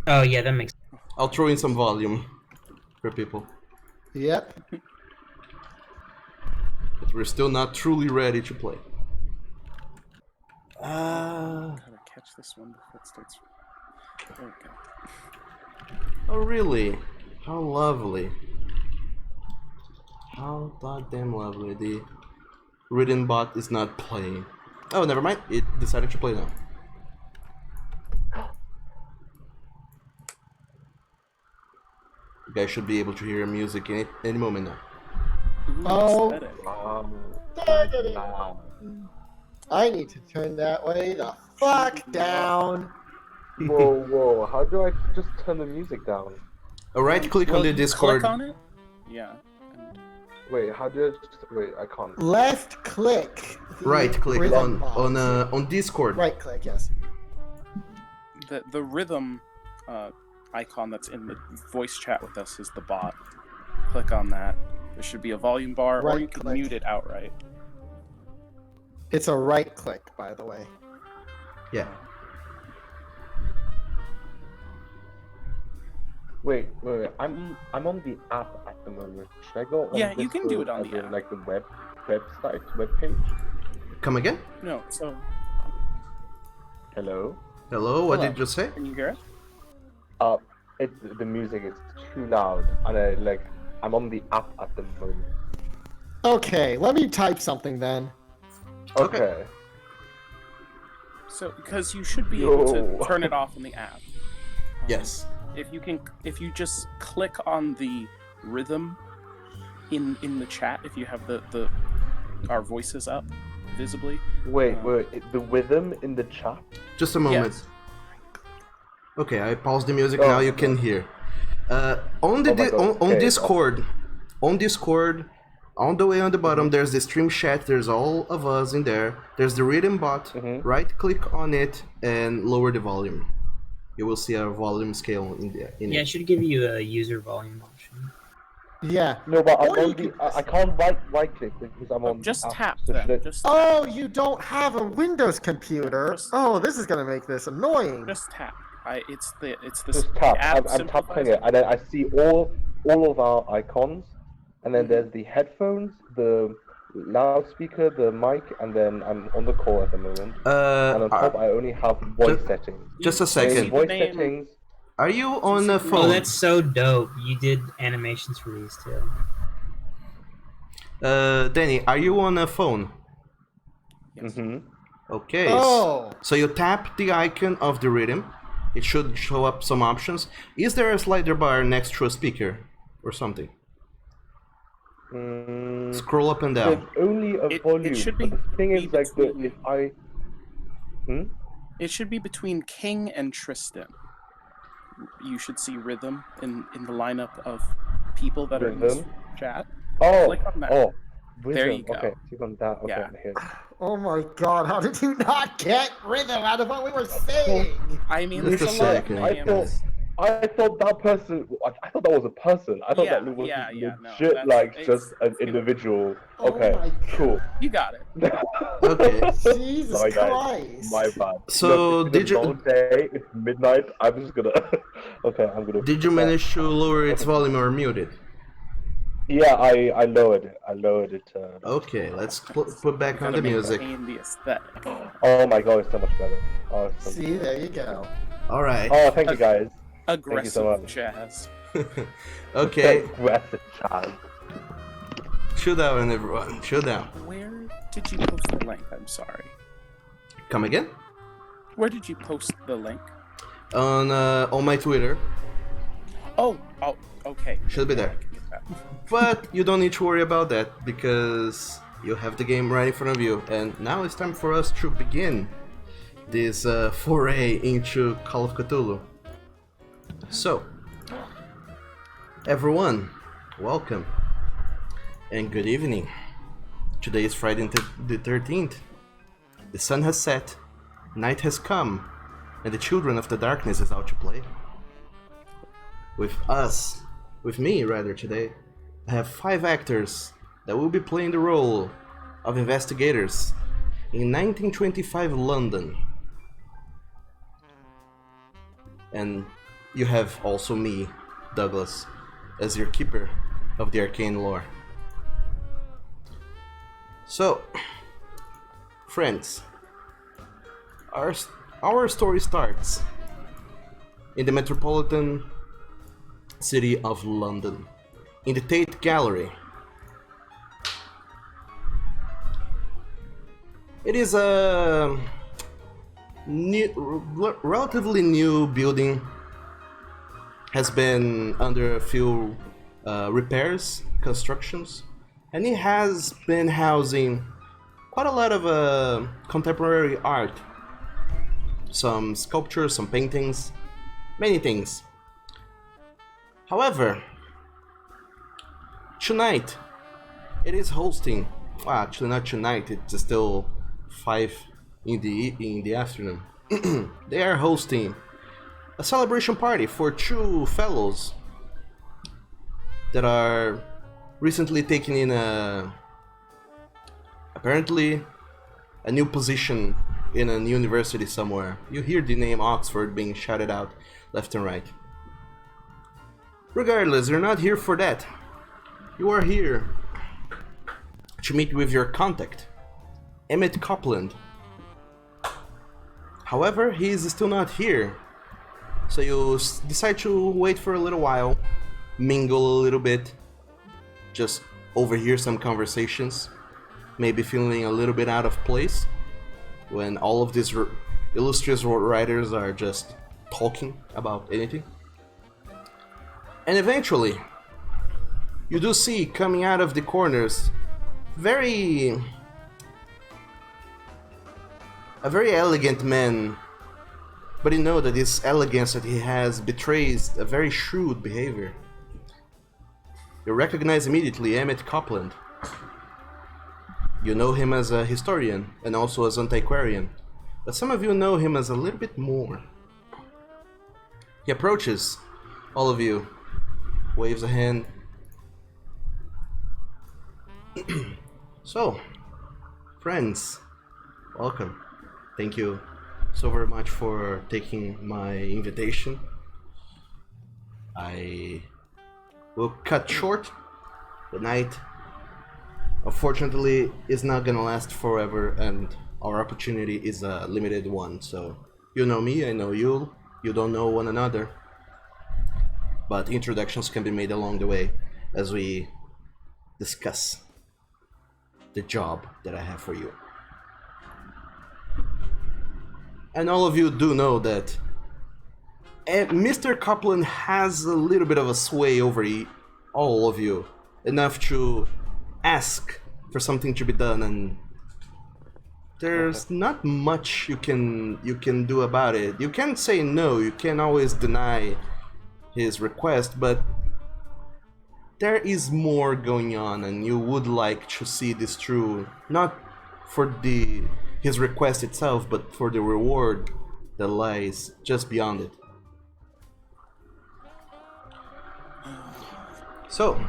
Oh yeah, that makes sense. I'll throw in some volume for people. Yep. But we're still not truly ready to play. Gotta catch this one before it starts. There we go. Oh really? How lovely. How goddamn lovely. The written bot is not playing. Oh, never mind. It decided to play now. You guys should be able to hear music any moment now. Oh. Aesthetic. I need to turn that way the fuck down. Whoa, how do I just turn the music down? Right click on the Discord. Click on it? Yeah. And Wait, how do I just... Wait, I can't. Left click. Right click rhythm on box. Discord. Right click, yes. the rhythm icon that's in the voice chat with us is the bot. Click on that. There should be a volume bar, or you can Right-click. mute it outright. It's a right click, by the way. Yeah. Wait. I'm on the app at the moment. Should I go on Yeah, you can do it on as the in, app. like the webpage? Come again? No, so Hello? Hello, what Hello. did you say? can you hear it? The music is too loud, and I'm on the app at the moment. Okay, let me type something then. Okay. So because you should be able to Yo. turn it off in the app. Yes. If you just click on the rhythm in the chat, if you have our voices up visibly. Wait, the rhythm in the chat? Just a moment. Yes. Okay, I paused the music. Oh, Now you okay. can hear. On the Oh my God, on okay. Discord, on the way on the bottom, there's the stream chat. There's all of us in there. There's the rhythm bot. Right click on it and lower the volume. You will see a volume scale in there. Yeah, it should give you a user volume option. Yeah. No, but I'm Or on you the... could- I can't right click because I'm on Just the app. tap So then. should I- Just Oh, you don't have a Windows computer. Just- Oh, this is gonna make this annoying. just tap. It's the Just tap. the app I'm tapping simplifies it, and then I see all of our icons, and then there's the headphones, the loudspeaker, the mic, and then I'm on the call at the moment. And on top, I only have voice settings. Just a You see second. the Voice name- settings. Are you on a Oh, phone? that's so dope. You did animations for these too. Danny, are you on a phone? Yes. Okay. Oh. So you tap the icon of the rhythm. It should show up some options. Is there a slider bar next to a speaker or something? Scroll up and There's down. only a It volume. should but be- the thing is, be like, between- if I... It should be between King and Tristan. You should see rhythm in the lineup of people that are in this Rhythm? chat. Oh, Click on that. oh. There you Rhythm. go. Okay, click on that. Okay, Yeah. here. Oh my god, how did you not get rhythm out of what we were saying? I mean, Just there's a a lot second. of I names. thought that person... I thought that was a person. I thought Yeah, that was yeah, no, legit, that's- like, it's- just an it's gonna- individual. Oh Okay, my cool. You got it. Okay. Jesus Sorry, guys. Christ. My bad. So, Look, it's did been you- a long day, it's midnight, I'm just gonna... Okay, I'm gonna... Did you manage to lower its volume or mute it? Yeah, I lowered it. Okay, let's put back on Gotta the music. maintain the aesthetic. Oh my god, it's so much better. Awesome. See, there you go. All right. Oh, thank you guys. Aggressive so much. jazz. Okay. Aggressive child. Chill down, everyone. Chill down. Where did you post the link? I'm sorry. Come again? Where did you post the link? On my Twitter. Oh, okay. Should be there. I can get that. But you don't need to worry about that because you have the game right in front of you. And now it's time for us to begin this foray into Call of Cthulhu. So, everyone, welcome and good evening. Today is Friday the 13th. The sun has set, night has come, and the children of the darkness is out to play. With me rather today, I have 5 actors that will be playing the role of investigators in 1925 London. And you have also me, Douglas, as your keeper of the arcane lore. So, friends, our story starts in the metropolitan city of London, in the Tate Gallery. It is a relatively new building, has been under a few repairs, constructions, and it has been housing quite a lot of contemporary art, some sculptures, some paintings, many things. However, tonight it is hosting, well, actually not tonight, it's still 5 in the afternoon. They are hosting a celebration party for two fellows that are recently taking in apparently a new position in a university somewhere. You hear the name Oxford being shouted out left and right. Regardless, you're not here for that. You are here to meet with your contact, Emmett Copeland. However, he is still not here, so you decide to wait for a little while, mingle a little bit, just overhear some conversations, maybe feeling a little bit out of place when all of these illustrious writers are just talking about anything. And eventually, you do see coming out of the corners a very elegant man, but you know that this elegance that he has betrays a very shrewd behavior. You recognize immediately Emmett Copeland. You know him as a historian and also as antiquarian, but some of you know him as a little bit more. He approaches all of you, waves a hand. So, friends, welcome. Thank you so very much for taking my invitation. I will cut short. The night, unfortunately, is not gonna last forever, and our opportunity is a limited one. So, you know me, I know you. You don't know one another, but introductions can be made along the way as we discuss the job that I have for you. And all of you do know that Mr. Copeland has a little bit of a sway over all of you, enough to ask for something to be done, and there's not much you can do about it. You can say no, you can always deny his request, but there is more going on, and you would like to see this through, not for his request itself, but for the reward that lies just beyond it. So,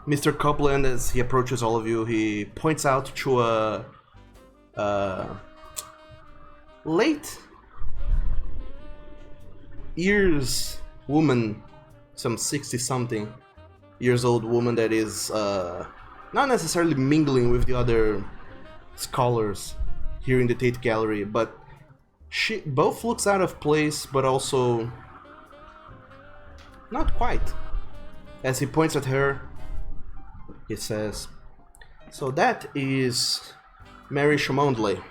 Mr. Copeland, as he approaches all of you, he points out to a late years woman, some 60-something years old woman that is not necessarily mingling with the other scholars here in the Tate Gallery, but she both looks out of place, but also not quite. As he points at her, he says, "So that is Mary Cholmondeley.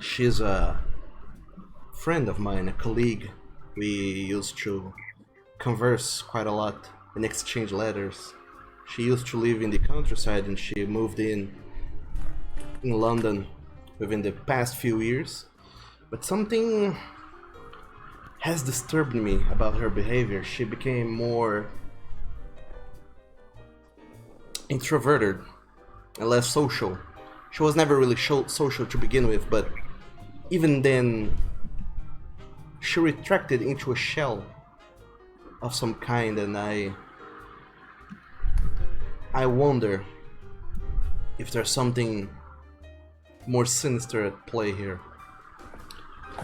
She's a friend of mine, a colleague. We used to converse quite a lot and exchange letters. She used to live in the countryside, and she moved in London within the past few years. But something has disturbed me about her behavior. She became more introverted and less social. She was never really social to begin with, but even then, she retracted into a shell of some kind, and I wonder if there's something more sinister at play here."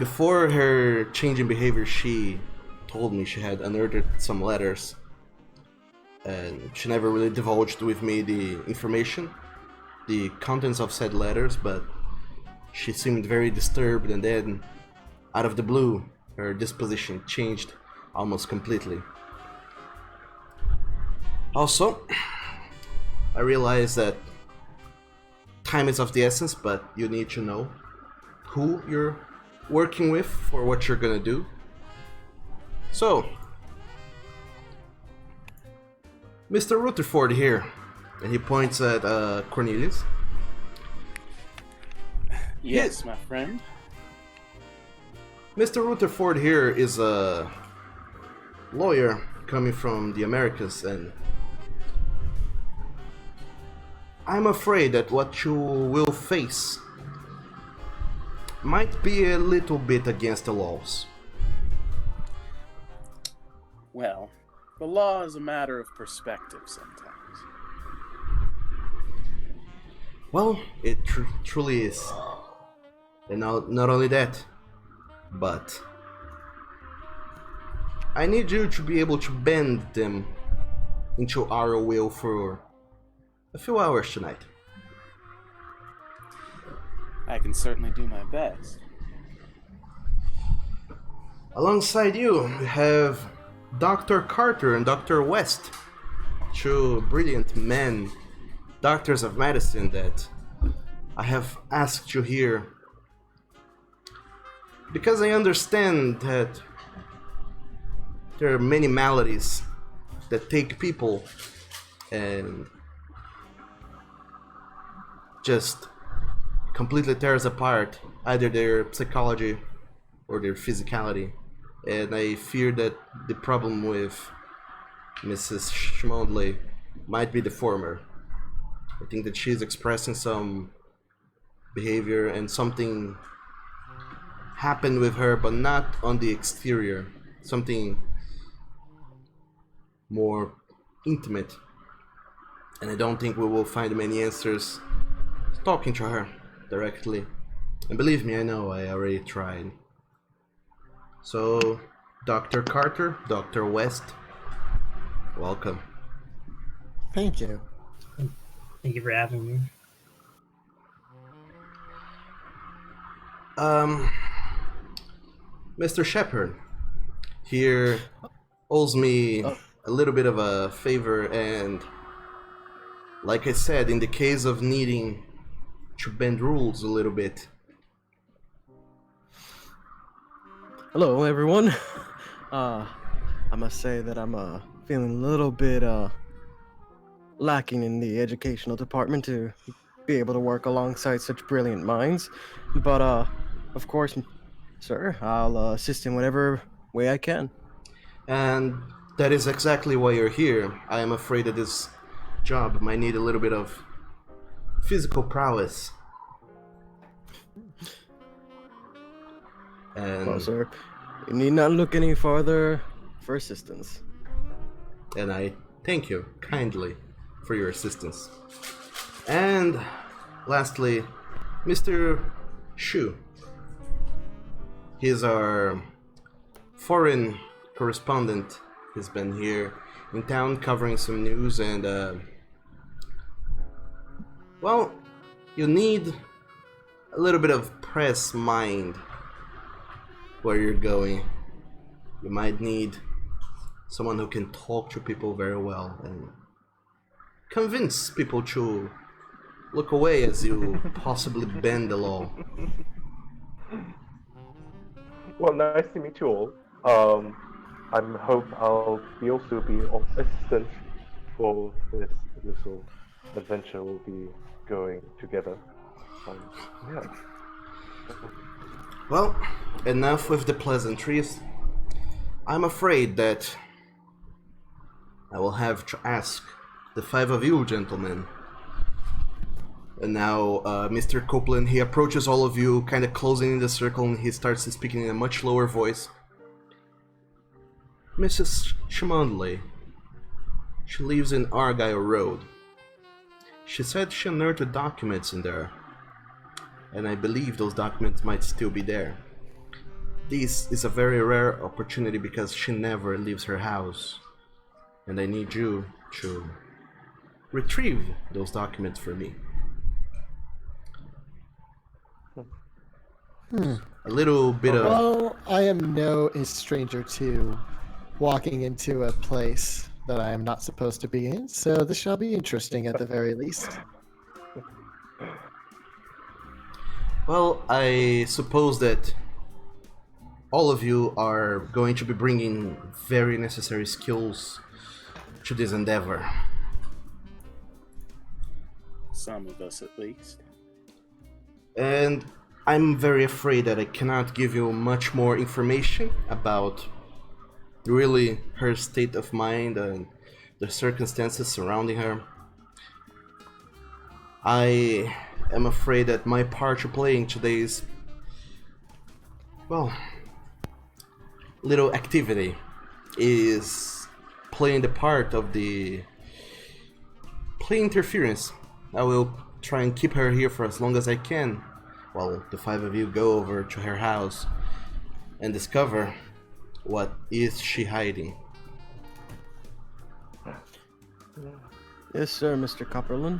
Before her change in behavior, she told me she had unearthed some letters, and she never really divulged with me the information, the contents of said letters, but she seemed very disturbed, and then, out of the blue, her disposition changed almost completely. Also, I realized that time is of the essence, but you need to know who you're working with for what you're gonna do. So, Mr. Rutherford here, and he points at Cornelius. Yes, my friend. Mr. Rutherford here is a lawyer coming from the Americas, and I'm afraid that what you will face might be a little bit against the laws. Well, the law is a matter of perspective sometimes. Well, it truly is. And not only that, but I need you to be able to bend them into our will for a few hours tonight. I can certainly do my best. Alongside you, we have Dr. Carter and Dr. West, two brilliant men, doctors of medicine that I have asked you here because I understand that there are many maladies that take people and just completely tears apart either their psychology or their physicality. And I fear that the problem with Mrs. Schmondley might be the former. I think that she's expressing some behavior and something happened with her, but not on the exterior. Something more intimate. And I don't think we will find many answers talking to her directly. And believe me, I know, I already tried. So, Dr. Carter, Dr. West, welcome. Thank you. Thank you for having me. Mr. Shepard here owes me a little bit of a favor, and like I said, in the case of needing to bend rules a little bit. Hello, everyone. I must say that I'm feeling a little bit lacking in the educational department to be able to work alongside such brilliant minds. But of course, sir, I'll assist in whatever way I can. And that is exactly why you're here. I am afraid that this job might need a little bit of physical prowess. And Well, sir, you need not look any farther for assistance. And I thank you kindly for your assistance. And lastly, Mr. Shu. He's our foreign correspondent. He's been here in town covering some news, and well, you need a little bit of press mind where you're going. You might need someone who can talk to people very well and convince people to look away as you possibly bend the law. Well, nice to meet you all. I hope I'll also be of assistance for this little adventure we'll be going together. Yeah. Well, enough with the pleasantries. I'm afraid that I will have to ask the five of you, gentlemen. And now, Mr. Copeland, he approaches all of you, kind of closing in the circle, and he starts speaking in a much lower voice. Mrs. Cholmondeley, she lives in Argyle Road. She said she unearthed documents in there, and I believe those documents might still be there. this is a very rare opportunity because she never leaves her house. And I need you to retrieve those documents for me. A little bit of... Well, I am no stranger to walking into a place that I am not supposed to be in, so this shall be interesting at the very least. Well, I suppose that all of you are going to be bringing very necessary skills to this endeavor. Some of us, at least. And I'm very afraid that I cannot give you much more information about really her state of mind and the circumstances surrounding her. I am afraid that my part to play in today's, well, little activity is playing the part of the play interference. I will try and keep her here for as long as I can while the five of you go over to her house and discover what is she hiding. Yes, sir, Mr. Copperland.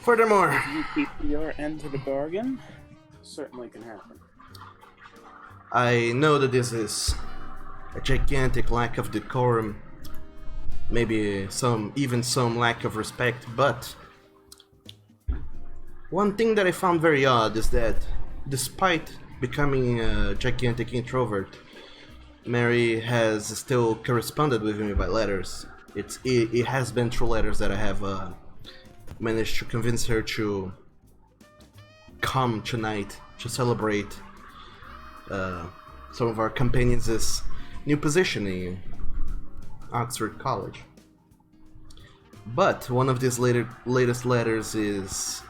Furthermore, If you keep your end of the bargain, certainly can happen. I know that this is a gigantic lack of decorum, maybe some lack of respect, but one thing that I found very odd is that despite becoming a gigantic introvert, Mary has still corresponded with me by letters. It has been through letters that I have managed to convince her to come tonight to celebrate some of our companions' new position in Oxford College. But one of these latest letters is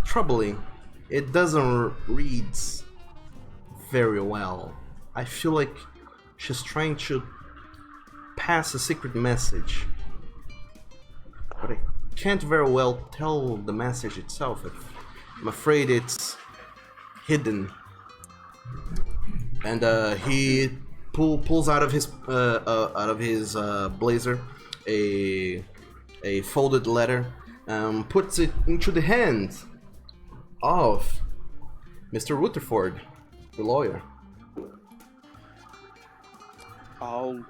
troubling. It doesn't read very well. I feel like she's trying to pass a secret message, but I can't very well tell the message itself. I'm afraid it's hidden. And he pulls out of his blazer a folded letter, puts it into the hands of Mr. Rutherford, the lawyer. I'll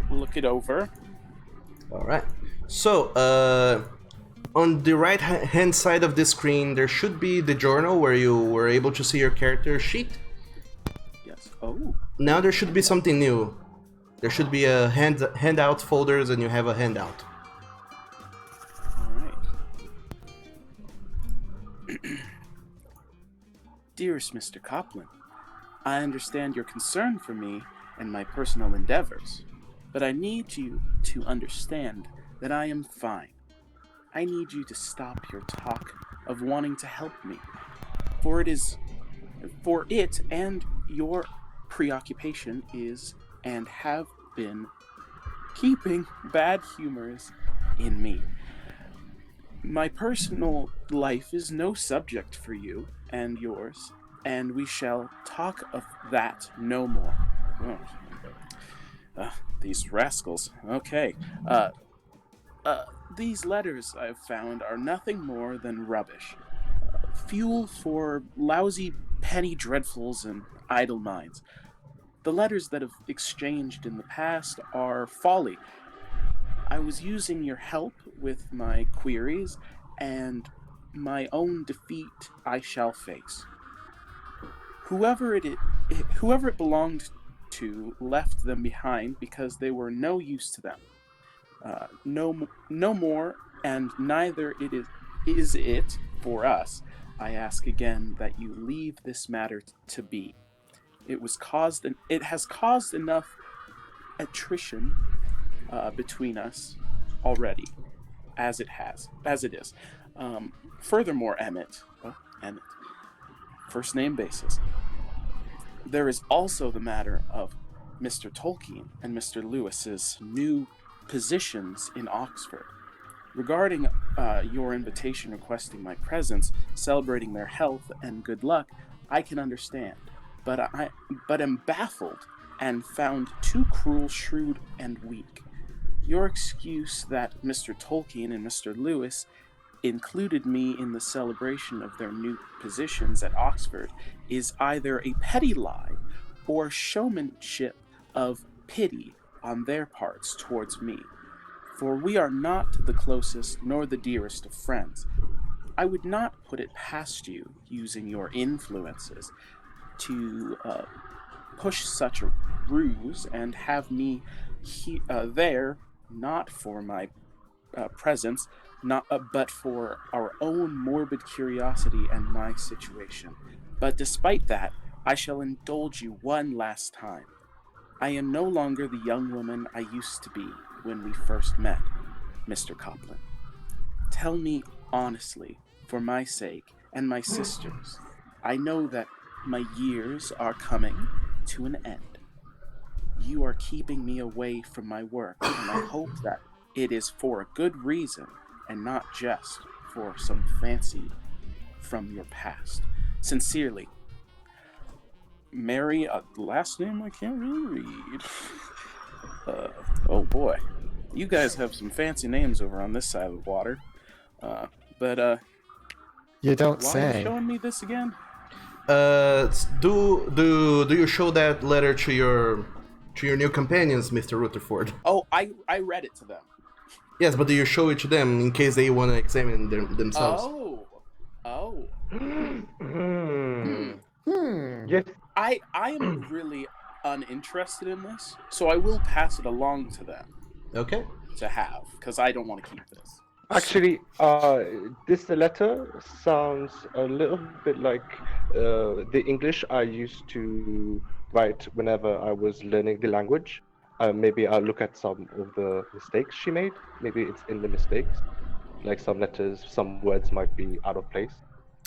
look it over. All right. So, on the right hand side of the screen, there should be the journal where you were able to see your character sheet. Yes. Oh. Now there should be something new. There should be a handout folders, and you have a handout. All right. Dearest Mr. Copland, I understand your concern for me and my personal endeavors, but I need you to understand that I am fine. I need you to stop your talk of wanting to help me, for it and your preoccupation is and have been keeping bad humors in me. My personal life is no subject for you and yours, and we shall talk of that no more. These rascals. Okay. These letters I've found are nothing more than rubbish. Fuel for lousy penny dreadfuls and idle minds. The letters that have exchanged in the past are folly. I was using your help with my queries, and my own defeat I shall face. Whoever it belonged to left them behind because they were no use to them. No more, and neither is it for us. I ask again that you leave this matter to be. It has caused enough attrition between us already, as it is. Furthermore, Emmett, first name basis. There is also the matter of Mr. Tolkien and Mr. Lewis's new positions in Oxford. Regarding your invitation requesting my presence, celebrating their health and good luck, I can understand, but am baffled and found too cruel, shrewd, and weak. Your excuse that Mr. Tolkien and Mr. Lewis included me in the celebration of their new positions at Oxford is either a petty lie or showmanship of pity on their parts towards me, for we are not the closest nor the dearest of friends. I would not put it past you, using your influences, to push such a ruse and have me there, not for my presence, but for our own morbid curiosity and my situation. But despite that, I shall indulge you one last time. I am no longer the young woman I used to be when we first met, Mr. Copland. Tell me honestly, for my sake and my sister's. I know that my years are coming to an end. You are keeping me away from my work, and I hope that it is for a good reason and not just for some fancy from your past. Sincerely, Mary, last name I can't really read. Oh boy. You guys have some fancy names over on this side of the water. But You don't why are you say. showing me this again? Do you show that letter to your new companions, Mr. Rutherford? Oh, I read it to them. Yes, but do you show it to them in case they want to examine themselves? Oh. Yes. I am really uninterested in this, so I will pass it along to them Okay. to have, because I don't want to keep this. Actually, this letter sounds a little bit like the English I used to write whenever I was learning the language. Maybe I'll look at some of the mistakes she made. Maybe it's in the mistakes. Like some letters, some words might be out of place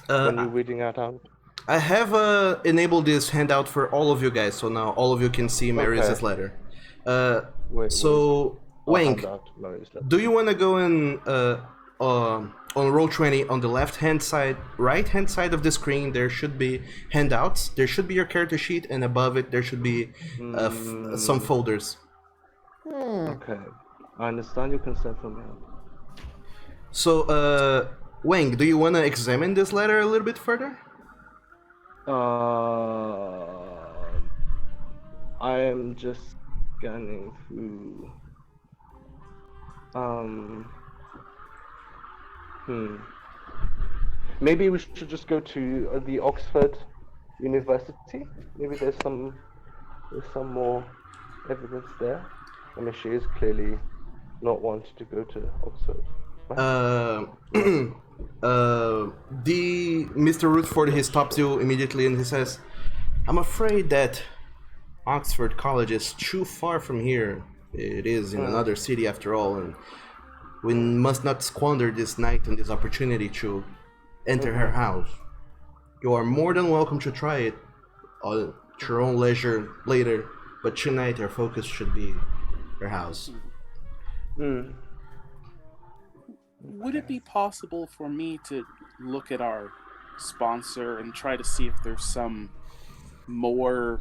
when you're reading it out. I have enabled this handout for all of you guys, so now all of you can see Marius' letter. Wang, do you want to go in on roll 20 on the left-hand side, right-hand side of the screen? There should be handouts. There should be your character sheet, and above it there should be some folders. Okay, I understand your concern from me. So, Wang, do you want to examine this letter a little bit further? I am just scanning through. Maybe we should just go to the Oxford University. Maybe there's some more evidence there. I mean, she is clearly not wanting to go to Oxford. The Mr. Rutherford, he stops you immediately and he says, "I'm afraid that Oxford College is too far from here. It is in another city after all, and we must not squander this night and this opportunity to enter her house. You are more than welcome to try it at your own leisure later, but tonight our focus should be her house." Would it be possible for me to look at our sponsor and try to see if there's some more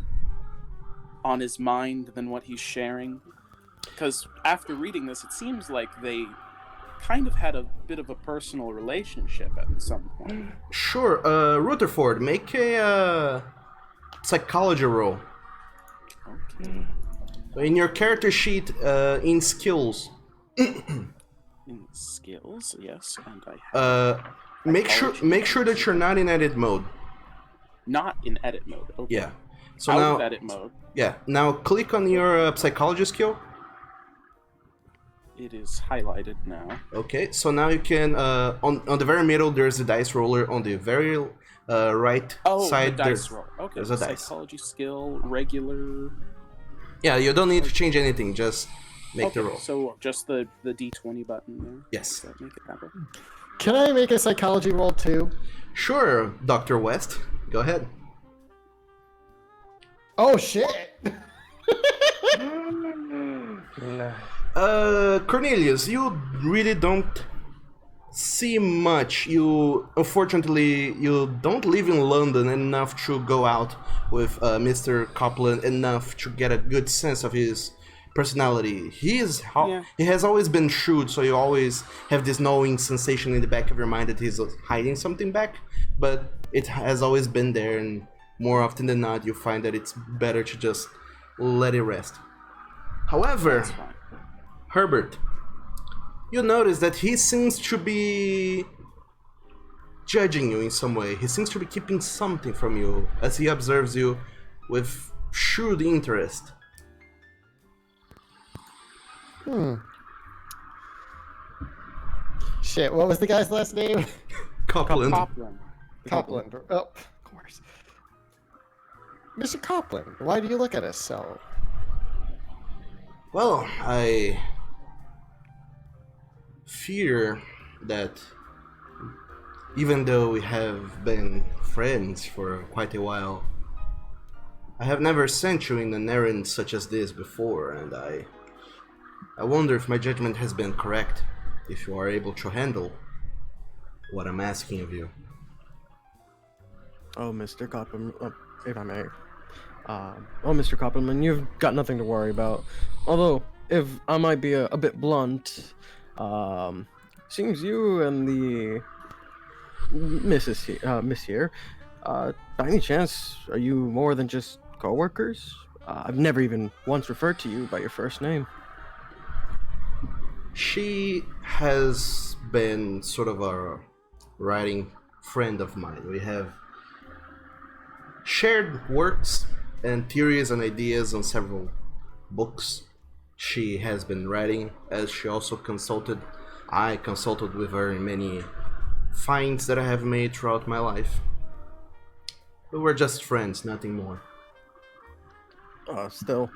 on his mind than what he's sharing? Because after reading this, it seems like they kind of had a bit of a personal relationship at some point. Sure, Rutherford, make a psychology roll. Okay. In your character sheet, in skills. In skills, yes, and I have Make sure that you're not in edit mode. not in edit mode. Okay. Yeah. So Out now, of edit mode. yeah. Now click on your psychology skill. It is highlighted now. Okay. So now you can on the very middle there's a dice roller. On the very right side the dice there's roll. Okay. there's a dice. Psychology skill, regular. Yeah, you don't need to change anything. Just make the roll. So just the D20 button there. Yes. Does that make it happen? Can I make a psychology roll too? Sure, Dr. West. Go ahead. Oh shit! Cornelius, you really don't see much. Unfortunately, you don't live in London enough to go out with Mr. Copland enough to get a good sense of his personality. He has always been shrewd, so you always have this knowing sensation in the back of your mind that he's hiding something back. But it has always been there, and more often than not, you find that it's better to just let it rest. However, Herbert, you notice that he seems to be judging you in some way. He seems to be keeping something from you as he observes you with shrewd interest. Shit, what was the guy's last name? Copland. Copland. Oh, of course. Mr. Copland, why do you look at us so? Well, I fear that even though we have been friends for quite a while, I have never sent you in an errand such as this before, and I wonder if my judgment has been correct, if you are able to handle what I'm asking of you. Oh, Mr. Copland, if I may. Mr. Copland, you've got nothing to worry about. Although, if I might be a bit blunt, seems you and the Miss here, by any chance, are you more than just co-workers? I've never even once referred to you by your first name. She has been sort of a writing friend of mine. We have shared works and theories and ideas on several books she has been writing, as she also I consulted with her in many finds that I have made throughout my life. We were just friends, nothing more. Still,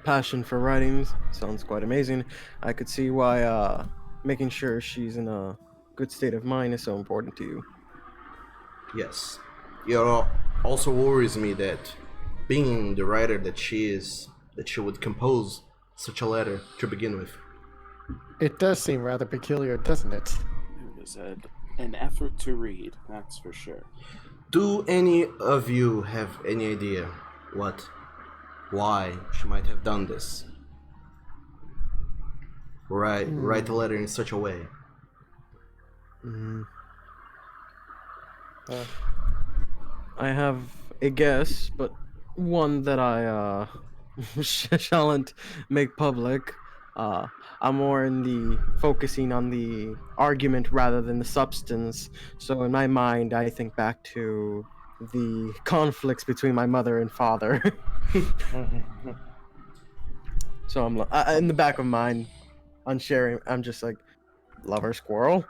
passion for writing sounds quite amazing. I could see why making sure she's in a good state of mind is so important to you. Yes. It also worries me that being the writer that she is, that she would compose such a letter to begin with. It does seem rather peculiar, doesn't it? It was an effort to read, that's for sure. Do any of you have any idea why she might have done this? Write a letter in such a way. I have a guess, but one that I shan't make public. I'm more in the focusing on the argument rather than the substance. So in my mind, I think back to the conflicts between my mother and father. So I'm in the back of mine, unsharing. I'm just like, lover squirrel.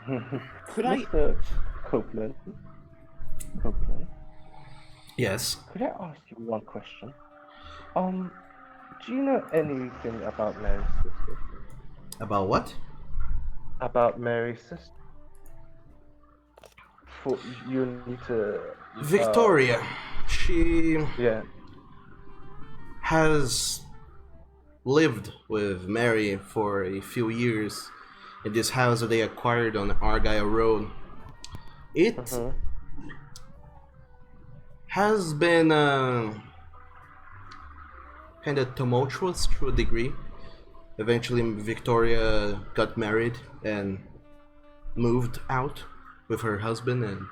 Could I? Mr. Copeland. Yes. Could I ask you one question? Do you know anything about Mary's sister? About what? About Mary's sister. You need to. Victoria. She Yeah. has lived with Mary for a few years in this house that they acquired on Argyle Road. It has been kind of tumultuous to a degree. Eventually, Victoria got married and moved out with her husband, and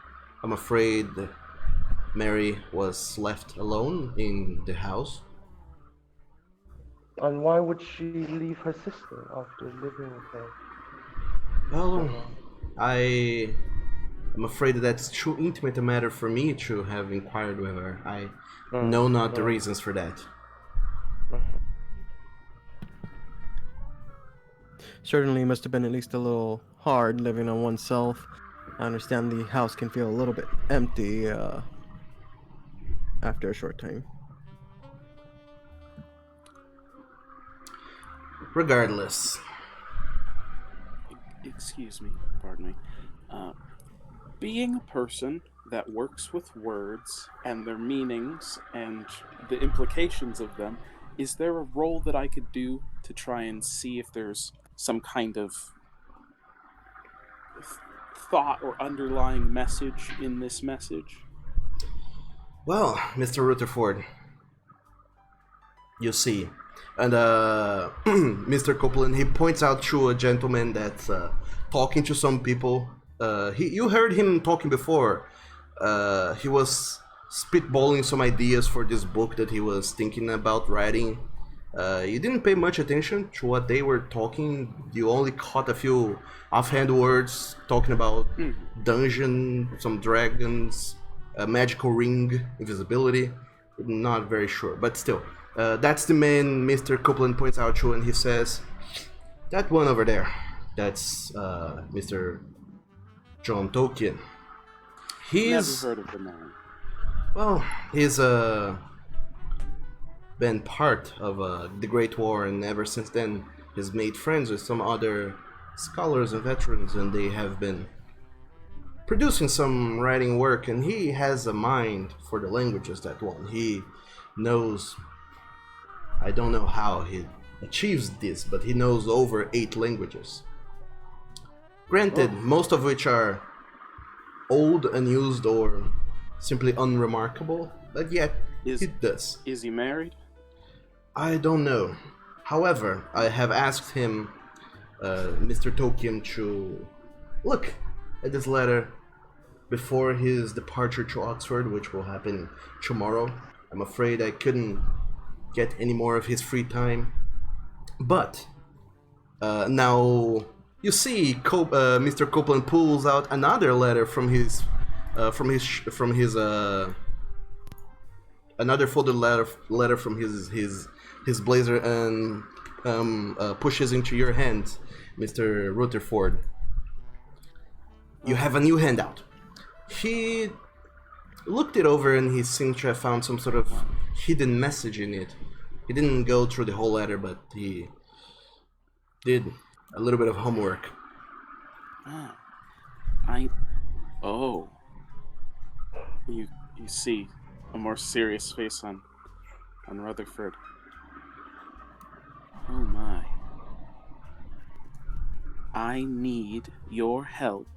I'm afraid Mary was left alone in the house. And why would she leave her sister after living with her? Well, I'm afraid that's too intimate a matter for me to have inquired with her. I know not the reasons for that. Certainly must have been at least a little hard living on oneself. I understand the house can feel a little bit empty after a short time. Regardless. Excuse me, pardon me. Being a person that works with words and their meanings and the implications of them, is there a role that I could do to try and see if there's some kind of thought or underlying message in this message? Well, Mr. Rutherford, you see, and Mr. Copeland, he points out to a gentleman that's talking to some people. You heard him talking before. He was spitballing some ideas for this book that he was thinking about writing. You didn't pay much attention to what they were talking. You only caught a few offhand words talking about dungeon, some dragons, a magical ring, invisibility. Not very sure, but still. That's the man Mr. Copeland points out to, and he says, that one over there, that's Mr. John Tolkien. He's... Never heard of the man. Well, he's been part of the Great War, and ever since then he's made friends with some other scholars and veterans, and they have been producing some writing work, and he has a mind for the languages, that one. He knows, I don't know how he achieves this, but he knows over 8 languages. Granted, most of which are old, unused, or simply unremarkable, but yet he does. Is he married? I don't know. However, I have asked him, Mr. Tolkien, to look at this letter before his departure to Oxford, which will happen tomorrow. I'm afraid I couldn't get any more of his free time. But now you see, Mr. Copeland pulls out another letter from his another folded letter from his blazer, and pushes into your hand, Mr. Rutherford. You have a new handout. He looked it over, and he seemed to have found some sort of hidden message in it. He didn't go through the whole letter, but he did a little bit of homework. You see a more serious face on Rutherford. Oh my. I need your help.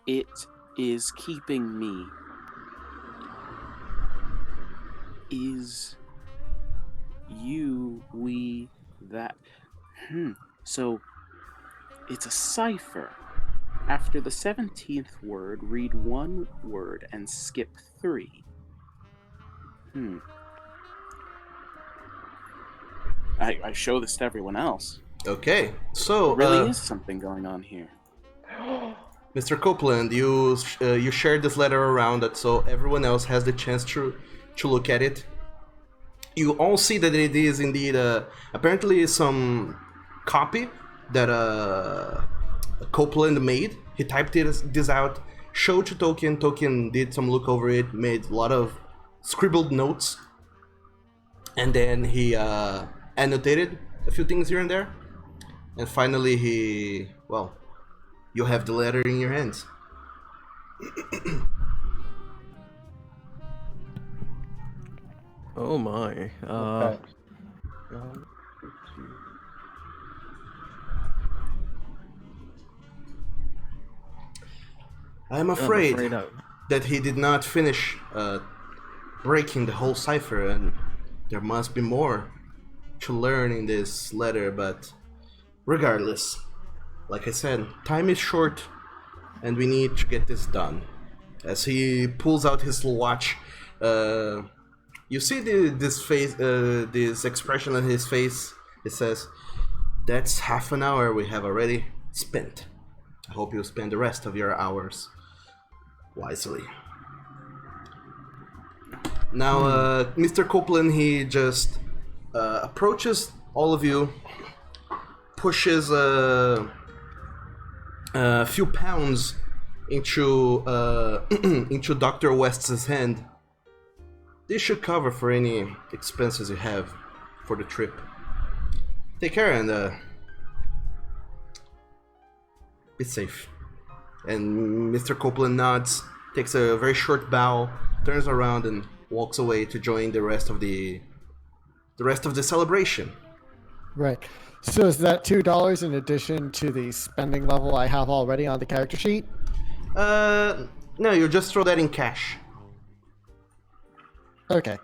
It is keeping me. Is you, we, that. So it's a cipher. After the 17th word, read 1 word and skip 3. I show this to everyone else. Okay, so There really is something going on here. Mr. Copeland, you shared this letter around it, so everyone else has the chance to look at it. You all see that it is indeed apparently some copy that Copeland made. He typed this out, showed to Tolkien. Tolkien did some look over it, made a lot of scribbled notes, and then he annotated a few things here and there. And finally you have the letter in your hands. Oh my. Okay. I'm afraid I... that he did not finish breaking the whole cipher, and there must be more to learn in this letter, but regardless, like I said, time is short and we need to get this done. As he pulls out his watch, you see this expression on his face. It says, that's half an hour we have already spent. I hope you'll spend the rest of your hours wisely. Now, Mr. Copeland, he just approaches all of you, pushes a few pounds into into Dr. West's hand. This should cover for any expenses you have for the trip. Take care and be safe. And Mr. Copeland nods, takes a very short bow, turns around and walks away to join the rest of the celebration. Right. So is that $2 in addition to the spending level I have already on the character sheet? No, you just throw that in cash. Okay.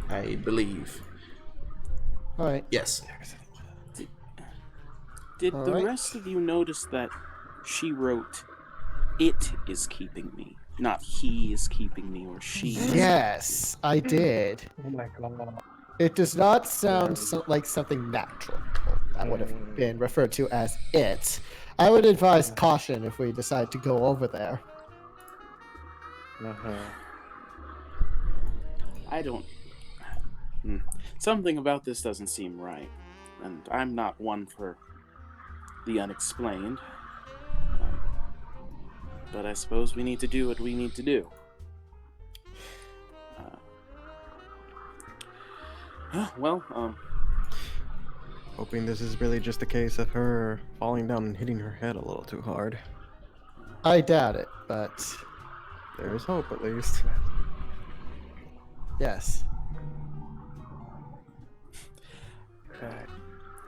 I believe. All right. Yes. Did All the right. rest of you notice that she wrote, "It is keeping me," not "he is keeping me" or "she is"? Yes, I did. Oh my god. It does not sound Yeah. like something natural that would have been referred to as it. I would advise caution if we decide to go over there. I don't. Something about this doesn't seem right, and I'm not one for the unexplained. But I suppose we need to do what we need to do. Hoping this is really just a case of her falling down and hitting her head a little too hard. I doubt it, but There's hope, at least. yes.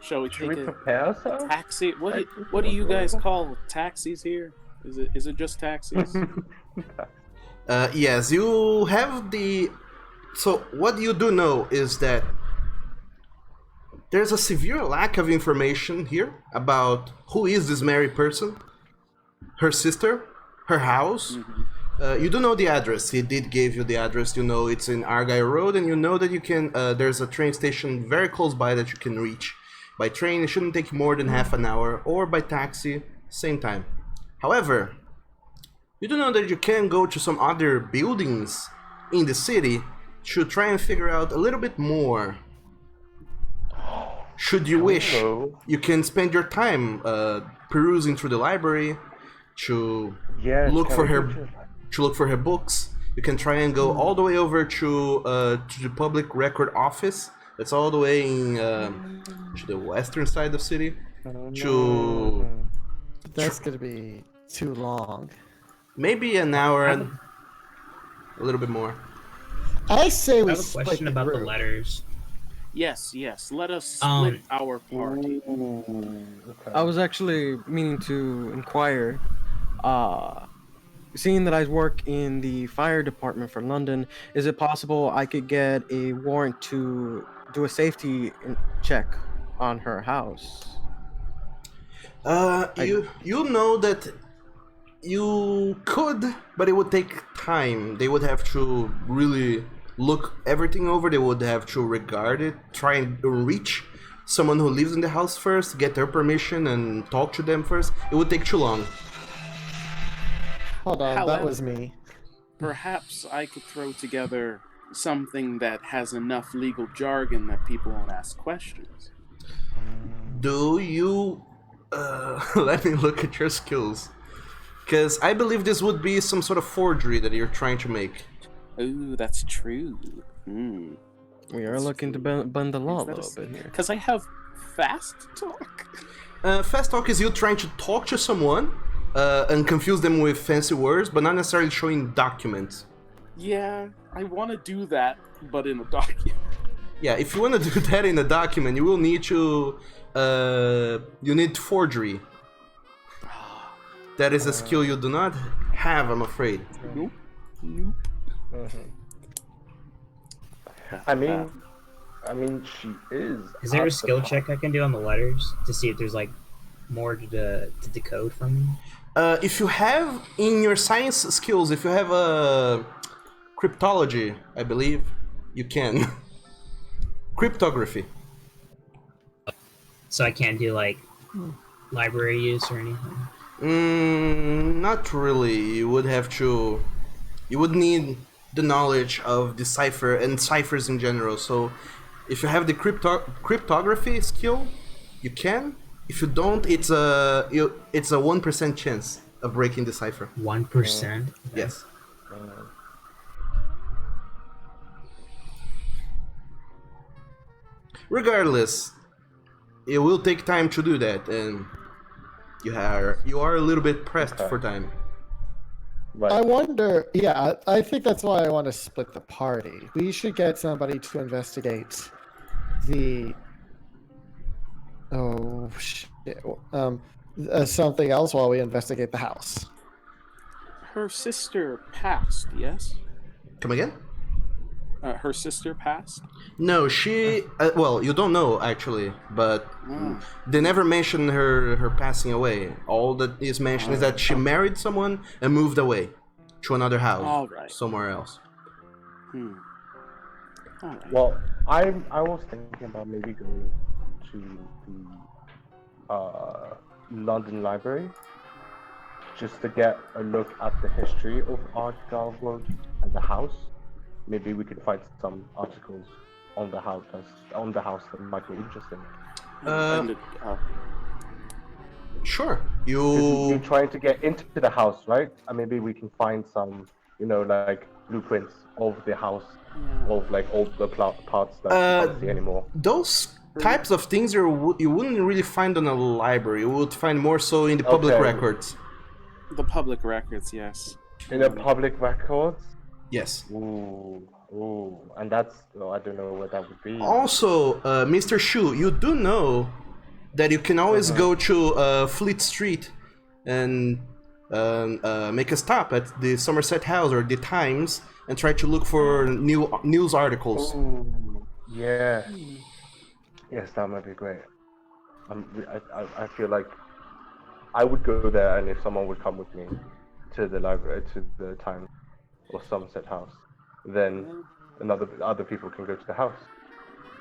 Shall we Should take we a prepare ourselves? taxi? What do you guys call taxis here? Is it just taxis? Yes, you have the... So, what you do know is that there's a severe lack of information here about who is this married person, her sister, her house. You do know the address. He did give you the address. You know it's in Argyle Road, and you know that you can... there's a train station very close by that you can reach. By train, it shouldn't take more than half an hour, or by taxi, same time. However, you do know that you can go to some other buildings in the city to try and figure out a little bit more. Should you wish, you can spend your time perusing through the library to look for her books. You can try and go all the way over to the public record office. That's all the way in to the western side of the city. That's gonna be too long. Maybe an hour and a little bit more. I say we I have a split question the about the group. letters. Yes. Let us split our party. I was actually meaning to inquire, seeing that I work in the fire department for London, is it possible I could get a warrant to do a safety check on her house? You know that you could, but it would take time. They would have to really look everything over. They would have to regard it, try and reach someone who lives in the house first, get their permission, and talk to them first. It would take too long. Hold on, that However- was me. Perhaps I could throw together something that has enough legal jargon that people won't ask questions. Do you... let me look at your skills. Because I believe this would be some sort of forgery that you're trying to make. Ooh, that's true. We are looking to bend the law a little bit here. Because I have fast talk. Fast talk is you trying to talk to someone and confuse them with fancy words, but not necessarily showing documents. Yeah, I want to do that, but in a document. Yeah, if you want to do that in a document, you will need to... you need forgery. That is a skill you do not have, I'm afraid. Nope. I mean, she is. Is there at a the skill top. check I can do on the letters to see if there's like more to decode from them? If you have in your science skills, if you have a cryptology, I believe, you can. Cryptography. So I can't do like library use or anything. Not really. You would have to. You would need the knowledge of the cipher and ciphers in general. So, if you have the cryptography skill, you can. If you don't, it's a 1% chance of breaking the cipher. 1%. Yes. Regardless, it will take time to do that, and you are a little bit pressed for time. Right. I wonder. Yeah, I think that's why I want to split the party. We should get somebody to investigate the. Oh shit! something else while we investigate the house. Her sister passed, yes? Come again? Her sister passed? No, she. Well, you don't know actually, but Oh. they never mention her passing away. All that is mentioned is that she married someone and moved away to another house, All right. somewhere else. Hmm. All right. Well, I was thinking about maybe going to the London Library just to get a look at the history of Argyle Road and the house. Maybe we could find some articles on the house that might be interesting. Sure. You're trying to get into the house, right? And maybe we can find some, like blueprints of the house, of like all the parts that you can't see anymore. Those types of things you wouldn't really find in a library. You would find more so in the public records. The public records, yes. In the public records? Yes. Ooh, and that's, I don't know what that would be. Also, Mr. Shu, you do know that you can always go to Fleet Street and make a stop at the Somerset House or the Times and try to look for new news articles. Ooh, yeah. Yes, that might be great. I feel like I would go there, and if someone would come with me to the library, to the Times or Somerset House, then other people can go to the house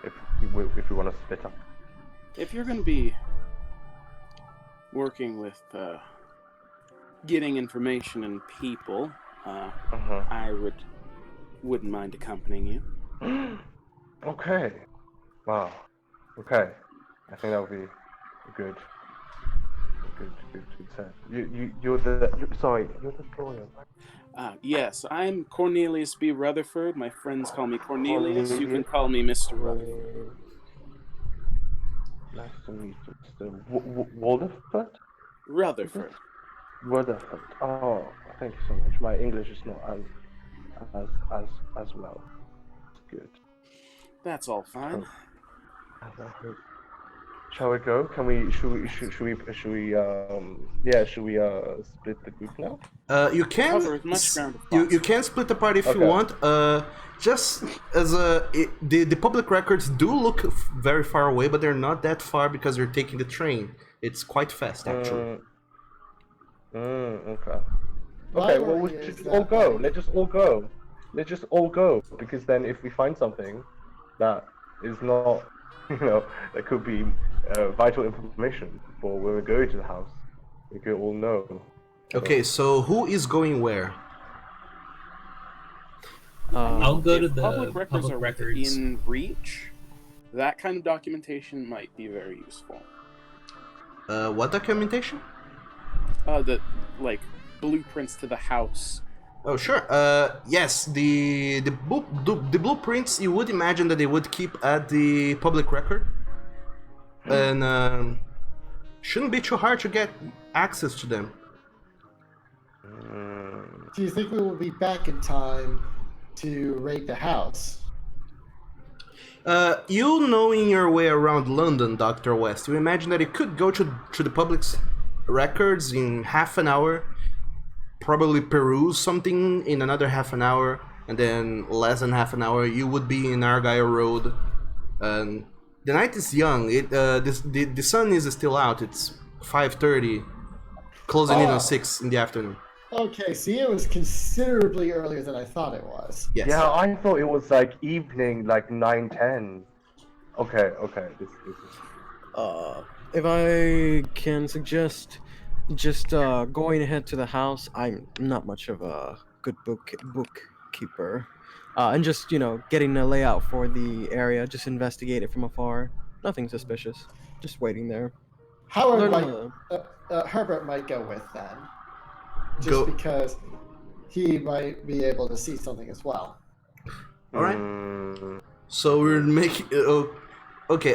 if we want to split up. If you're going to be working with getting information and people, I wouldn't mind accompanying you. Okay. Wow. Okay. I think that would be good set. You're the lawyer. Yes, I'm Cornelius B. Rutherford. My friends call me Cornelius. You can call me Mr. Rutherford. Nice to meet you, Mr. Walderford? Rutherford. Rutherford. Oh, thank you so much. My English is not as well. Good. That's all fine. Shall we go? Should we split the group now? You can Cover as much ground as possible. you can split apart if you want. Just as the public records do look very far away, but they're not that far because you're taking the train. It's quite fast, actually. Okay. Okay. Well, we'll just all go. Let's just all go. Because then, if we find something that is not, that could be vital information for when we go to the house, we could all know. Okay, so who is going where? I'll go to the public records are records. within reach. That kind of documentation might be very useful. What documentation? The blueprints to the house. Oh, sure. Yes, the blueprints, you would imagine that they would keep at the public record. And shouldn't be too hard to get access to them. Do you think we will be back in time to raid the house? You knowing your way around London, Dr. West, you imagine that you could go to the public's records in half an hour, probably peruse something in another half an hour, and then less than half an hour you would be in Argyle Road. And the night is young. The sun is still out. It's 5:30, closing in on 6 in the afternoon. Okay, see, it was considerably earlier than I thought it was. Yes. Yeah, I thought it was like evening, like 9-10. Okay. This is. If I can suggest, just going ahead to the house. I'm not much of a good bookkeeper, and just getting a layout for the area. Just investigate it from afar. Nothing suspicious. Just waiting there. Herbert might go with then. Just because he might be able to see something as well. All right. So we're making. Okay.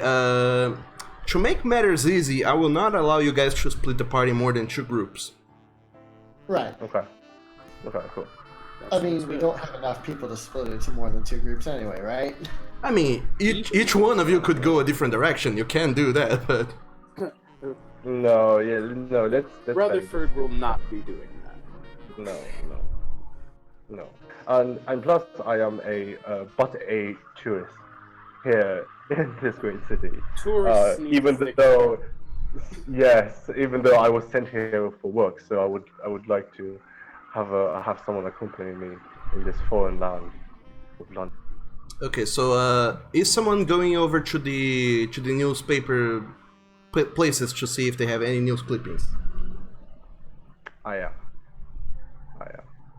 To make matters easy, I will not allow you guys to split the party more than 2 groups. Right. Okay, cool. I mean, we don't have enough people to split into more than 2 groups anyway, right? I mean, each one of you could go a different direction. You can do that, but No, yeah, no. Let's Rutherford will not be doing that. No, no, no. And plus, I am but a tourist here in this great city. Tourists need Even to though, yes, even though I was sent here for work, so I would like to have someone accompany me in this foreign land of London. Okay, so is someone going over to the newspaper places to see if they have any news clippings? I am.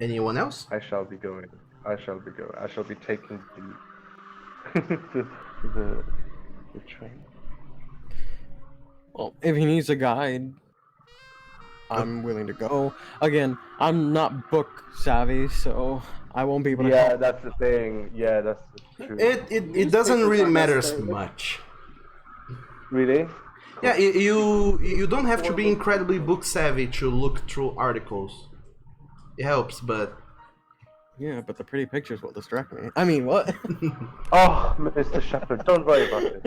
Anyone else? I shall be going. I shall be taking the train. Well, if he needs a guide, I'm willing to go. Again, I'm not book savvy, so I won't be able to Yeah, help. that's the thing. Yeah, that's true. It doesn't really aren't matter necessarily- much. Really? Yeah, you don't have to be incredibly book savvy to look through articles. It helps, but Yeah, but the pretty pictures will distract me. I mean, what? Oh, Mr. Shepherd, don't worry about it.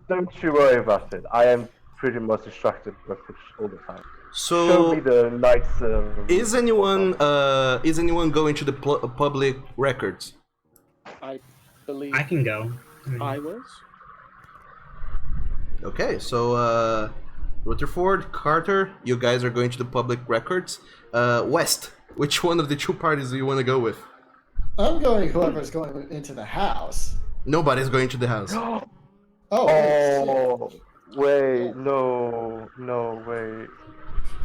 Don't you worry about it. I am pretty much distracted by pictures all the time. Show me so the nice. is anyone going to the public records? I believe I can go. I was. Okay, so Rutherford, Carter, you guys are going to the public records. West, which one of the two parties do you want to go with? I'm going whoever's going into the house. Nobody's going to the house. Oh, Oh, wait, no, wait.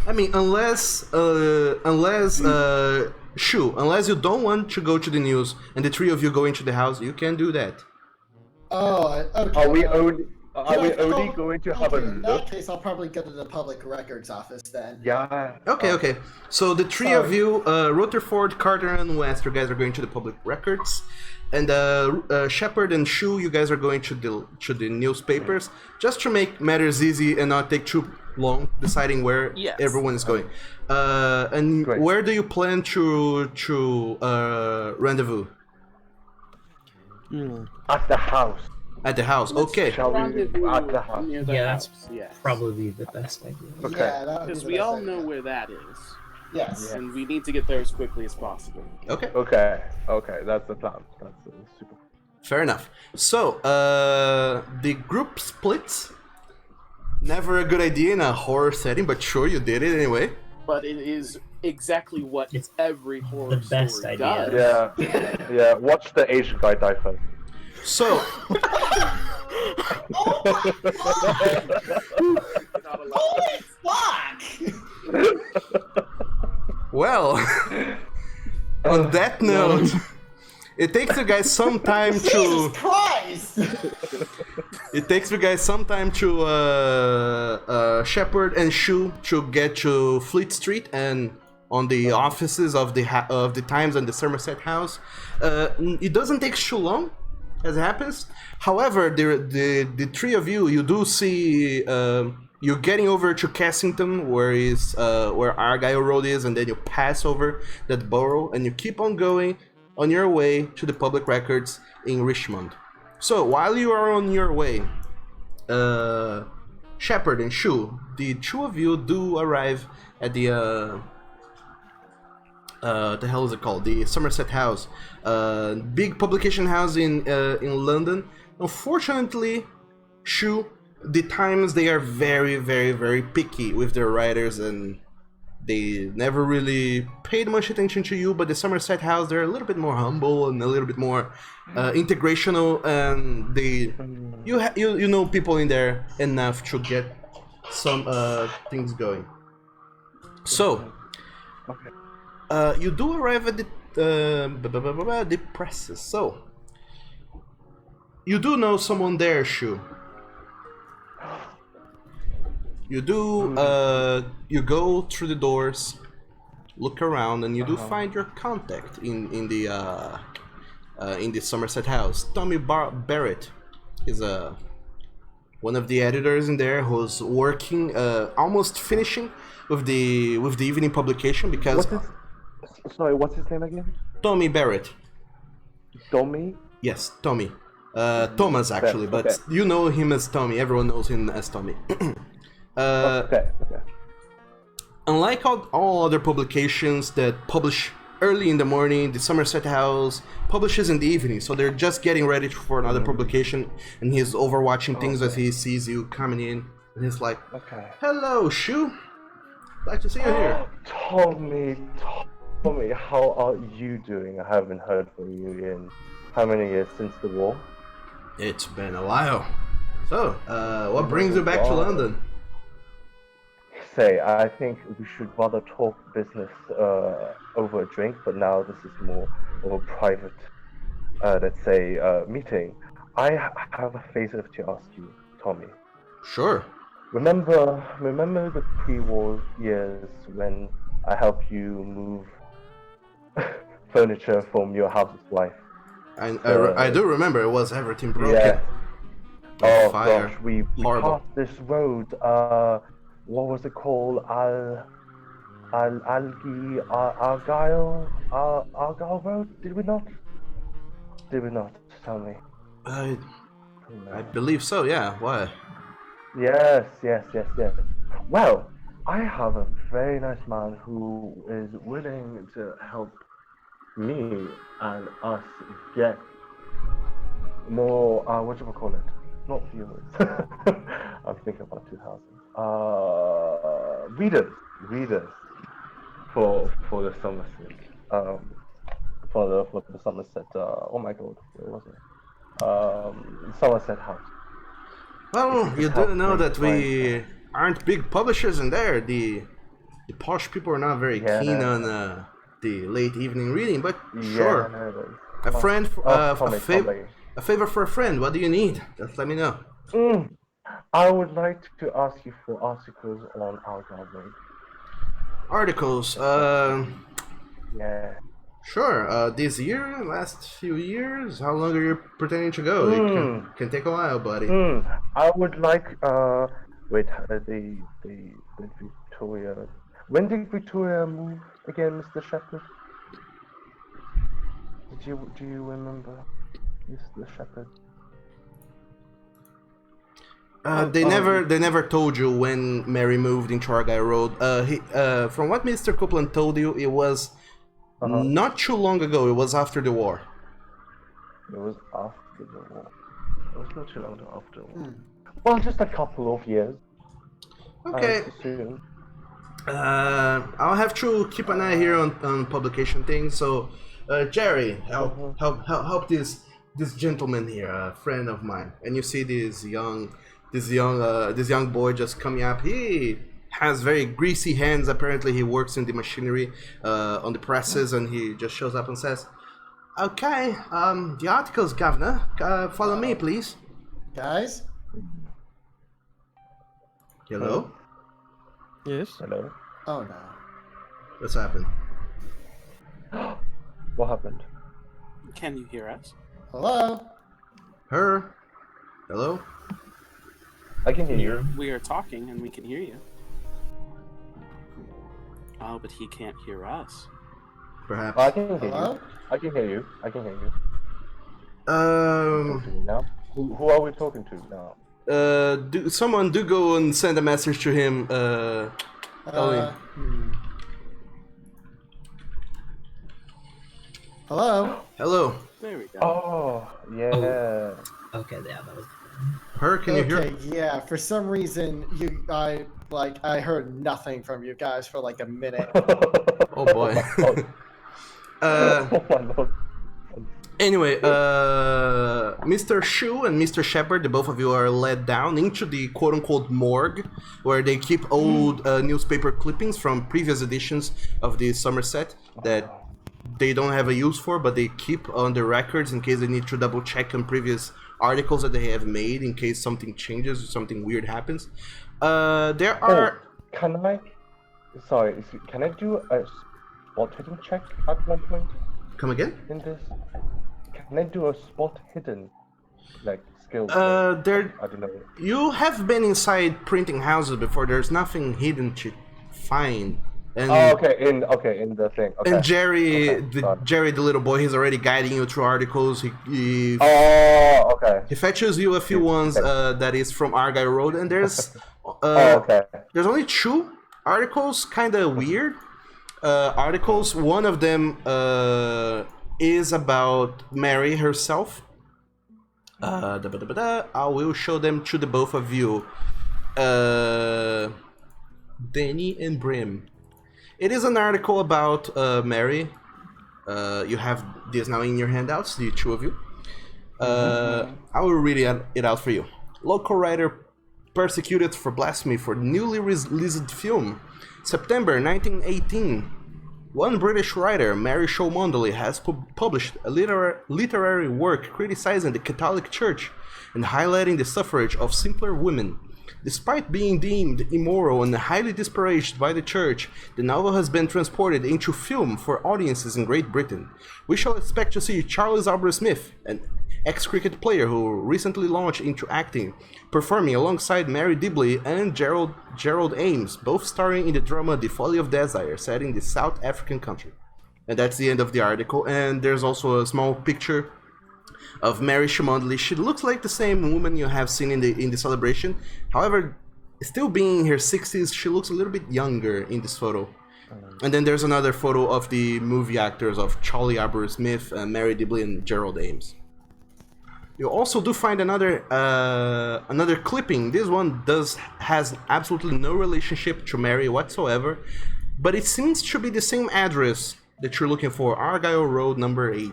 I mean, unless you don't want to go to the news and the three of you go into the house, you can do that. Oh, okay. Are we only Oh, going to have a okay, in that look? case, I'll probably go to the public records office then. Yeah. Okay. So the three of you, Rutherford, Carter, and West, you guys are going to the public records, and Shepard and Shu, you guys are going to the newspapers, just to make matters easy and not take too long deciding where Yes. everyone is going. And Great. where do you plan to rendezvous? At the house. At the house. Okay. Shall we Rendezvous at the house? near the Yeah, house. that's Yes. Probably the best idea. Okay. Yeah, that would be Because the we best all idea. know where that is, Yes. and we need to get there as quickly as possible. Okay. Okay, that's the plan. That's super. Fair enough. So, the group splits. Never a good idea in a horror setting, but sure, you did it anyway. But it is exactly what It's every horror the best story idea. does. Yeah. Watch the Asian guy die first. So, Not allowed. Fuck! well, on that note, it takes you guys some time to. Jesus Christ! It takes you guys some time to Shepard and Shu to get to Fleet Street and on the offices of the Times and the Somerset House. It doesn't take too long, as it happens. However, the three of you do see you're getting over to Cassington, where Argyle Road is, and then you pass over that borough, and you keep on going on your way to the public records in Richmond. So while you are on your way, Shepard and Shu, the two of you do arrive at the hell is it called? The Somerset House, big publication house in London. Unfortunately, Shu, the Times, they are very, very, very picky with their writers, and they never really paid much attention to you. But the Somerset House, they're a little bit more humble and a little bit more integrational, and you know people in there enough to get some things going. So. You do arrive at the presses. So you do know someone there, Shu. You do. You go through the doors, look around, and you do find your contact in the Somerset House. Tommy Barrett is one of the editors in there who's working, almost finishing with the evening publication because. Sorry, what's his name again? Tommy Barrett. Tommy? Yes, Tommy. Thomas, actually, but okay. you know him as Tommy. Everyone knows him as Tommy. Okay. Unlike all other publications that publish early in the morning, the Somerset House publishes in the evening, so they're just getting ready for another publication, and he's overwatching things as he sees you coming in, and he's like, "Hello, Shu. Glad to see you here." Tommy, how are you doing? I haven't heard from you in how many years since the war? It's been a while. So, what brings you back to London? Say, I think we should rather talk business over a drink, but now this is more of a private, let's say, meeting. I have a favor to ask you, Tommy. Sure. Remember the pre-war years when I helped you move furniture from your house's wife? I do remember. It was everything broken. Yeah. Oh fire. gosh, we passed this road. What was it called? Argyle Road? Did we not? Tell me. I believe so. Yeah. Why? Yes. Well, I have a very nice man who is willing to help me and us get more. What do you call it? Not viewers. I'm thinking about 2000. Readers for the Somerset. For the Somerset. Oh my God, where was it? Somerset House. Well, you do know that we aren't big publishers in there. The posh people are not very keen on the late evening reading, but sure. A friend, a favor for a friend. What do you need? Just let me know. I would like to ask you for articles on Argyle Road. Articles? Yeah. Sure. This year, last few years, how long are you pretending to go? It can take a while, buddy. I would like wait, the Victoria. When did Victoria move again, Mr. Shepherd? Do you remember, Mr. Shepherd? They never told you when Mary moved into Argyle Road. From what Mr. Copeland told you, it was not too long ago. It was after the war. It was after the war. It was not too long after the war. Well, just a couple of years. Okay. I'll have to keep an eye here on publication things. So, Jerry, help this gentleman here, a friend of mine. And you see this young boy just coming up. He has very greasy hands. Apparently, he works in the machinery on the presses, and he just shows up and says, "Okay, the articles, Governor. Follow me, please." Guys? Hello? Yes? Hello? Oh no. What's happened? What happened? Can you hear us? Hello? Her? Hello? I can hear you. We are talking and we can hear you. Oh, but he can't hear us. Perhaps. I can hear Hello? you. I can hear you. Now? Who are we talking to now? Someone go and send a message to him. Hello? Hello. There we go. Oh, yeah. Okay, yeah, that was. Her, can you hear? Okay, yeah. For some reason, I heard nothing from you guys for like a minute. Oh boy. Oh my lord. Anyway, Mr. Shu and Mr. Shepard, the both of you are led down into the quote-unquote morgue, where they keep old newspaper clippings from previous editions of the Somerset that they don't have a use for, but they keep on the records in case they need to double-check on previous articles that they have made, in case something changes or something weird happens. There are... Can I do a spot hidden check at one point? Come again? In this? Can I do a spot hidden, like, skill? I don't know. You have been inside printing houses before. There's nothing hidden to find. And, in the thing. Okay. And Jerry, the little boy, he's already guiding you through articles. He okay. He fetches you a few ones that is from Argyle Road, and there's Okay. There's only 2 articles, kind of weird articles. One of them is about Mary herself. I will show them to the both of you. Danny and Brim. It is an article about Mary. You have this now in your handouts, the 2 of you. I will read it out for you. Local writer persecuted for blasphemy for newly released film. September 1918. One British writer, Mary Cholmondeley, has published a literary work criticizing the Catholic Church and highlighting the suffrage of simpler women. Despite being deemed immoral and highly disparaged by the church, the novel has been transported into film for audiences in Great Britain. We shall expect to see Charles Aubrey Smith, an ex-cricket player who recently launched into acting, performing alongside Mary Dibley and Gerald Ames, both starring in the drama The Folly of Desire, set in the South African country. And that's the end of the article. And there's also a small picture of Mary Cholmondeley. She looks like the same woman you have seen in the celebration. However, still being in her 60s, she looks a little bit younger in this photo. And then there's another photo of the movie actors of Charlie Aubrey Smith, Mary Dibley, and Gerald Ames. You also do find another clipping. This one has absolutely no relationship to Mary whatsoever, but it seems to be the same address that you're looking for, Argyle Road, number 8.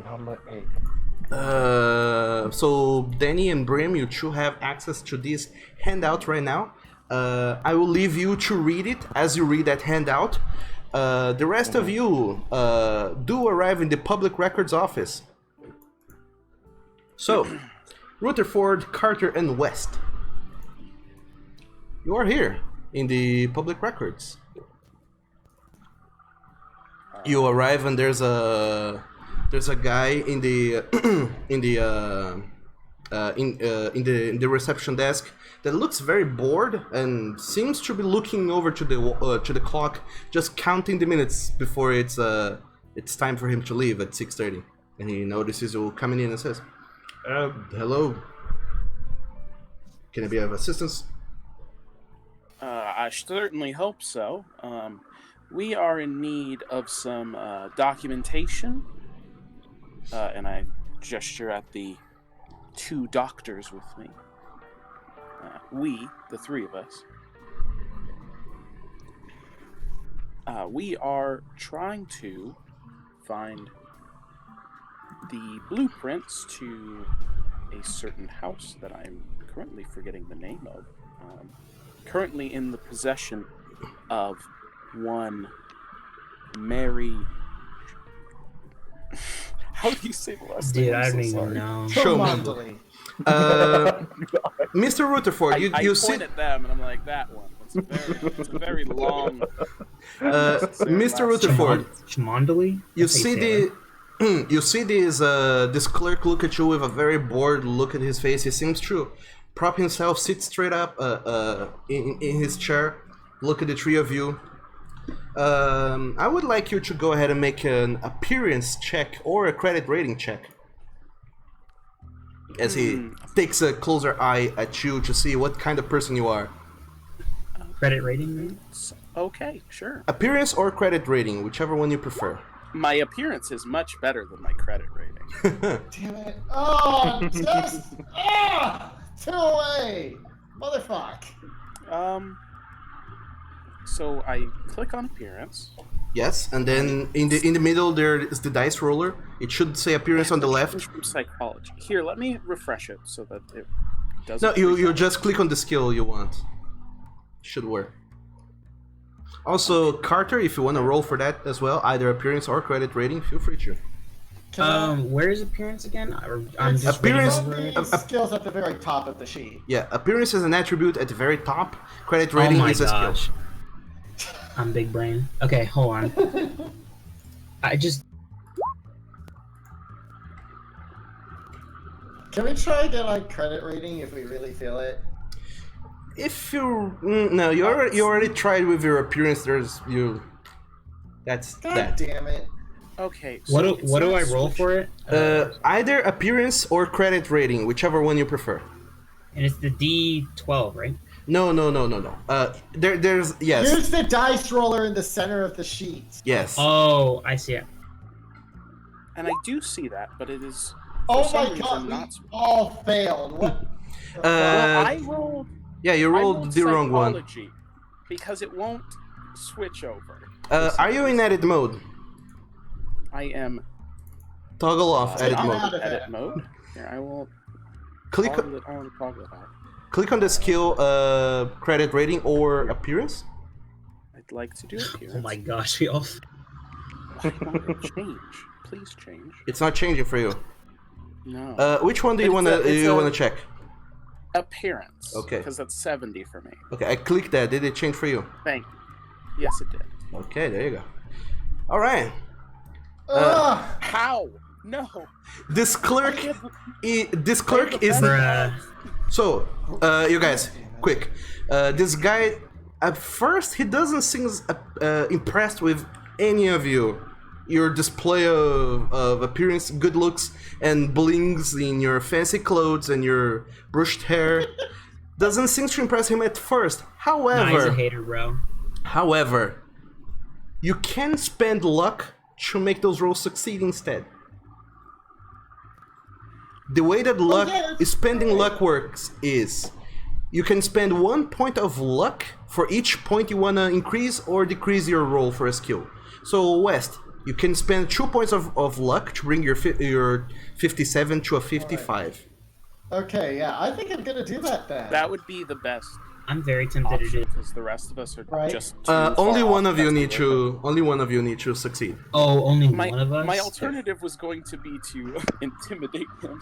Number 8. So Danny and Brim, you 2 have access to this handout right now. I will leave you to read it as you read that handout. The rest of you do arrive in the Public Records Office. So, Rutherford, Carter, and West. You are here in the Public Records. You arrive and there's a guy in the in the reception desk that looks very bored and seems to be looking over to the clock, just counting the minutes before it's time for him to leave at 6:30. And he notices you coming in and says, hello. Can I be of assistance? I certainly hope so. We are in need of some documentation. And I gesture at the 2 doctors with me. We, the 3 of us. We are trying to find the blueprints to a certain house that I'm currently forgetting the name of. Currently in the possession of one Mary. How do you say the last name? Dude, I don't even know. Cholmondeley. Mr. Rutherford, I you point see... at them and I'm like, that one. It's a very long. Mr. Rutherford, Cholmondeley? you see this clerk look at you with a very bored look at his face. He seems to prop himself, sit straight up in his chair, look at the 3 of you. I would like you to go ahead and make an appearance check or a credit rating check. As he takes a closer eye at you to see what kind of person you are. Credit rating? Okay, sure. Appearance or credit rating, whichever one you prefer. My appearance is much better than my credit rating. Damn it. Oh, just... Two away! Motherfuck. So I click on appearance. Yes, and then in the middle there is the dice roller. It should say appearance on the left. From psychology. Here, let me refresh it so that it doesn't. No, you just click on the skill you want. Should work. Also, Carter, if you want to roll for that as well, either appearance or credit rating, feel free to. Where is appearance again? I'm just appearance. Skills at the very top of the sheet. Yeah, appearance is an attribute at the very top. Credit rating is a skill. I'm big brain. Okay, hold on. I just... Can we try again on credit rating if we really feel it? If you no, you already tried with your appearance. That's God that. damn it! Okay. So what do I roll for it? Either appearance or credit rating, whichever one you prefer. And it's the D12, right? No. There's yes. Use the dice roller in the center of the sheet. Yes. Oh, I see it. And I do see that, but it is. Oh some my reason god, we not. all failed. What? Well, I rolled. Yeah, you I rolled the wrong one. psychology because it won't switch over. Are you in edit mode? I am. Toggle off edit not mode. in edit mode. Here, I will. Click. I want to toggle it out. Click on the skill credit rating or appearance. I'd like to do it here. Oh my gosh, we all. Change. Please change. It's not changing for you. No. Which one do you want to check? Appearance. Okay. Because that's 70 for me. Okay, I clicked that. Did it change for you? Thank you. Yes, it did. Okay, there you go. All right. How? No. This clerk is Bruh. so. You guys, quick. This guy, at first, he doesn't seem impressed with any of you. Your display of appearance, good looks, and blings in your fancy clothes and your brushed hair doesn't seem to impress him at first. Nah, he's a hater, bro. However, you can spend luck to make those rolls succeed instead. The way that spending luck works is you can spend 1 point of luck for each point you want to increase or decrease your roll for a skill. So, West, you can spend 2 points of luck to bring your 57 to a 55. Okay, yeah, I think I'm gonna do that then. That would be the best I'm very tempted to option do. because the rest of us are Right. just too Only far one off. of you That's need the to. Only one of you need to succeed. Oh, only My, one of us. my alternative was going to be to intimidate him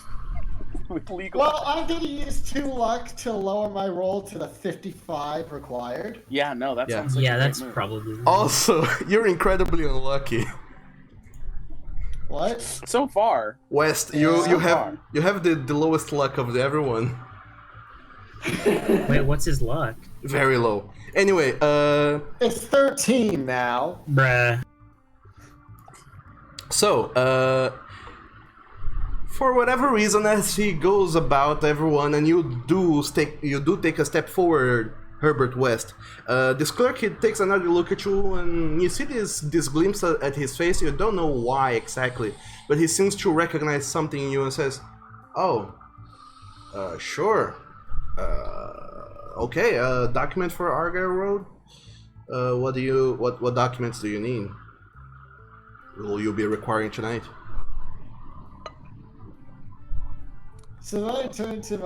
with legal. Well, I'm gonna use 2 luck to lower my roll to the 55 required. Yeah, no, that Yeah. sounds like Yeah, a great that's move. probably. Also, you're incredibly unlucky, What? So far. West. Yeah. You have the lowest luck of everyone. Wait, what's his luck? Very low. Anyway, It's 13 now. Bruh. so, for whatever reason, as he goes about everyone, and you do take a step forward, Herbert West. This clerk, he takes another look at you, and you see this glimpse at his face. You don't know why exactly, but he seems to recognize something in you and says, "Oh, sure. Okay. Document for Argyle Road. What documents do you need? Will you be requiring tonight?" So then I turn to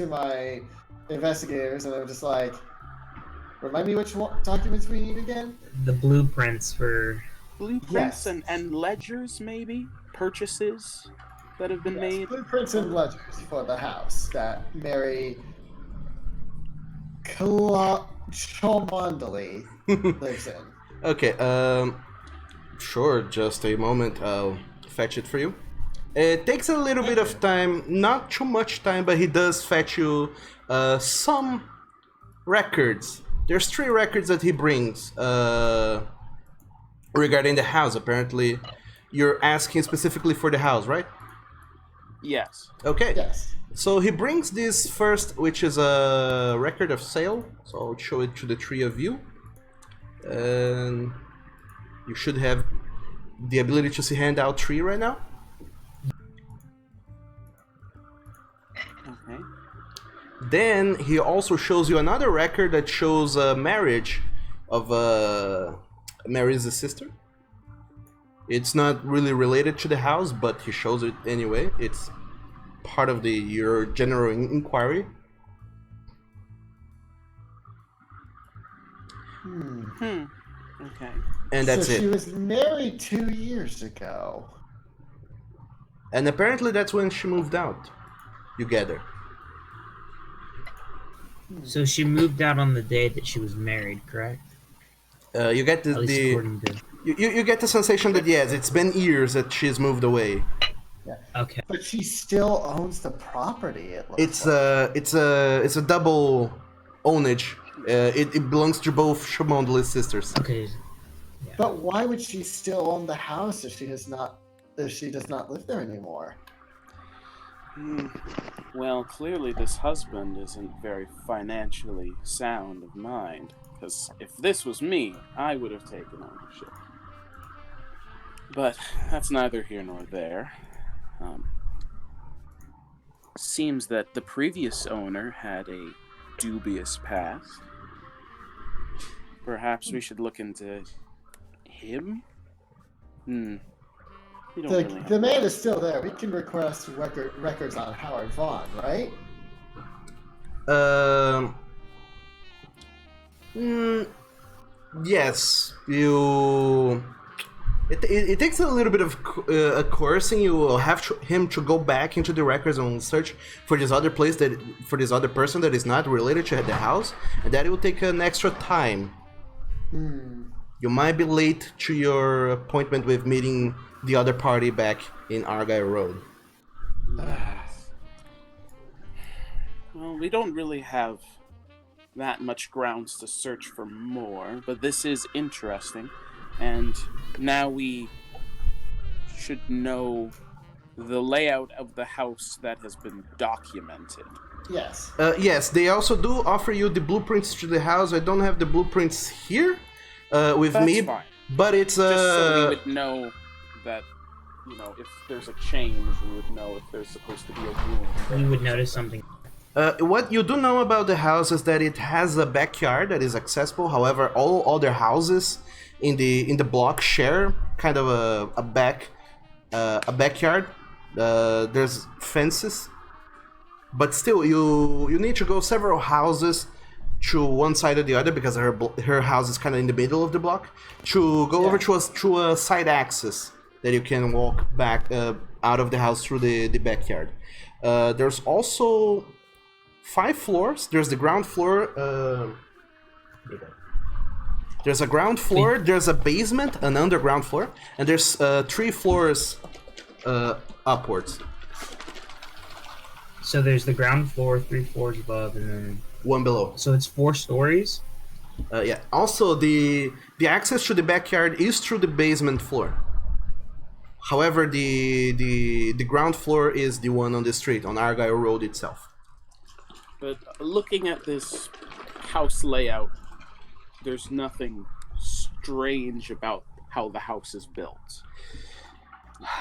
my investigators and I'm just like, remind me which documents we need again? The blueprints for. Blueprints Yes. and ledgers, maybe? Purchases that have been made? Blueprints and ledgers for the house that Mary Chomandali lives in. Okay. Sure. Just a moment. I'll fetch it for you. It takes a little bit of time, not too much time, but he does fetch you some records. There's 3 records that he brings regarding the house. Apparently, you're asking specifically for the house, right? Yes. Okay. Yes. So he brings this first, which is a record of sale. So I'll show it to the 3 of you. And you should have the ability to see handout 3 right now. Okay. Then he also shows you another record that shows a marriage of Mary's sister. It's not really related to the house, but he shows it anyway. It's part of your general inquiry. Okay. And that's so she it. was married 2 years ago. And apparently that's when she moved out. You gather. So she moved out on the day that she was married, correct? You get At least according to. you get the sensation that yes, it's been years that she's moved away. Okay. But she still owns the property, it looks like. It's a double ownage. It belongs to both Shomondless sisters. Okay. But why would she still own the house if she does not live there anymore? Well, clearly this husband isn't very financially sound of mind, because if this was me, I would have taken ownership. But that's neither here nor there. Seems that the previous owner had a dubious past. Perhaps we should look into him? We don't really The man is still there. We can request records on Howard Vaughn, right? Yes, you. It takes a little bit of coercing. You will have him to go back into the records and search for this other place for this other person that is not related to the house, and that will take an extra time. You might be late to your appointment with meeting the other party back in Argyle Road. Well, we don't really have that much grounds to search for more, but this is interesting, and now we should know the layout of the house that has been documented. Yes. Yes, they also do offer you the blueprints to the house. I don't have the blueprints here with That's me, fine. but it's Just so we would know that, if there's a change, we would know if there's supposed to be a room. You would notice something. What you do know about the house is that it has a backyard that is accessible. However, all other houses in the block share kind of a backyard. There's fences, but still you need to go several houses to one side or the other because her house is kind of in the middle of the block to go over to a side access that you can walk back out of the house through the backyard. There's also 5 floors. There's the ground floor. There's a ground floor. There's a basement, an underground floor, and there's 3 floors upwards. So there's the ground floor, 3 floors above, and then 1 below. So it's 4 stories. Yeah. Also, the access to the backyard is through the basement floor. However, the ground floor is the one on the street on Argyle Road itself. But looking at this house layout, there's nothing strange about how the house is built.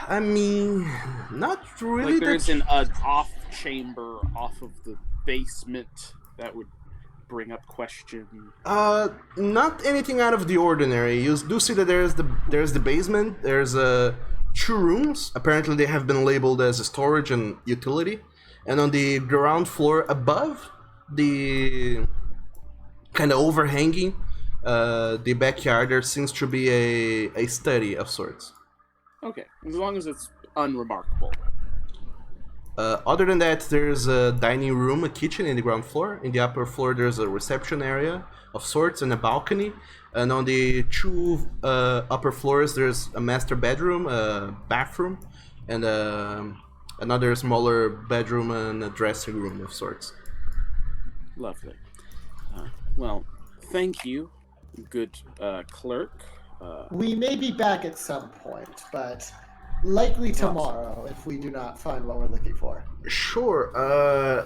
I mean, not really. Like there isn't an off chamber off of the basement that would bring up question. Not anything out of the ordinary. You do see that there's the basement. There's 2 rooms. Apparently, they have been labeled as a storage and utility. And on the ground floor above, the kind of overhanging the backyard, there seems to be a study of sorts. Okay, as long as it's unremarkable. Other than that, there's a dining room, a kitchen in the ground floor. In the upper floor, there's a reception area of sorts and a balcony. And on the 2 upper floors, there's a master bedroom, a bathroom, and another smaller bedroom and a dressing room of sorts. Lovely. Well, thank you, good clerk. We may be back at some point, but likely tomorrow if we do not find what we're looking for. Sure.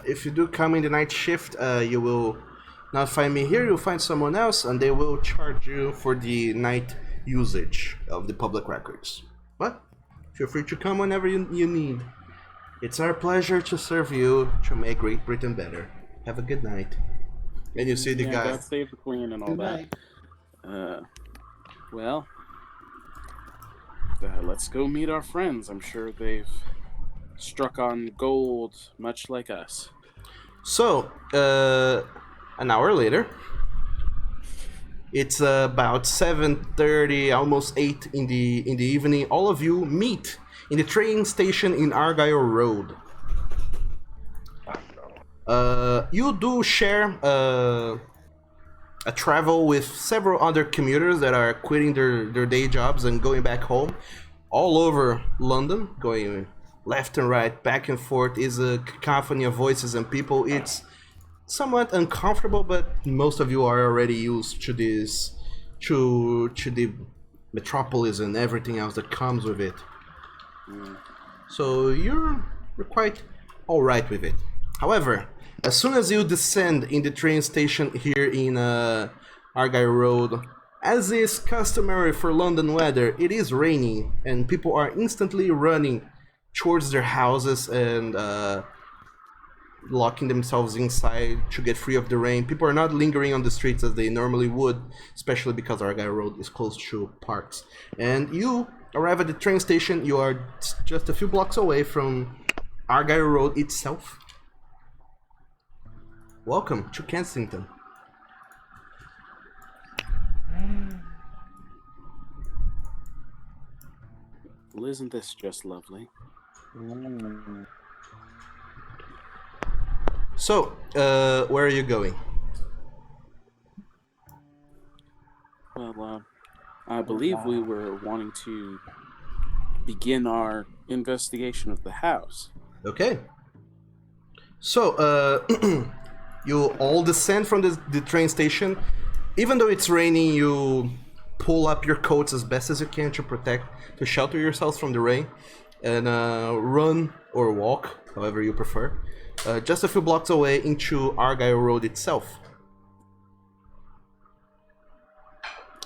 If you do come in the night shift, you will not find me here. You'll find someone else, and they will charge you for the night usage of the public records. But feel free to come whenever you need. It's our pleasure to serve you to make Great Britain better. Have a good night. And you see the guy. God save the Queen and all Good that. night. Well, let's go meet our friends. I'm sure they've struck on gold, much like us. So, an hour later, it's about 7:30, almost 8 in the evening. All of you meet in the train station in Argyle Road. You do share a travel with several other commuters that are quitting their day jobs and going back home all over London, going left and right, back and forth. Is a cacophony of voices and people. It's somewhat uncomfortable, but most of you are already used to this, to the metropolis and everything else that comes with it. So you're quite all right with it. However, as soon as you descend in the train station here in Argyle Road, as is customary for London weather, it is raining, and people are instantly running towards their houses and locking themselves inside to get free of the rain. People are not lingering on the streets as they normally would, especially because Argyle Road is close to parks. And you arrive at the train station. You are just a few blocks away from Argyle Road itself. Welcome to Kensington. Well, isn't this just lovely? So, where are you going? Well, I believe we were wanting to begin our investigation of the house. Okay. So, you all descend from the train station. Even though it's raining, you pull up your coats as best as you can to shelter yourselves from the rain, and run or walk, however you prefer, just a few blocks away into Argyle Road itself.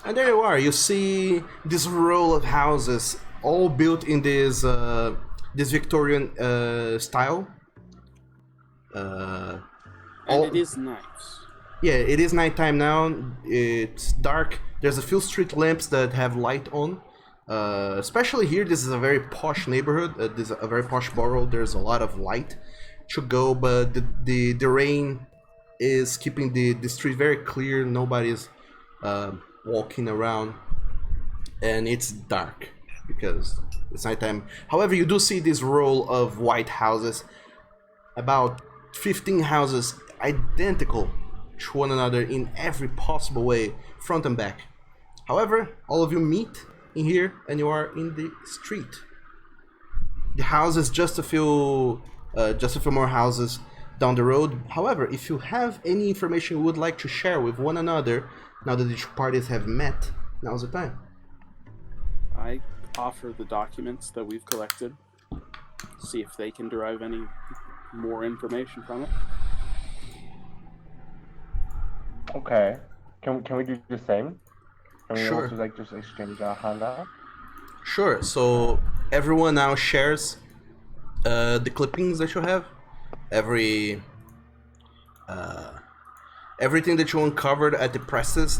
And there you are. You see this row of houses, all built in this Victorian style. And it is nice. Yeah, it is nighttime now. It's dark. There's a few street lamps that have light on. Especially here, this is a very posh neighborhood. This is a very posh borough. There's a lot of light to go, but the rain is keeping the street very clear. Nobody's walking around, and it's dark because it's nighttime. However, you do see this row of white houses, about 15 houses identical to one another in every possible way, front and back. However, all of you meet in here and you are in the street. The house is just a few more houses down the road. However, if you have any information you would like to share with one another, now that the two parties have met, now's the time. I offer the documents that we've collected, see if they can derive any more information from it. Okay. Can we do the same? Can we Sure. also just exchange our handout? Sure, so everyone now shares the clippings that you have. Everything that you uncovered at the presses,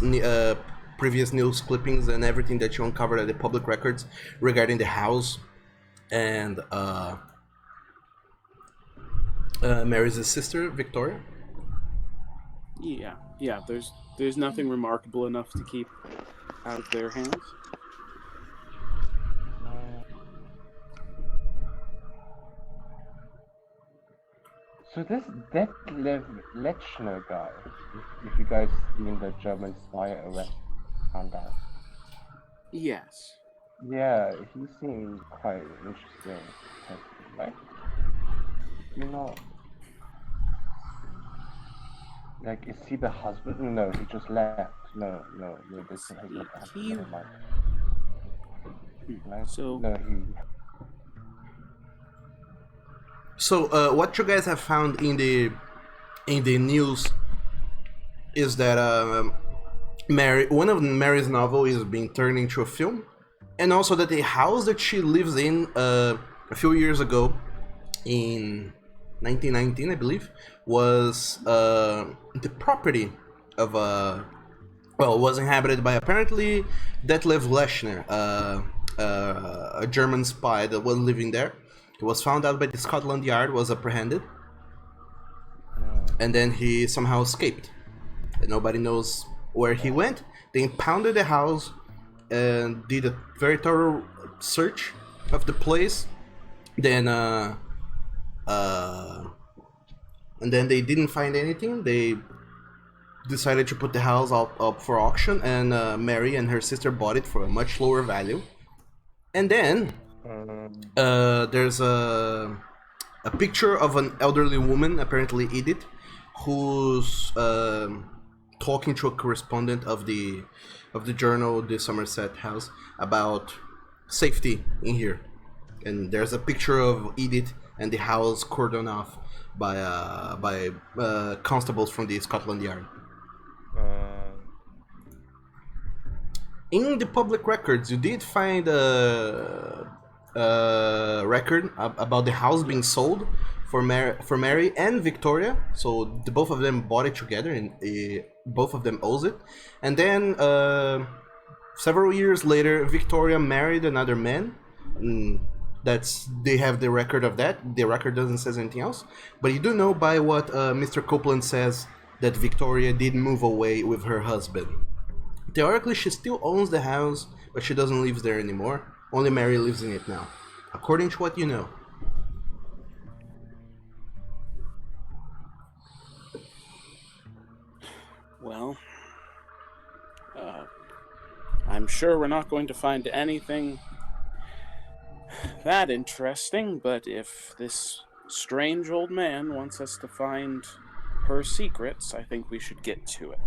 previous news clippings, and everything that you uncovered at the public records regarding the house and Mary's sister, Victoria. Yeah. There's nothing remarkable enough to keep out of their hands. So this Detlev Lechner guy, if you guys seen the German spy arrest handout. Yes. Yeah, he seemed quite interesting, right? You know, like, is he the husband? No, he just left. No, this is his husband. Never mind. Like, So- no, So, what you guys have found in the news is that one of Mary's novel is being turned into a film, and also that the house that she lives in a few years ago, in 1919, I believe, was the property of was inhabited by apparently Detlev Lechner, a German spy that was living there. He was found out by the Scotland Yard, was apprehended, and then he somehow escaped. And nobody knows where he went. They impounded the house and did a very thorough search of the place. Then, and then they didn't find anything. They decided to put the house up for auction, and Mary and her sister bought it for a much lower value. And then there's a picture of an elderly woman, apparently Edith, who's talking to a correspondent of the journal, the Somerset House, about safety in here. And there's a picture of Edith and the house cordoned off by constables from the Scotland Yard. In the public records, you did find a record about the house being sold for Mary and Victoria. So both of them bought it together, and both of them owns it. And then several years later, Victoria married another man. They have the record of that. The record doesn't say anything else, but you do know by what Mr. Copeland says that Victoria did move away with her husband. Theoretically, she still owns the house, but she doesn't live there anymore. Only Mary lives in it now, according to what you know. Well, I'm sure we're not going to find anything that interesting, but if this strange old man wants us to find her secrets, I think we should get to it.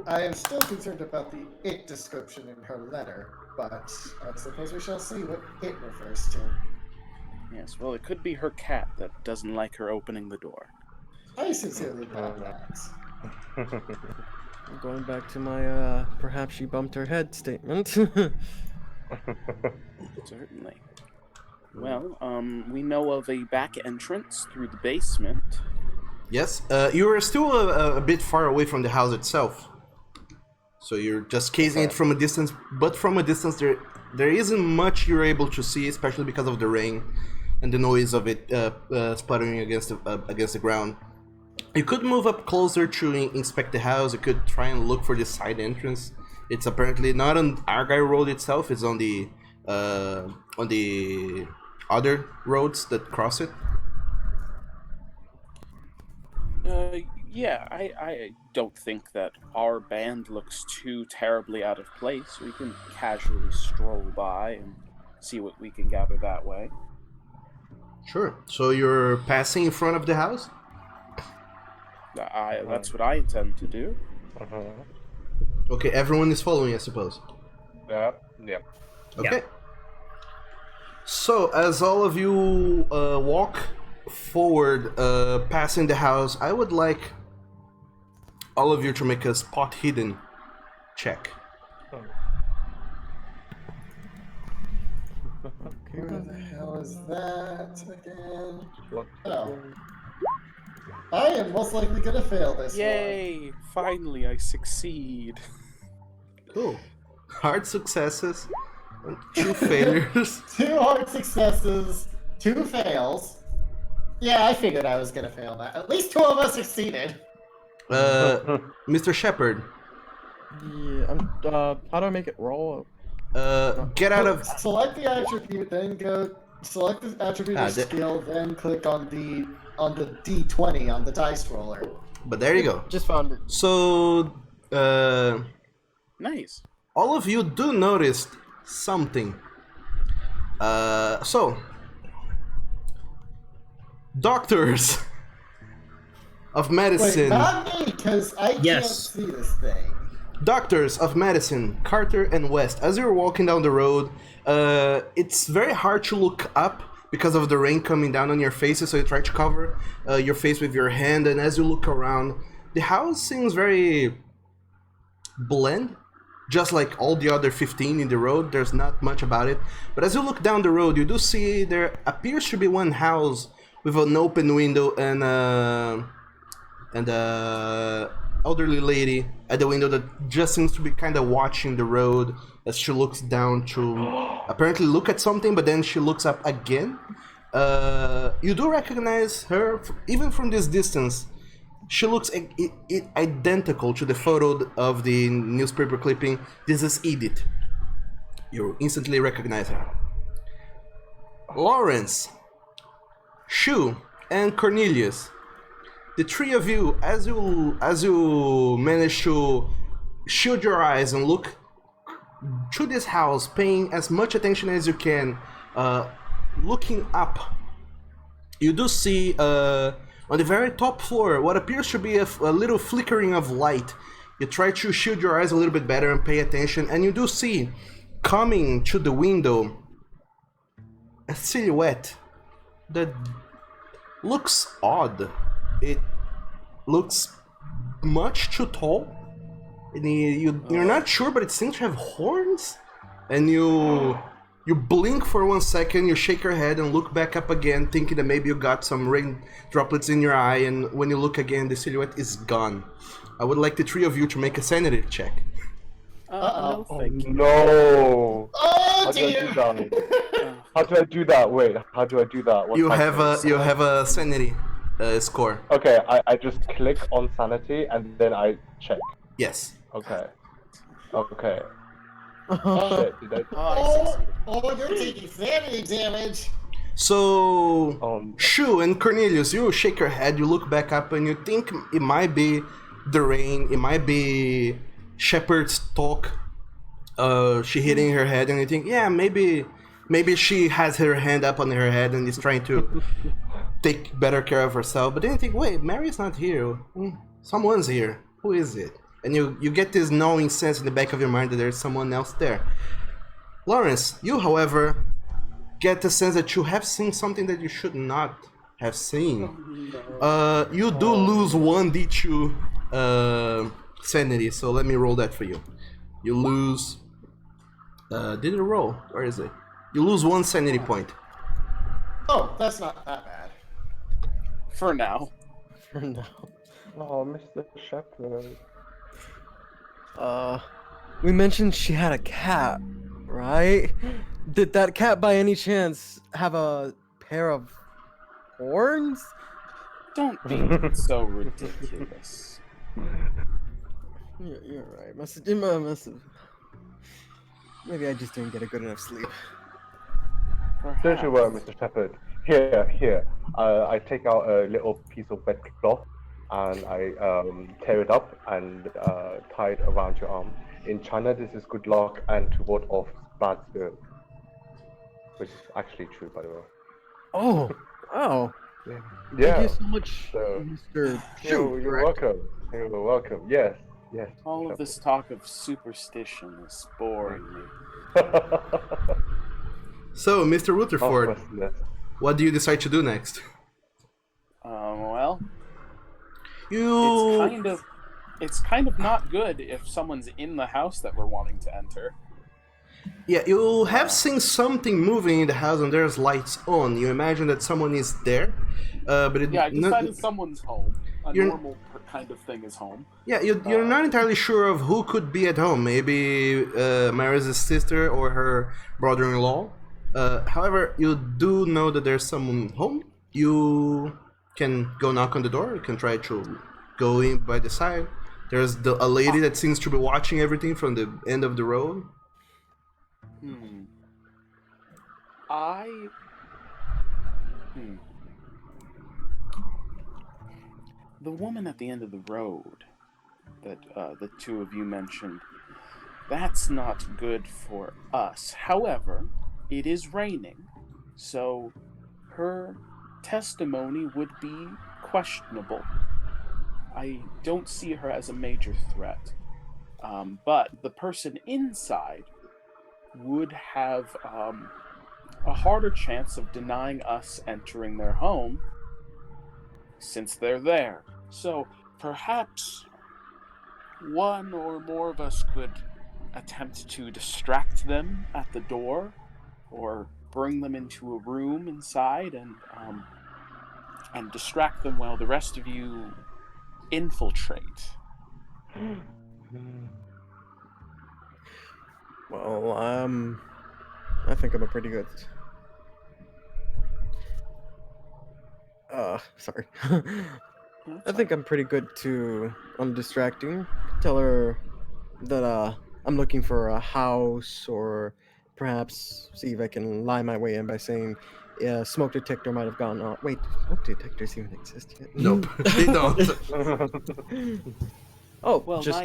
I am still concerned about the it description in her letter, but I suppose we shall see what it refers to. Yes, well, it could be her cat that doesn't like her opening the door. I sincerely doubt that. Going back to my perhaps she bumped her head statement. Certainly. Well, we know of a back entrance through the basement. Yes, you are still a bit far away from the house itself. So you're just casing it from a distance, but from a distance there isn't much you're able to see, especially because of the rain and the noise of it sputtering against the ground. You could move up closer to inspect the house. You could try and look for the side entrance. It's apparently not on Argyle Road itself. It's on the other roads that cross it. Yeah, I don't think that our band looks too terribly out of place. We can casually stroll by and see what we can gather that way. Sure. So you're passing in front of the house? That's what I intend to do. Okay, everyone is following, I suppose. Yeah. Okay. Yeah. So, as all of you walk forward, passing the house, I would like all of you to make a spot hidden check. Where the hell is that again? Oh. I am most likely gonna fail this Yay! Finally, I succeed. Cool. Hard successes, and 2 failures. one. 2 hard successes, 2 fails. Yeah, I figured I was gonna fail that. At least 2 of us succeeded. Mr. Shepard, Yeah, how do I make it roll? get out of... Select the attribute, then go select the attribute or skill, then click on the D20 on the dice roller. But there you go. Just found it. So, Nice. all of you do notice something. So, doctors of medicine. Wait, not me, because I can't see this thing. Doctors of medicine, Carter and West. As you're walking down the road, it's very hard to look up because of the rain coming down on your faces, so you try to cover your face with your hand, and as you look around, the house seems very bland, just like all the other 15 in the road. There's not much about it, but as you look down the road, you do see there appears to be one house with an open window and elderly lady at the window that just seems to be kind of watching the road as she looks down to apparently look at something, but then she looks up again. You do recognize her even from this distance. She looks identical to the photo of the newspaper clipping. This is Edith. You instantly recognize her. Lawrence, Shu, and Cornelius. The 3 of you, as you manage to shield your eyes and look through this house, paying as much attention as you can, looking up, you do see on the very top floor what appears to be a little flickering of light. You try to shield your eyes a little bit better and pay attention, and you do see coming to the window a silhouette that looks odd. It looks much too tall, and you're not sure, but it seems to have horns. And you blink for 1 second, you shake your head and look back up again, thinking that maybe you got some rain droplets in your eye, and when you look again, the silhouette is gone. I would like the three of you to make a sanity check. No, thank you. No! Oh How do I dear! do that? How do I do that? Wait, how do I do that? What's You my have a sanity score. Okay, I just click on sanity and then I check. Yes. Okay. Okay. Oh, Shit, did I... you're taking sanity damage. So, Shu and Cornelius, you shake your head, you look back up, and you think it might be the rain, it might be Shepherd's talk, she hitting her head, and you think, yeah, maybe she has her hand up on her head and is trying to take better care of herself. But then you think, wait, Mary's not here. Someone's here. Who is it? And you get this knowing sense in the back of your mind that there's someone else there. Lawrence, you, however, get the sense that you have seen something that you should not have seen. You do lose 1d2 sanity, so let me roll that for you. You lose... did it roll? Where is it? You lose 1 sanity point. Oh, that's not that bad. For now. For now. Oh, Mr. Shepherd. We mentioned she had a cat, right? Did that cat by any chance have a pair of horns? Don't be so ridiculous. You're right. Must have. Maybe I just didn't get a good enough sleep. Don't you worry, Mr. Shepherd. Here. I take out a little piece of wet cloth and I tear it up and tie it around your arm. In China, this is good luck and to ward off bad spirits. Which is actually true, by the way. Oh, wow. Yeah. Thank you so much, So, Mr. Shu. You're welcome. You're welcome. Yes. All of this talk of superstition is boring me. So, Mr. Rutherford, what do you decide to do next? Well, You... it's kind of not good if someone's in the house that we're wanting to enter. Yeah, you have seen something moving in the house and there's lights on. You imagine that someone is there, but it... Yeah, I decided someone's home. A normal kind of thing is home. Yeah, you're not entirely sure of who could be at home. Maybe Mary's sister or her brother-in-law. However, you do know that there's someone home. You can go knock on the door. You can try to go in by the side. There's a lady that seems to be watching everything from the end of the road. The woman at the end of the road that the two of you mentioned, that's not good for us. However, it is raining, so her testimony would be questionable. I don't see her as a major threat. But the person inside would have a harder chance of denying us entering their home since they're there. So perhaps one or more of us could attempt to distract them at the door or bring them into a room inside and distract them while the rest of you infiltrate. Well, I think I'm a pretty good... sorry. I think I'm pretty good on distracting. Tell her that, I'm looking for a house, or perhaps see if I can lie my way in by saying, yeah, smoke detector might have gone off. Wait, smoke detectors even exist yet? Nope, they don't. Oh, well, just...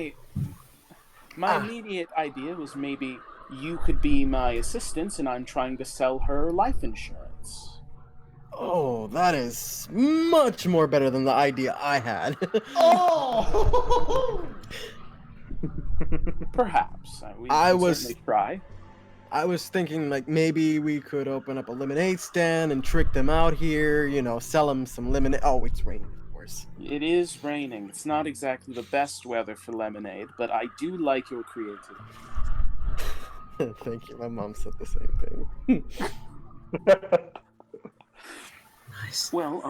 my immediate idea was maybe you could be my assistant and I'm trying to sell her life insurance. Oh, that is much more better than the idea I had. Oh! Perhaps. We I can was certainly try. I was thinking like maybe we could open up a lemonade stand and trick them out here, sell them some lemonade. Oh, it's raining, of course. It is raining. It's not exactly the best weather for lemonade, but I do like your creativity. Thank you. My mom said the same thing. Nice. Well,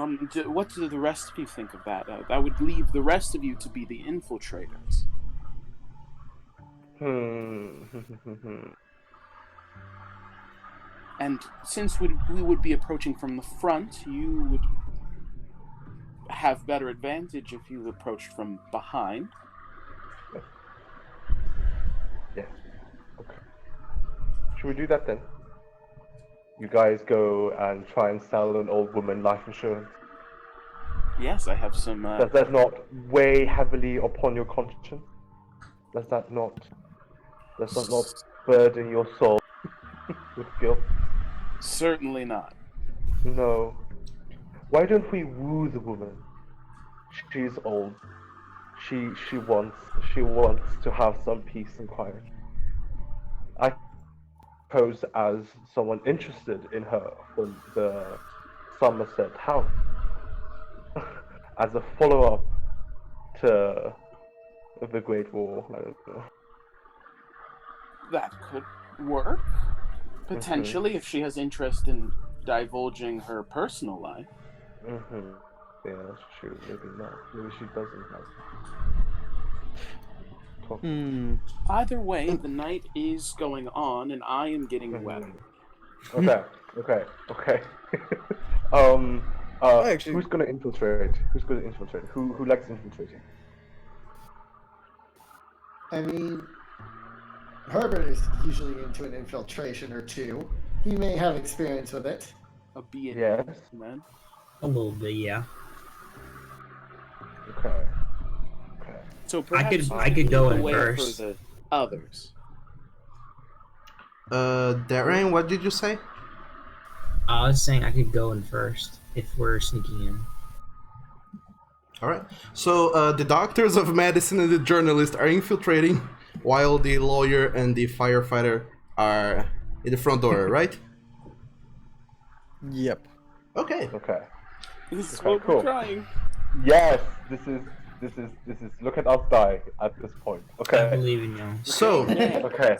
what do the rest of you think of that? That would leave the rest of you to be the infiltrators. And since we would be approaching from the front, you would have better advantage if you approached from behind. Yeah. Okay. Should we do that then? You guys go and try and sell an old woman life insurance. Yes, I have some... Does that not weigh heavily upon your conscience? Does that not burden your soul with guilt? Certainly not. No. Why don't we woo the woman? She's old. She wants to have some peace and quiet. I pose as someone interested in her from the Somerset house. As a follow-up to the Great War, I don't know. That could work. Potentially, if she has interest in divulging her personal life. Yeah, that's true. Maybe not. Maybe she doesn't have. Either way, the night is going on, and I am getting wetter. Okay. Actually, who's gonna infiltrate? Who likes infiltrating? I mean, Herbert is usually into an infiltration or two. He may have experience with it. A B and Yes. man. A little bit, yeah. Okay. So perhaps I could go in wait first. for the others. Darren, what did you say? I was saying I could go in first if we're sneaking in. All right. So the doctors of medicine and the journalist are infiltrating, while the lawyer and the firefighter are in the front door, right? Yep. Okay. This is Okay, what cool. we're trying. Yes, this is. Look at us die at this point. I Okay. believe in you. So, Okay.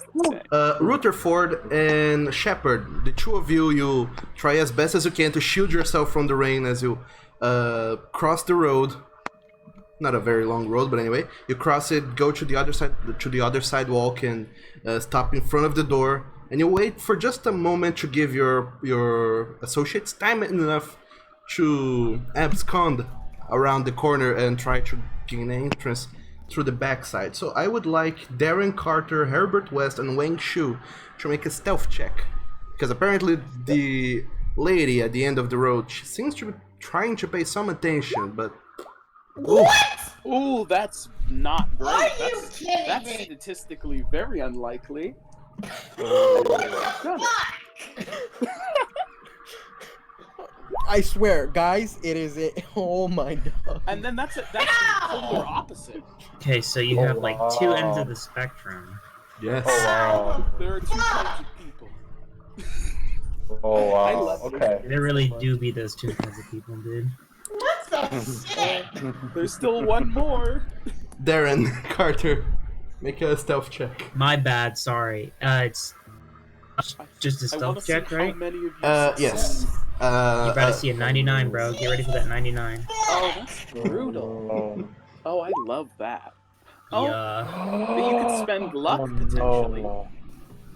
Rutherford and Shepard, the two of you try as best as you can to shield yourself from the rain as you cross the road. Not a very long road, but anyway, you cross it, go to the other sidewalk, and stop in front of the door. And you wait for just a moment to give your associates time enough to abscond around the corner and try to gain an entrance through the backside. So I would like Darren Carter, Herbert West, and Wang Shu to make a stealth check. Because apparently the lady at the end of the road, she seems to be trying to pay some attention, but... What? Ooh, that's not great. Are you that's kidding me? statistically very unlikely. I swear, guys, it is it. Oh my god. And then that's the polar opposite. Okay, so you have like two ends of the spectrum. Yes. Oh wow. There are two types of people. Oh I wow. love Okay. There really do be those two kinds of people, dude. What the shit? There's still one more. Darren Carter, make a stealth check. My bad, sorry. It's just a I want stealth to see check, how right? many of you Yes. succeed. You better see a 99, bro. Get ready for that 99. Oh, that's brutal. Oh, I love that. Oh, Yeah. but you could spend luck potentially.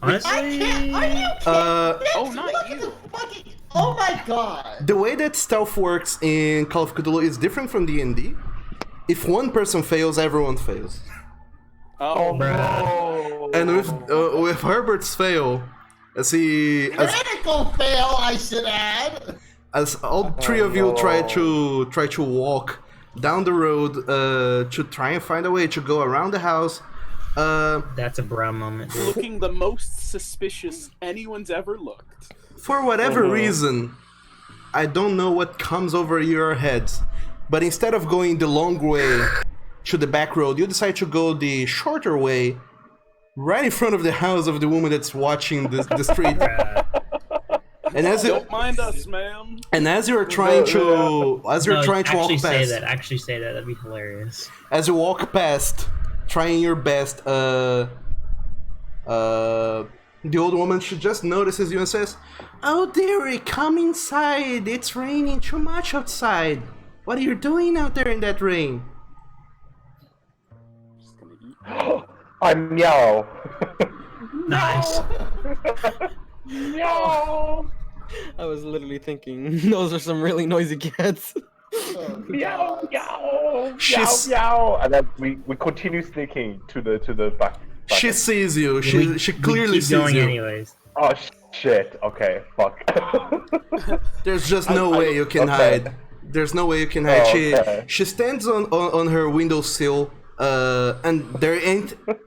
Honestly, I can't. Are you kidding? Oh, not Look at you. the fucking. Oh my god. The way that stealth works in Call of Cthulhu is different from D&D. If one person fails, everyone fails. Oh, bruh. And with Herbert's fail, as Critical fail, I should add. as all three of you try to walk down the road to try and find a way to go around the house. That's a brown moment. Dude. looking the most suspicious anyone's ever looked. For whatever reason, I don't know what comes over your heads, but instead of going the long way to the back road, you decide to go the shorter way right in front of the house of the woman that's watching the street. And as Don't mind us, ma'am. And as you're trying to walk past, Actually say that. That'd be hilarious. As you walk past, trying your best, the old woman, she just notices you and says, "Oh dearie, come inside. It's raining too much outside. What are you doing out there in that rain?" Just gonna eat. I'm meow. Nice. Meow. I was literally thinking those are some really noisy cats. Oh, Meow, God. meow, She's- meow, and then we continue sneaking to the back. She sees you. She We clearly keep sees going you. anyways. Oh shit! Okay, fuck. There's just no way you can okay. hide. There's no way you can hide. Oh, okay. She stands on her windowsill, and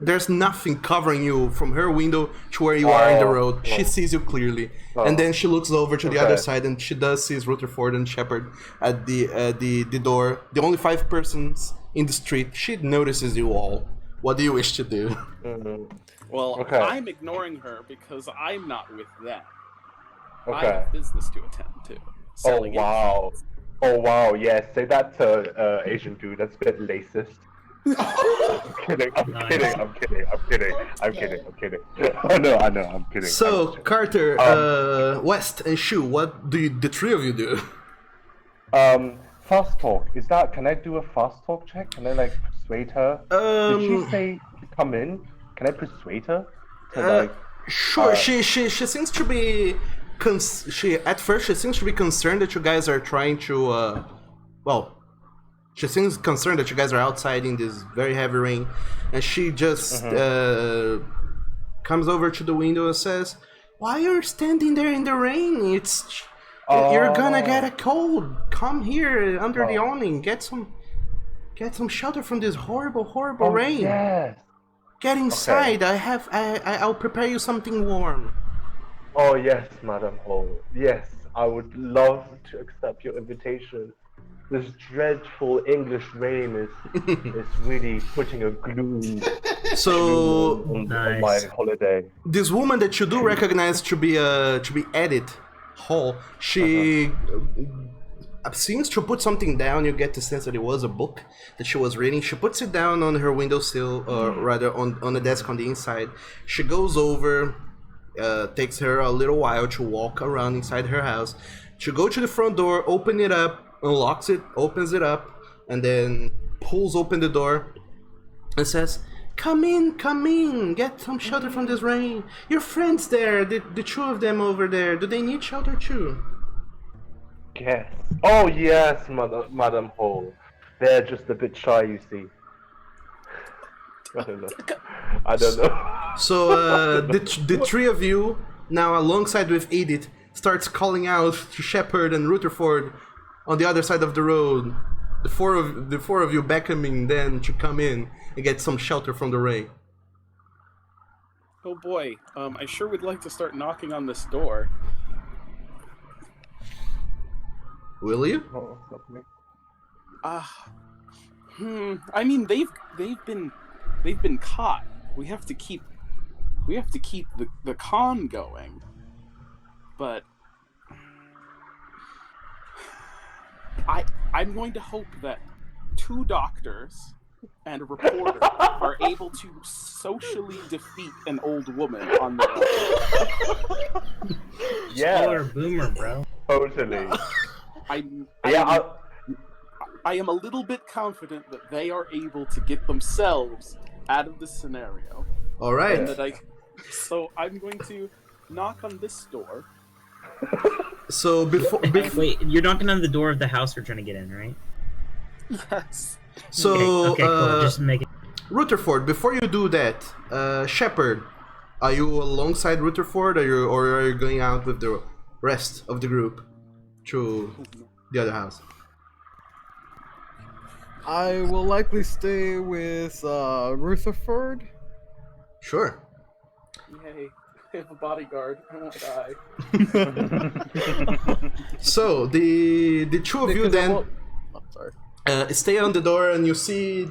there's nothing covering you from her window to where you are in the road. She sees you clearly, and then she looks over to the other side, and she does see Rutherford and Shepard at the door. The only 5 persons in the street. She notices you all. What do you wish to do? Well, Okay. I'm ignoring her because I'm not with them. I Okay. have business to attend to. Oh Selling wow. Oh wow. Yeah. Say that to Asian dude. That's a bit racist. I'm kidding. I'm Nice. kidding. I'm kidding. I'm kidding. I'm kidding. I'm kidding. I know. I'm kidding. So, I'm Carter, West, and Shu, what do the 3 of you do? Fast talk. Is that? Can I do a fast talk check? Can I like persuade her? Did she say to come in? Can I persuade her? To, Sure. She seems to be. At first she seems to be concerned that you guys are trying to. She seems concerned that you guys are outside in this very heavy rain, and she just comes over to the window and says, "Why are you standing there in the rain? You're gonna get a cold. Come here under the awning. Get some shelter from this horrible rain. Yes. Get inside. I'll prepare you something warm." Oh yes, Madam Hall. Yes, I would love to accept your invitation. This dreadful English rain is really putting a gloom So on Nice. my holiday. this woman that you do recognize to be Edith Hall, she seems to put something down. You get the sense that it was a book that she was reading. She puts it down on her windowsill, or rather on the desk on the inside. She goes over. Takes her a little while to walk around inside her house. She go to the front door, open it up, unlocks it, opens it up, and then pulls open the door and says, come in, get some shelter from this rain. Your friends there, the 2 of them over there, do they need shelter too?" Yes. Oh yes, Madam Hall. They're just a bit shy, you see. I don't know. So the 3 of you, now alongside with Edith, starts calling out to Shepard and Rutherford on the other side of the road. The four of you beckoning them to come in and get some shelter from the rain. Oh boy, I sure would like to start knocking on this door. Will you? Oh, not me. I mean, they've been caught. We have to keep the con going. But I'm going to hope that 2 doctors and a reporter are able to socially defeat an old woman on their own. Yeah, Killer boomer, bro. totally. I am a little bit confident that they are able to get themselves out of this scenario. All right. And that so I'm going to knock on this door. So before Wait, you're knocking on the door of the house we're trying to get in, right? Yes. so Okay, cool. Just make it. Rutherford, before you do that, Shepard, are you alongside Rutherford, or are you going out with the rest of the group to the other house? I will likely stay with Rutherford. Sure. Yay. I have a bodyguard. I won't die. So the 2 of you Because I then won't- Oh, sorry. stay on the door, and you see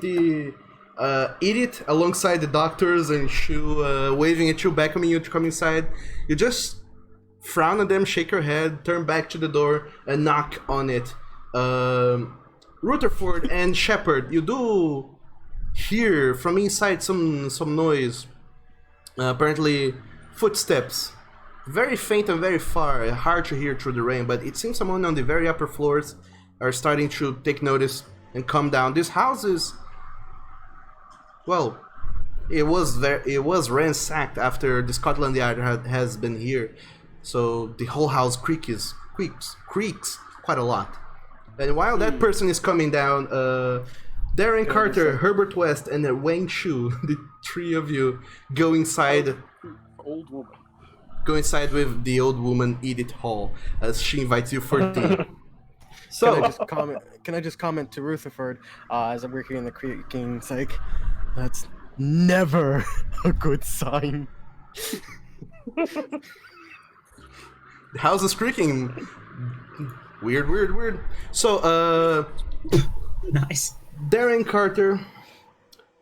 eat it alongside the doctors and Shu waving at you, beckoning you to come inside. You just frown at them, shake your head, turn back to the door, and knock on it. Rutherford and Shepard, you do hear from inside some noise. Apparently, footsteps. Very faint and very far, hard to hear through the rain, but it seems someone on the very upper floors are starting to take notice and come down. This house is... well, it was ransacked after the Scotland Yard has been here, so the whole house creaks quite a lot. And while that person is coming down, Darren Carter, Herbert West, and Wang Shu, the three of you, go inside. Old woman. Go inside with the old woman Edith Hall as she invites you for tea. So Can I just comment to Rutherford as I'm working in the creaking? It's like, that's never a good sign. The house is creaking. Weird. So, Nice. Darren Carter,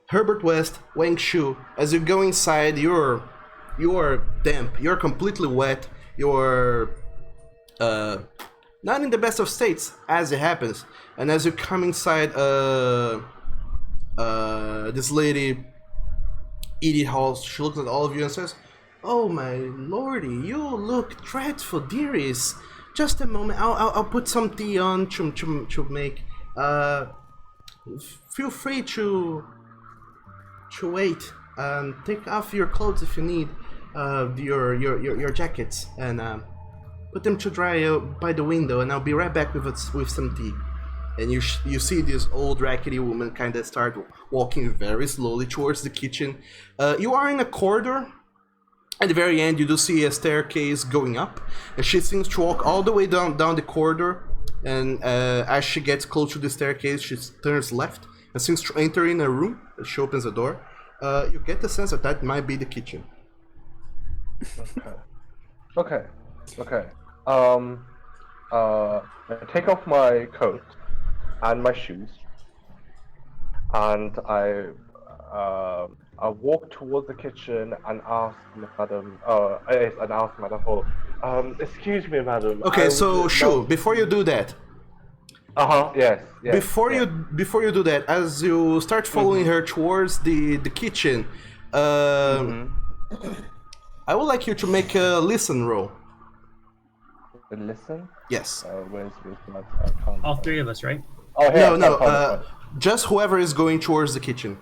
Herbert West, Wang Shu, as you go inside, you're damp, you're completely wet, you're not in the best of states, as it happens. And as you come inside, this lady, Edith Hall, she looks at all of you and says, "Oh my lordy, you look dreadful, dearies. Just a moment, I'll put some tea on to make. Feel free to wait and take off your clothes if you need, your jackets, and put them to dry by the window, and I'll be right back with some tea." And you see this old raggedy woman kind of start walking very slowly towards the kitchen. You are in a corridor. At the very end, you do see a staircase going up, and she seems to walk all the way down the corridor. And as she gets close to the staircase, she turns left and seems to enter in a room. She opens the door. You get the sense that might be the kitchen. Okay. I take off my coat and my shoes, and I walk towards the kitchen and ask Madam Hall, excuse me, Madam. Okay, so Shu, before you do that. Yes. Before you do that, as you start following her towards the kitchen, I would like you to make a listen roll. Listen? Yes. Where's my? I can't. All three of us, right? Oh, here, No. Just whoever is going towards the kitchen.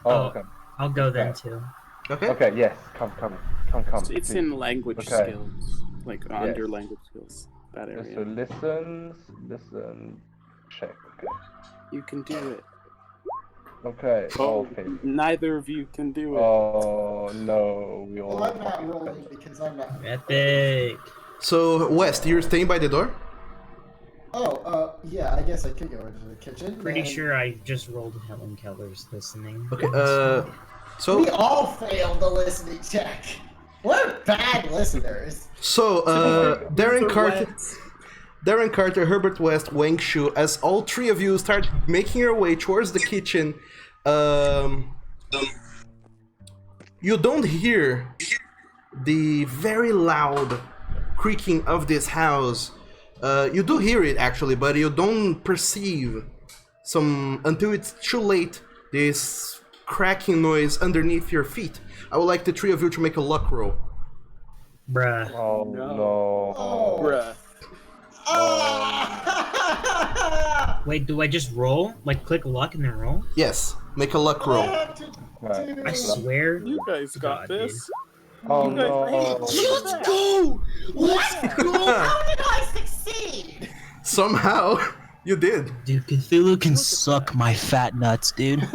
Okay. I'll go then too. Okay. Okay. Yes. Come. It's in language skills, like under language skills. That area. So listen, check. Okay. You can do it. Okay. Oh, okay. neither of you can do it. Oh no, we all. Well, I'm not rolling because I'm not. Epic. So West, you're staying by the door? Yeah, I guess I could go into the kitchen. Pretty sure I just rolled Helen Keller's listening. Okay, so... We all failed the listening check. We're bad listeners. So, Darren Carter, Herbert West, Wang Shu, as all three of you start making your way towards the kitchen, you don't hear the very loud creaking of this house. You do hear it actually, but you don't perceive until it's too late, this cracking noise underneath your feet. I would like the three of you to make a luck roll. Bruh. Oh no. Bruh. Wait, do I just roll? Like click luck and then roll? Yes, make a luck roll. I swear. You guys got God, this. Oh You guys- no. Let's go! Let's go! How did I succeed? Somehow, you did. Dude, Cthulhu can suck my fat nuts, dude.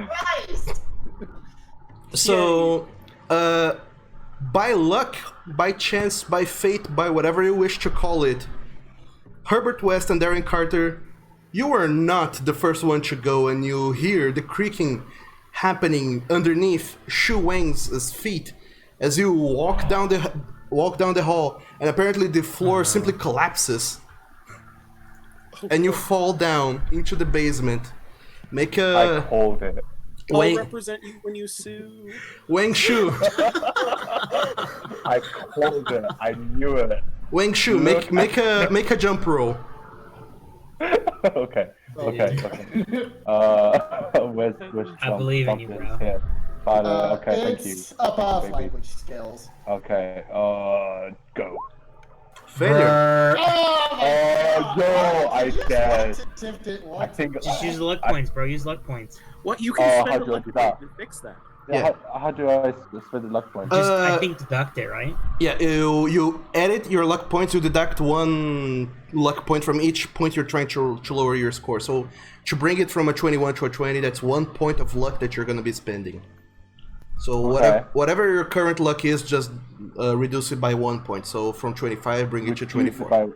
Christ! So, by luck, by chance, by fate, by whatever you wish to call it, Herbert West and Darren Carter, you are not the first one to go, and you hear the creaking happening underneath Shu Wang's feet as you walk down the hall, and apparently the floor simply collapses. and you fall down into the basement. Make I a called it. I'll Wang represent you when you sue. Wang Shu. I called it. I knew it. Wang Shu, make a jump roll. Okay. Where's I believe in you, bro. Here. Okay, thank you. It's above Maybe. language skills. Okay. Go. Failure. Oh my Oh, god! yo, I just guessed. want to attempt it I once. think. Just use luck points, bro. Use luck points. What you can How spend a do I luck do point that? to fix that. Yeah. How do I spend the luck point? Just I think deduct it, right? Yeah, you edit your luck points. You deduct 1 luck point from each point you're trying to lower your score. So to bring it from a 21 to a 20, that's 1 point of luck that you're gonna be spending. So whatever your current luck is, just reduce it by 1 point. So from 25, bring it to 24.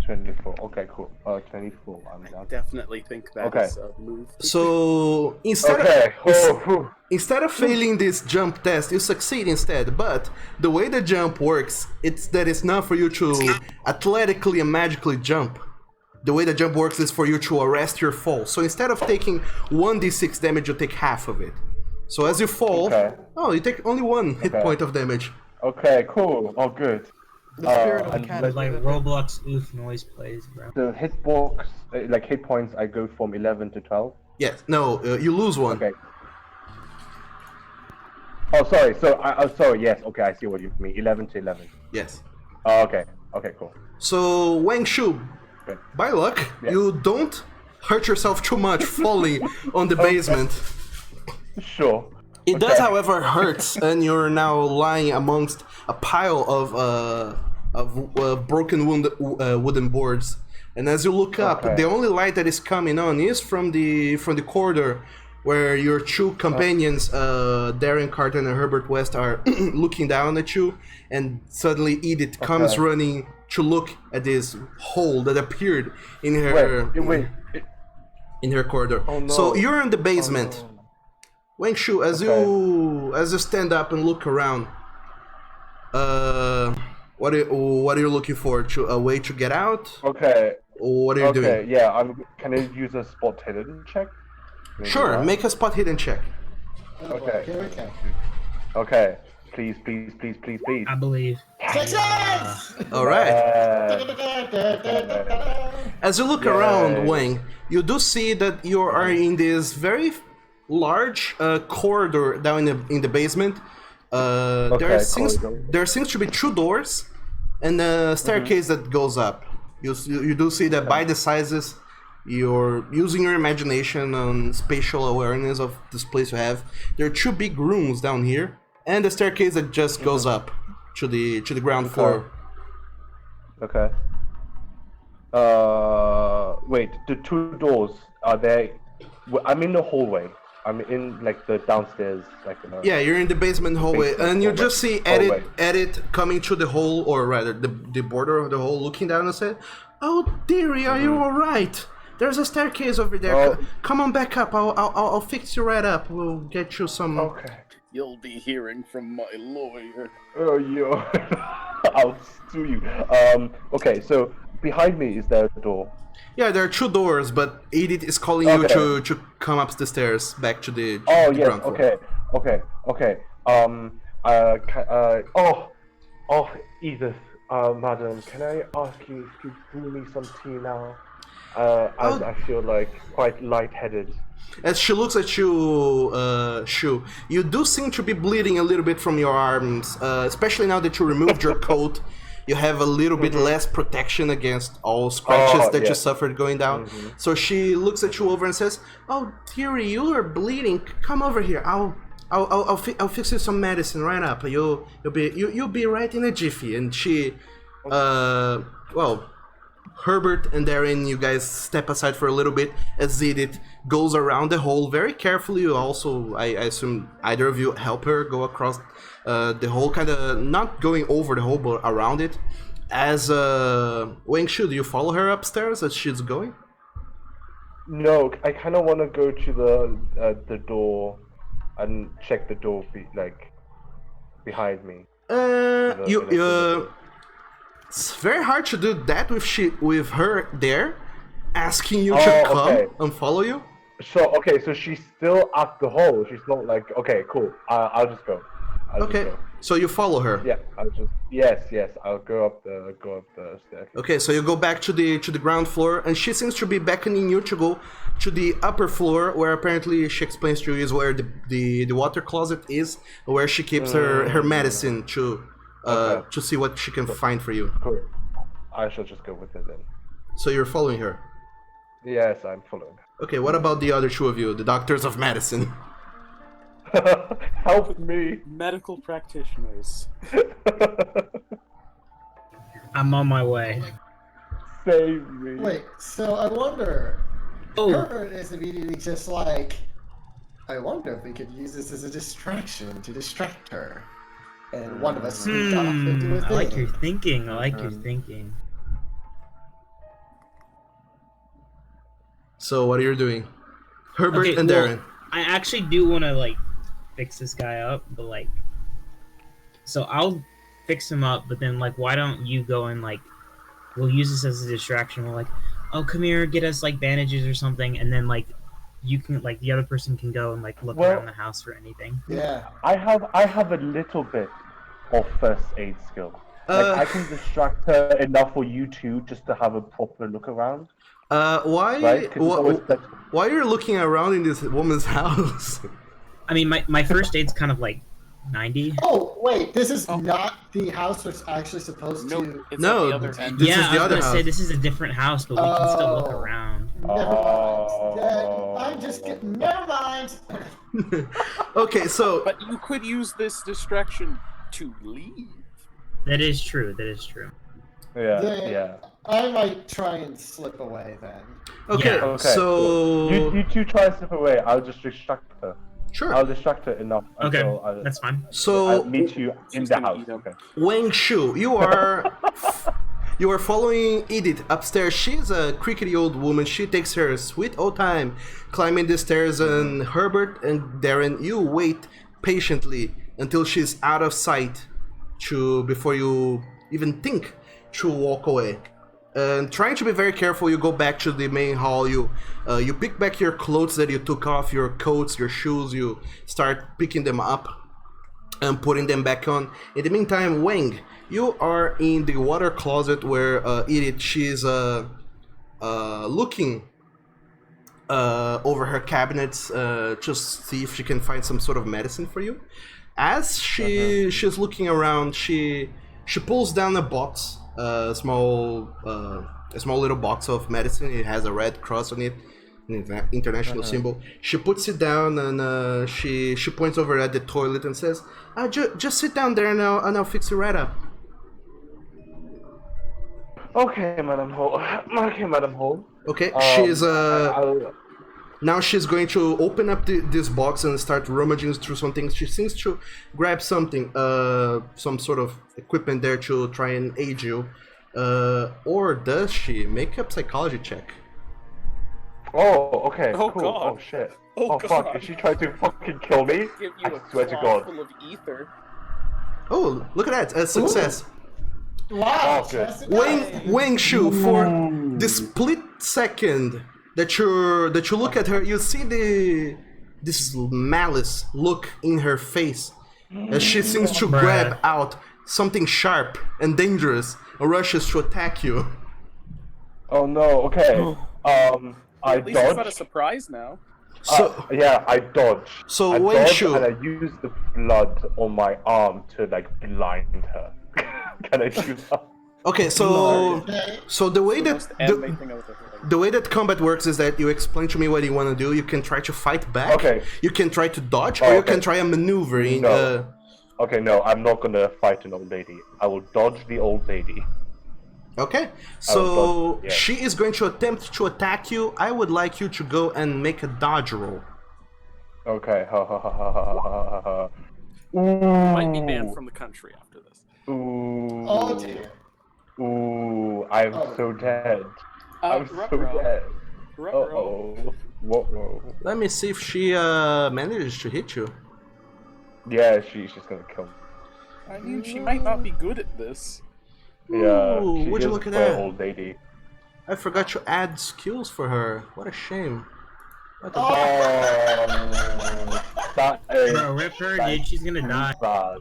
24. Okay, cool. 24. I'm I down. definitely think that's a move. So instead of failing this jump test, you succeed instead. But the way the jump works, it's not for you to athletically and magically jump. The way the jump works is for you to arrest your fall. So instead of taking 1d6 damage, you take half of it. So as you fall, you take only 1 hit point of damage. Okay, cool. Oh, good. The spirit of the and cat It's is like with it. Roblox oof noise plays, bro. The hitbox, like hit points, I go from 11 to 12. Yes, no, you lose 1. Okay. Oh, sorry. So, sorry. Yes. Okay, I see what you mean. 11 to 11. Yes. Oh, okay. Okay, cool. So Wang Shu, Okay. by luck, you don't hurt yourself too much falling on the basement. Sure. It does, however, hurt, and you're now lying amongst a pile of broken wooden boards. And as you look up, the only light that is coming on is from the corridor where your 2 companions, Darren Carton and Herbert West, are looking down at you. And suddenly Edith comes running to look at this hole that appeared in her in her corridor. Oh, no. So you're in the basement. Oh, no. Wang Shu, as you stand up and look around, what are you looking for? A way to get out? Okay. Or what are you doing? Okay. Yeah. Can I use a spot hidden check? Can I do Sure, that? make a spot hidden check. Okay. Here we go. Okay. Please. I believe. Success! All right. Uh, As you look around, Wang, you do see that you are in this very large corridor down in the basement. There seems to be 2 doors and a staircase that goes up. You do see that by the sizes, you're using your imagination and spatial awareness of this place you have. There are 2 big rooms down here and a staircase that just goes up to the ground floor. Okay. Wait. The 2 doors are they? I'm in the hallway. I'm in like the downstairs, like. Yeah, you're in the basement hallway, and you just see hallway. Edit coming to the hole, or rather, the border of the hole, looking down and said, "Oh, dearie, are you all right? There's a staircase over there. Oh. Come on back up. I'll fix you right up. We'll get you some." Okay. You'll be hearing from my lawyer. Oh, yo. I'll sue you. Okay. So behind me is there a door? Yeah, there are 2 doors, but Edith is calling you to come up the stairs back to the Oh, the yes. ground floor. Okay. Edith, madam, can I ask you to brew me some tea now? As I feel like quite lightheaded. As she looks at you, Shu, you do seem to be bleeding a little bit from your arms, especially now that you removed your coat. You have a little bit less protection against all scratches that you suffered going down. So she looks at you over and says, "Oh, dearie, you are bleeding. Come over here. I'll fix you some medicine right up. You'll be right in a jiffy." And she, Herbert and Darren, you guys step aside for a little bit as Edith goes around the hole very carefully. You also, I assume either of you help her go across the hole, kind of not going over the hole, but around it. As Wang Shu, do you follow her upstairs as she's going? No, I kind of want to go to the door and check the door behind me. It's very hard to do that with her there, asking you to come okay. and follow you. So she's still at the hole. She's not like, okay, cool. I'll just go. Okay, so you follow her. Yeah, yes. I'll go up the staircase. Okay, so you go back to the ground floor, and she seems to be beckoning you to go to the upper floor, where apparently she explains to you is where the water closet is, where she keeps her medicine to see what she can find for you. Cool. I shall just go with her then. So you're following her. Yes, I'm following. Okay, what about the other two of you, the doctors of medicine? Help me! Medical practitioners. I'm on my way. Save me. Wait, so I wonder. Oh. Herbert is immediately just like, I wonder if we could use this as a distraction to distract her. And one of us sneak off and do a thing. I like your thinking. I like your thinking. So what are you doing? Herbert Okay, and well, Darren. I actually do want to like fix this guy up, but like, so I'll fix him up. But then like, why don't you go and like, we'll use this as a distraction. We're like, oh, come here, get us like bandages or something, and then like, you can like the other person can go and like look around the house for anything. Yeah. I have a little bit of first aid skill. Like I can distract her enough for you two just to have a proper look around. Why? Right? Why are you looking around in this woman's house? I mean, my first aid's kind of like 90. Oh, wait, this is not the house that's actually supposed to... It's No, at the other end. this Yeah, is the I other was gonna house. say this is a different house, but we can still look around. Never mind. Okay, so But you could use this distraction to leave. That is true. That is true. Yeah. I might try and slip away then. okay, Yeah. Okay. so You two try to slip away. I'll just distract her. sure. I'll distract her enough Okay, until that's fine. I'll So meet you in She's the gonna house. eat up. Okay. Wang Shu, you are following Edith upstairs. She's a crickety old woman. She takes her sweet old time climbing the stairs, and Herbert and Darren, you wait patiently until she's out of sight before you even think to walk away. And trying to be very careful, you go back to the main hall. You pick back your clothes that you took off, your coats, your shoes. You start picking them up and putting them back on. In the meantime, Wang, you are in the water closet where Edith, she's looking over her cabinets to see if she can find some sort of medicine for you. As she's looking around, she pulls down a box, a small little box of medicine. It has a red cross on it, an international symbol. She puts it down, and she points over at the toilet and says, just sit down there and I'll fix you right up. Okay, Madam Hall. Okay, she's now she's going to open up this box and start rummaging through some things. She seems to grab something, some sort of equipment there to try and aid you. Or does she? Make a psychology check. Oh, okay. Oh, cool. God. Oh shit. Oh, fuck! God. Is she trying to fucking kill me? Give you I a swear to claw God. full of ether. Oh, look at that! A success. Wow. Oh, good. just a guy. Wang Shu, for the split second that you look at her, you see this malice look in her face as she seems to grab out something sharp and dangerous and rushes to attack you. Oh no. Okay. I At least it's not a dodged. surprise now. So Yeah, I dodged. So I Wang dodged Shu- and I used the blood on my arm to like blind her. Can I do that? okay, so the way that Most anime thing I was ever like. the way that combat works is that you explain to me what you want to do. You can try to fight back. Okay. You can try to dodge, or you okay. can try a maneuver in. No. Okay, no, I'm not gonna fight an old lady. I will dodge the old lady. Okay, dodge, so yeah. she is going to attempt to attack you. I would like you to go and make a dodge roll. Okay. Ha ha ha ha ha ha ha. Might be banned from the country after this. Ooh. Oh dear. Ooh, I'm so dead. I'm so Ruh-roh. dead. Ruh-roh. Uh-oh. Whoa. Let me see if she manages to hit you. Yeah, she's gonna kill me. I mean, she might not be good at this. Yeah, Ooh, she would you is look at quite an that? old lady. I forgot to add skills for her. What a shame. What a That is Bro, rip her, dude. She's gonna die. bad.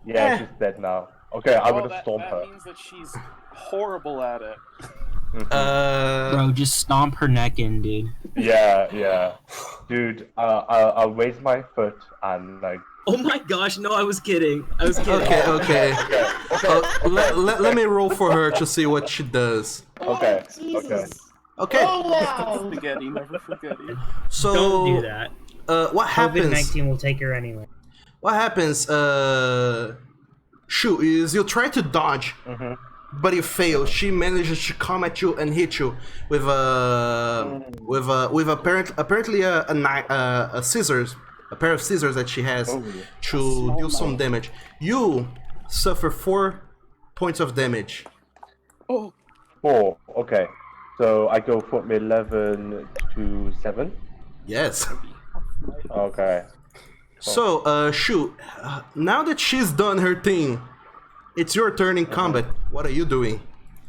Yeah, she's dead now. Okay, I'm gonna that, stomp that her. means that she's horrible at it. Bro, just stomp her neck in, dude. Yeah. Dude, I'll raise my foot and like. Oh my gosh, no, I was kidding. Okay. Let me roll for her to see what she does. Okay. Oh, Jesus. Okay. Oh, wow. Spaghetti, never forget it. So Don't do that. What happens? COVID-19 will take her anyway. What happens? Shu, is you try to dodge, but you fail. She manages to come at you and hit you with apparently a scissors, a pair of scissors that she has to do some damage. You suffer 4 points of damage. Oh, 4. Okay. So I go from 11 to 7. Yes. Okay. So, Shu, now that she's done her thing, it's your turn in combat. What are you doing?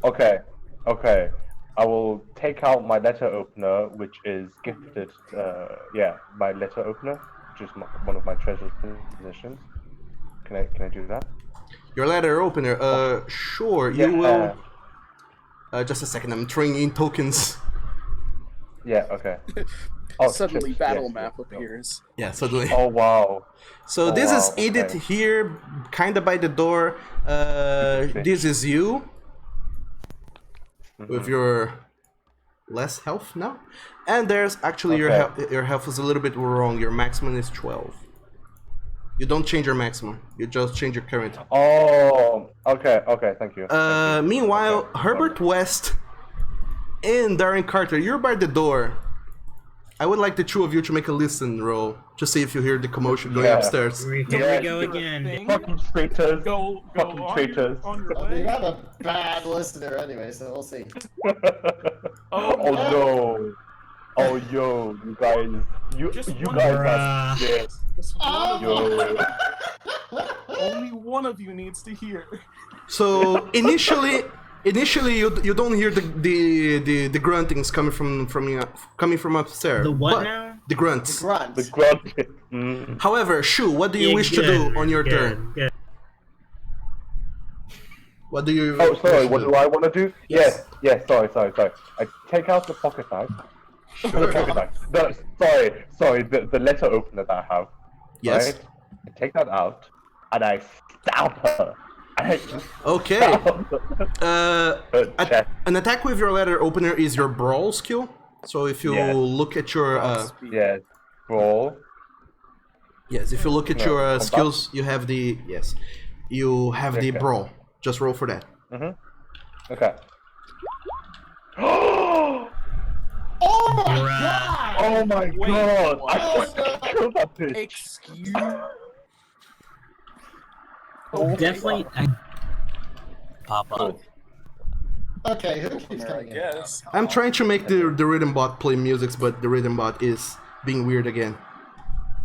Okay. I will take out my letter opener, which is gifted. My letter opener, which is one of my treasured possessions. Can I do that? Your letter opener. Sure. You will. Just a second. I'm throwing in tokens. Yeah. Okay. suddenly chips, battle yes, map yes, appears. Yeah, suddenly. Oh wow. So this is Edith here, kinda by the door. This is you. With your less health now. And there's actually your health is a little bit wrong. Your maximum is 12. You don't change your maximum. You just change your current. Oh, okay, thank you. Meanwhile, Herbert West and Darren Carter, you're by the door. I would like the two of you to make a listen roll to see if you hear the commotion going upstairs. Here we go again. Fucking traitors. Go Fucking traitors. on your You way. have a bad listener anyway, so we'll see. Oh no. Oh yo, you guys. You guys are shit. Yo. Only one of you needs to hear. So initially you don't hear the gruntings coming from upstairs. The what but now? The grunts. Grunt. The grunt. However, Shu, what do you wish to do on your turn? Good. What do you? Oh, sorry. What wish to do I want to do? Yes. Yes. Sorry. I take out the pocket knife. The pocket knife. Sorry. The letter opener that I have. Yes. Right? I take that out and I stab her. Okay. Chest. An attack with your letter opener is your brawl skill. So if you look at your Yes. Brawl. yes, if you look at your combat. skills, you have the Okay. brawl. Just roll for that. Okay. Oh my god! Oh my Wait, god! what? I killed that bitch. Excuse. Definitely. Pop up. Okay, who keeps coming in? Yes. I'm trying to make the rhythm bot play music, but the rhythm bot is being weird again.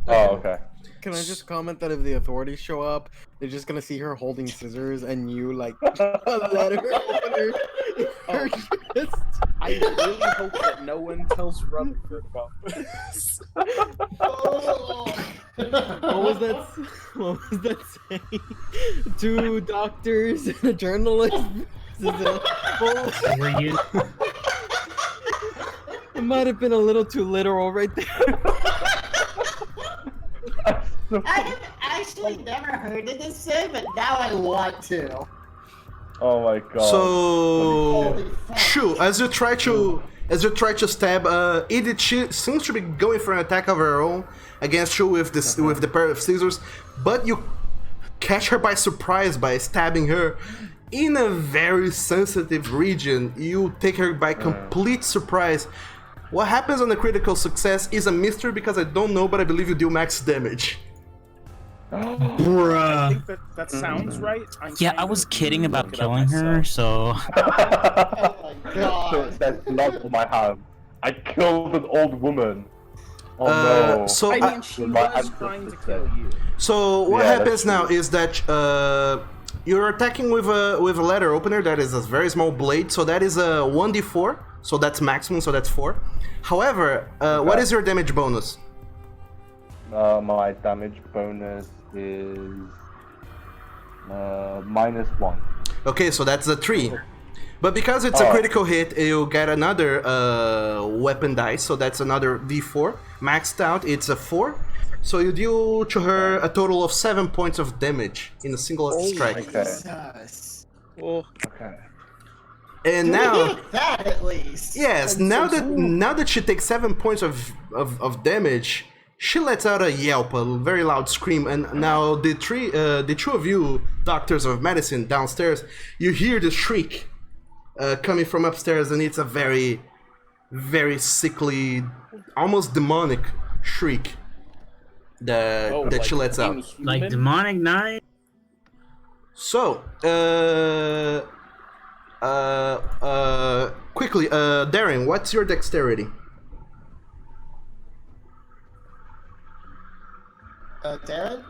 Oh, okay. Can I just comment that if the authorities show up, they're just gonna see her holding scissors and you like let her open her chest. I really hope that no one tells Rutherford about this. What was that saying? 2 doctors and a journalist. Were you? It might have been a little too literal right there. I have actually never heard of this say, but now I want to. Oh my god. So, Holy fuck. Shu, as you try to stab, Edith, she seems to be going for an attack of her own against you with the pair of scissors, but you catch her by surprise by stabbing her in a very sensitive region. You take her by complete surprise. What happens on a critical success is a mystery because I don't know, but I believe you deal max damage. I Bruh. think that sounds right. Yeah, I was kidding about killing her, so Oh my So god. there's blood on my hand. I killed an old woman. Oh no. So I mean, she My was ancestors trying to said. kill you. So what Yeah, happens that's now true. is that You're attacking with a letter opener that is a very small blade, so that is a 1d4, so that's maximum, so that's 4. However, what is your damage bonus? My damage bonus is -1. Okay, so that's a 3. But because it's a critical hit, you get another weapon dice, so that's another d4. Maxed out, it's a 4. So you deal to her a total of 7 points of damage in a single strike. Okay. Jesus. Oh, Okay. And You now, hit that at least. yes, now that she takes 7 points of damage, she lets out a yelp, a very loud scream, and now the two of you, doctors of medicine downstairs, you hear the shriek coming from upstairs, and it's a very, very sickly, almost demonic shriek that she lets out. Like demonic knife. So, quickly, Darren, what's your dexterity? Darren?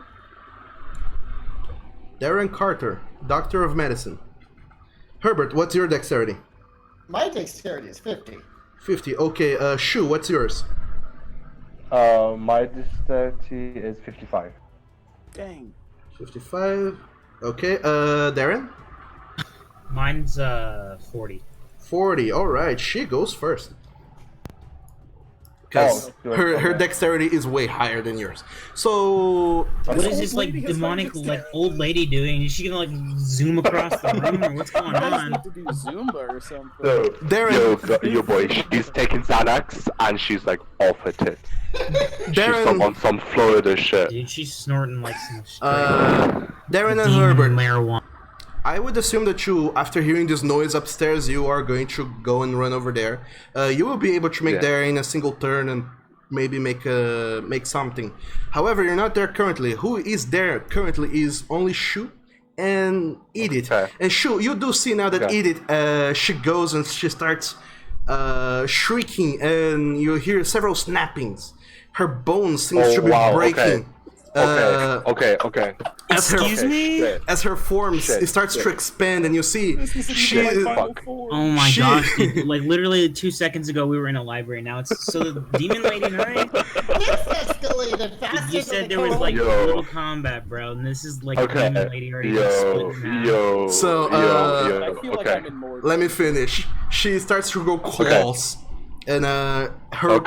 Darren Carter, Doctor of Medicine. Herbert, what's your dexterity? My dexterity is 50. 50. Okay, Shu, what's yours? My dexterity is 55. dang. 55. Okay, Darren? Mine's 40. 40. Alright, she goes first. Because her dexterity is way higher than yours. So... What is this like demonic like old lady doing? Is she gonna like zoom across the room or what's going I on? need to do Zumba or something. So, Darren- yo boy, she's taking Xanax and she's like off her tits. She's Darren, on some Florida shit. Dude, she's snorting like some straight Darren and demon Herbert, marijuana. I would assume that you, after hearing this noise upstairs, you are going to go and run over there. You will be able to make there in a single turn and maybe make something. However, you're not there currently. Who is there currently is only Shu and Edith. Okay. And Shu, you do see now that Edith, she goes and she starts shrieking, and you hear several snappings. Her bones seems to be breaking. Okay. Excuse me? As her form starts to expand, and you see she. Oh my gosh, dude. Like literally 2 seconds ago we were in a library. Now it's so the demon lady knight. This escalated faster. You said there was like a little combat, bro, and this is like Okay. demon lady already split in half. So, I feel like I'm in more. let me finish. She starts to go claws, and her Oh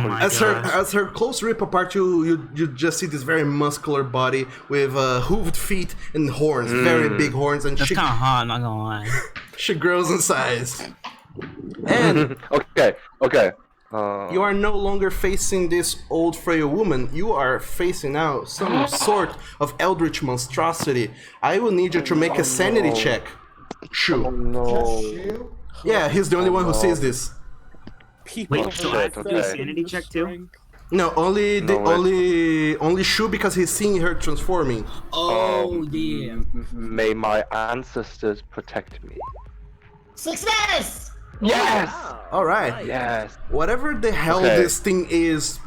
my as gosh. her clothes rip apart, you just see this very muscular body with hooved feet and horns, very big horns, and That's kind of hot, not gonna lie. she grows in size. And Okay. you are no longer facing this old frail woman. You are facing now some sort of eldritch monstrosity. I will need you to make a sanity check. Sure. No. Yeah, he's the only one who sees this. People Wait, so I have to do a okay. sanity check too? No, only only Shu, because he's seeing her transforming. Oh damn. May my ancestors protect me. Success! Yes! All right. Yes. Whatever the hell Okay. this thing is,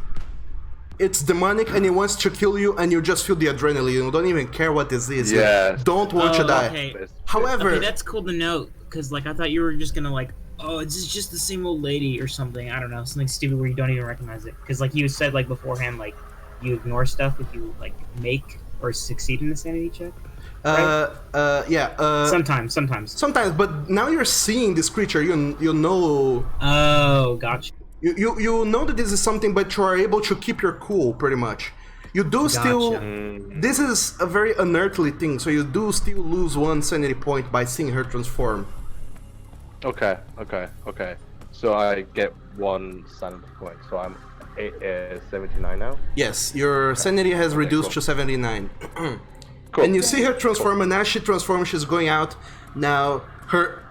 it's demonic and it wants to kill you, and you just feel the adrenaline. You don't even care what this is. You Yes. don't want to die. Okay. However, Okay, that's cool to note, because like I thought you were just gonna like, oh, it's just the same old lady or something. I don't know, something stupid where you don't even recognize it. Because like you said like beforehand, like you ignore stuff if you like make or succeed in the sanity check. Sometimes. sometimes, but now you're seeing this creature. You know. Oh, gotcha. You know that this is something, but you are able to keep your cool pretty much. You do still. This is a very unearthly thing, so you do still lose 1 sanity point by seeing her transform. Okay. So I get 1 sanity point. So I'm 79 now. Yes, your sanity has reduced to 79. Cool. And you see her transform, and as she transforms, she's going out. Now, her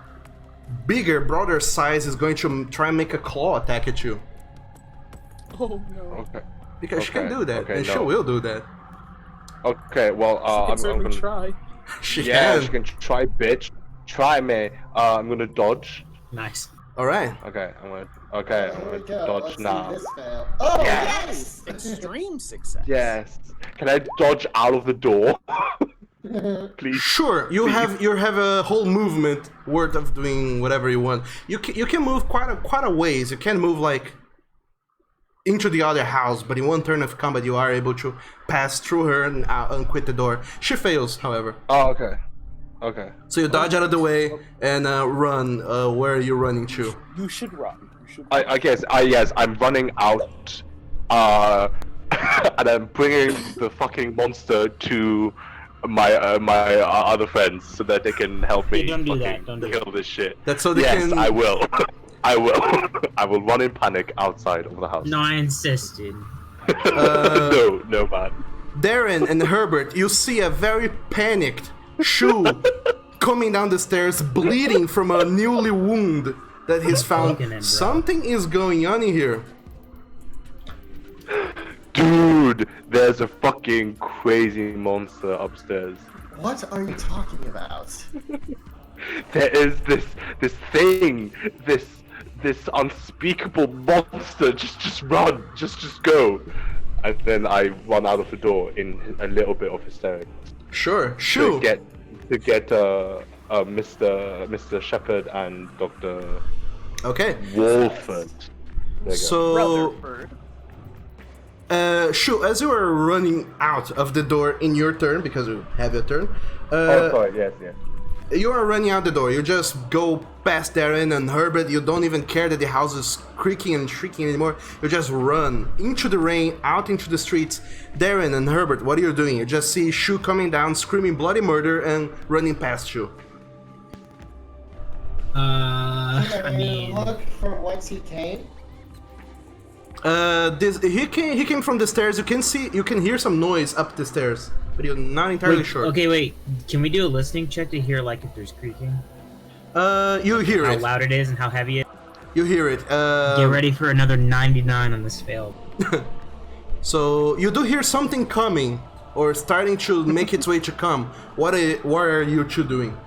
bigger, broader size is going to try and make a claw attack at you. Oh no. Okay. Because she can Okay, do that, okay, and she no. will do that. Okay. Well, I can I'm certainly gonna. try. She Yeah, can. she can try, bitch. Try me. I'm gonna dodge. Nice. Alright. Okay, I'm There gonna we go. dodge Let's see now. this fail. Oh, yes! Extreme success. Yes. Can I dodge out of the door? Please. Sure, you have a whole movement worth of doing whatever you want. You can move quite a ways. You can move like into the other house, but in one turn of combat you are able to pass through her and quit the door. She fails, however. Oh, okay. Okay. So you dodge out of the way and run. Where are you running to? You should run. I guess. Yes, I'm running out. And I'm bringing the fucking monster to my other friends so that they can help me. Hey, don't do fucking that. Don't do kill this shit. That's so they Yes, can. I will. I will. I will run in panic outside of the house. No, I insisted. No, man. Darren and Herbert, you see a very panicked Shu coming down the stairs, bleeding from a newly wound that he's found. Looking at, bro. Something is going on in here. Dude, there's a fucking crazy monster upstairs. What are you talking about? There is this thing, this unspeakable monster. Just run, just go. And then I run out of the door in a little bit of hysterics. Sure, Shu. To get Mr. Shepherd and Dr. Okay. Wolford. There you go. So, Rutherford. Shu, as you are running out of the door in your turn, because you have your turn, Oh, sorry. Yes. you are running out the door. You just go past Darren and Herbert. You don't even care that the house is creaking and shrieking anymore. You just run into the rain, out into the streets. Darren and Herbert, what are you doing? You just see Shu coming down, screaming bloody murder, and running past Shu. I mean, Look from whence he came. He came from the stairs. You can hear some noise up the stairs, but you're not entirely sure. Okay, wait. Can we do a listening check to hear like if there's creaking? You hear How it. loud it is and how heavy it. You hear it. Get ready for another 99 on this fail. So you do hear something coming, or starting to make its way to come. What are you two doing?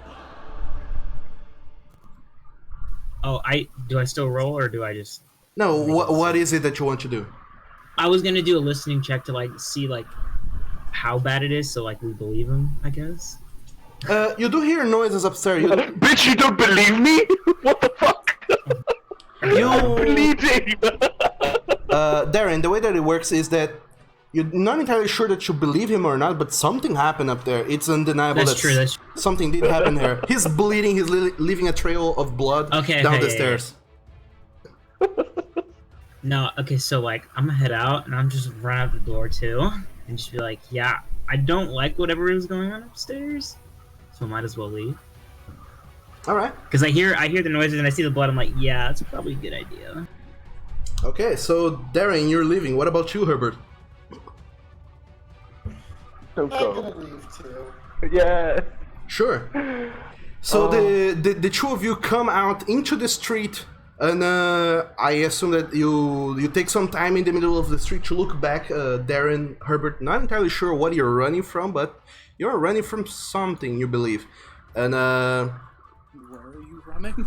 Oh, do I still roll or do I just? No, what is it that you want to do? I was gonna do a listening check to like see like how bad it is, so like we believe him, I guess. You do hear noises upstairs. Bitch, you don't believe me? What the fuck? I'm bleeding. Darren, the way that it works is that you're not entirely sure that you believe him or not, but something happened up there. It's undeniable That's true. That's true. something did happen there. He's bleeding. He's leaving a trail of blood down the stairs. No, okay, so like I'm gonna head out and I'm just run out the door too, and just be like, yeah, I don't like whatever is going on upstairs, so I might as well leave. All right. Because I hear the noises and I see the blood. I'm like, yeah, that's probably a good idea. Okay, so Darren, you're leaving. What about you, Herbert? Don't I'm go. gonna leave too. Yeah. Sure. So the two of you come out into the street, and I assume that you take some time in the middle of the street to look back. Darren, Herbert, not entirely sure what you're running from, but you're running from something, you believe. And Where are you running?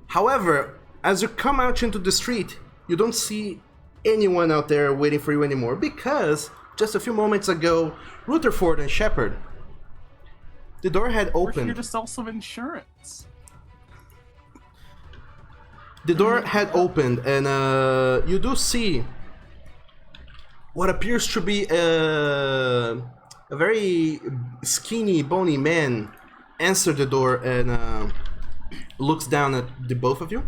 however, as you come out into the street, you don't see anyone out there waiting for you anymore, because just a few moments ago, Rutherford and Shepherd, the door had We're here opened. to sell some insurance. The door had opened, and you do see what appears to be a very skinny, bony man answer the door and looks down at the both of you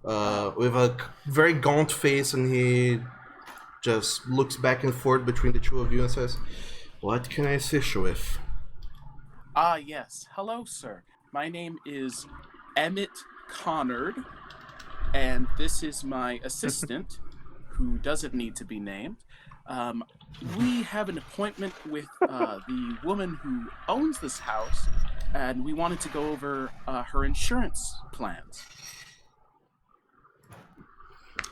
with a very gaunt face, and he just looks back and forth between the two of you and says, "What can I assist you with?" Ah, yes. Hello, sir. My name is Emmett Connard, and this is my assistant, who doesn't need to be named. We have an appointment with the woman who owns this house, and we wanted to go over her insurance plans.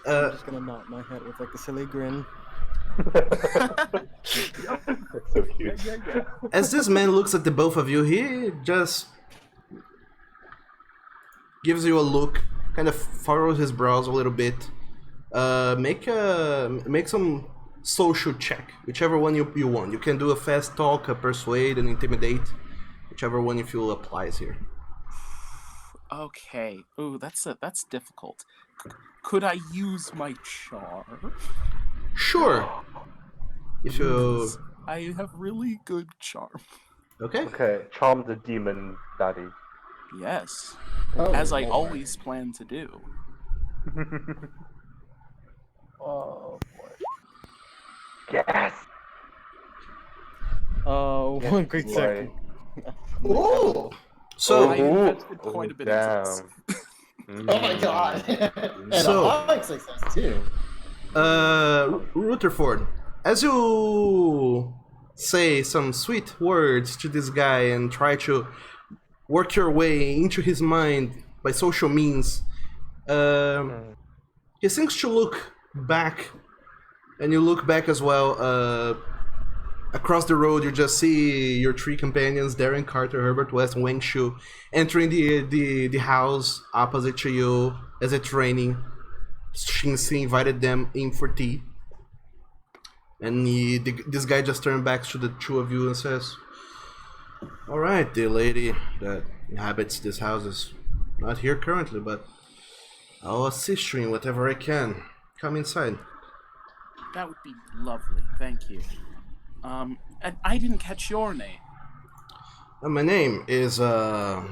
I'm just gonna nod my head with like a silly grin. That's so cute. As this man looks at the both of you, he just gives you a look, kind of furrows his brows a little bit. Make some social check, whichever one you want. You can do a fast talk, a persuade, an intimidate, whichever one you feel applies here. Okay. Ooh, that's difficult. Could I use my charm? Sure. If you... I have really good charm. Okay. Okay, charm the demon daddy. Yes. Oh, As I boy. always plan to do. Oh boy. Yes. One quick Boy. second. Ooh! So, I invested quite a bit into this. damn. Oh my god! And So- a high success too. Rutherford, as you say some sweet words to this guy and try to work your way into his mind by social means, he seems to look back, and you look back as well. Across the road, you just see your three companions, Darren, Carter, Herbert West, and Wang Shu, entering the house opposite to you as it's raining. Shinsi invited them in for tea. And this guy just turned back to the two of you and says, "Alright, the lady that inhabits this house is not here currently, but I'll assist you in whatever I can. Come inside." That would be lovely. Thank you. And I didn't catch your name. My name is, I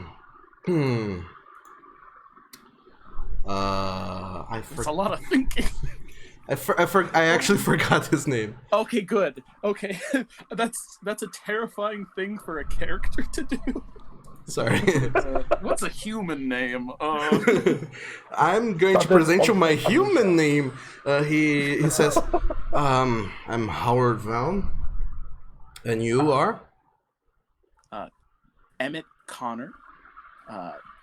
It's a lot of thinking. I actually forgot his name. Okay, good. Okay, that's a terrifying thing for a character to do. Sorry. What's a human name? I'm going to present you my human name. He says, I'm Howard Vaughn. And you are? Emmett Connor,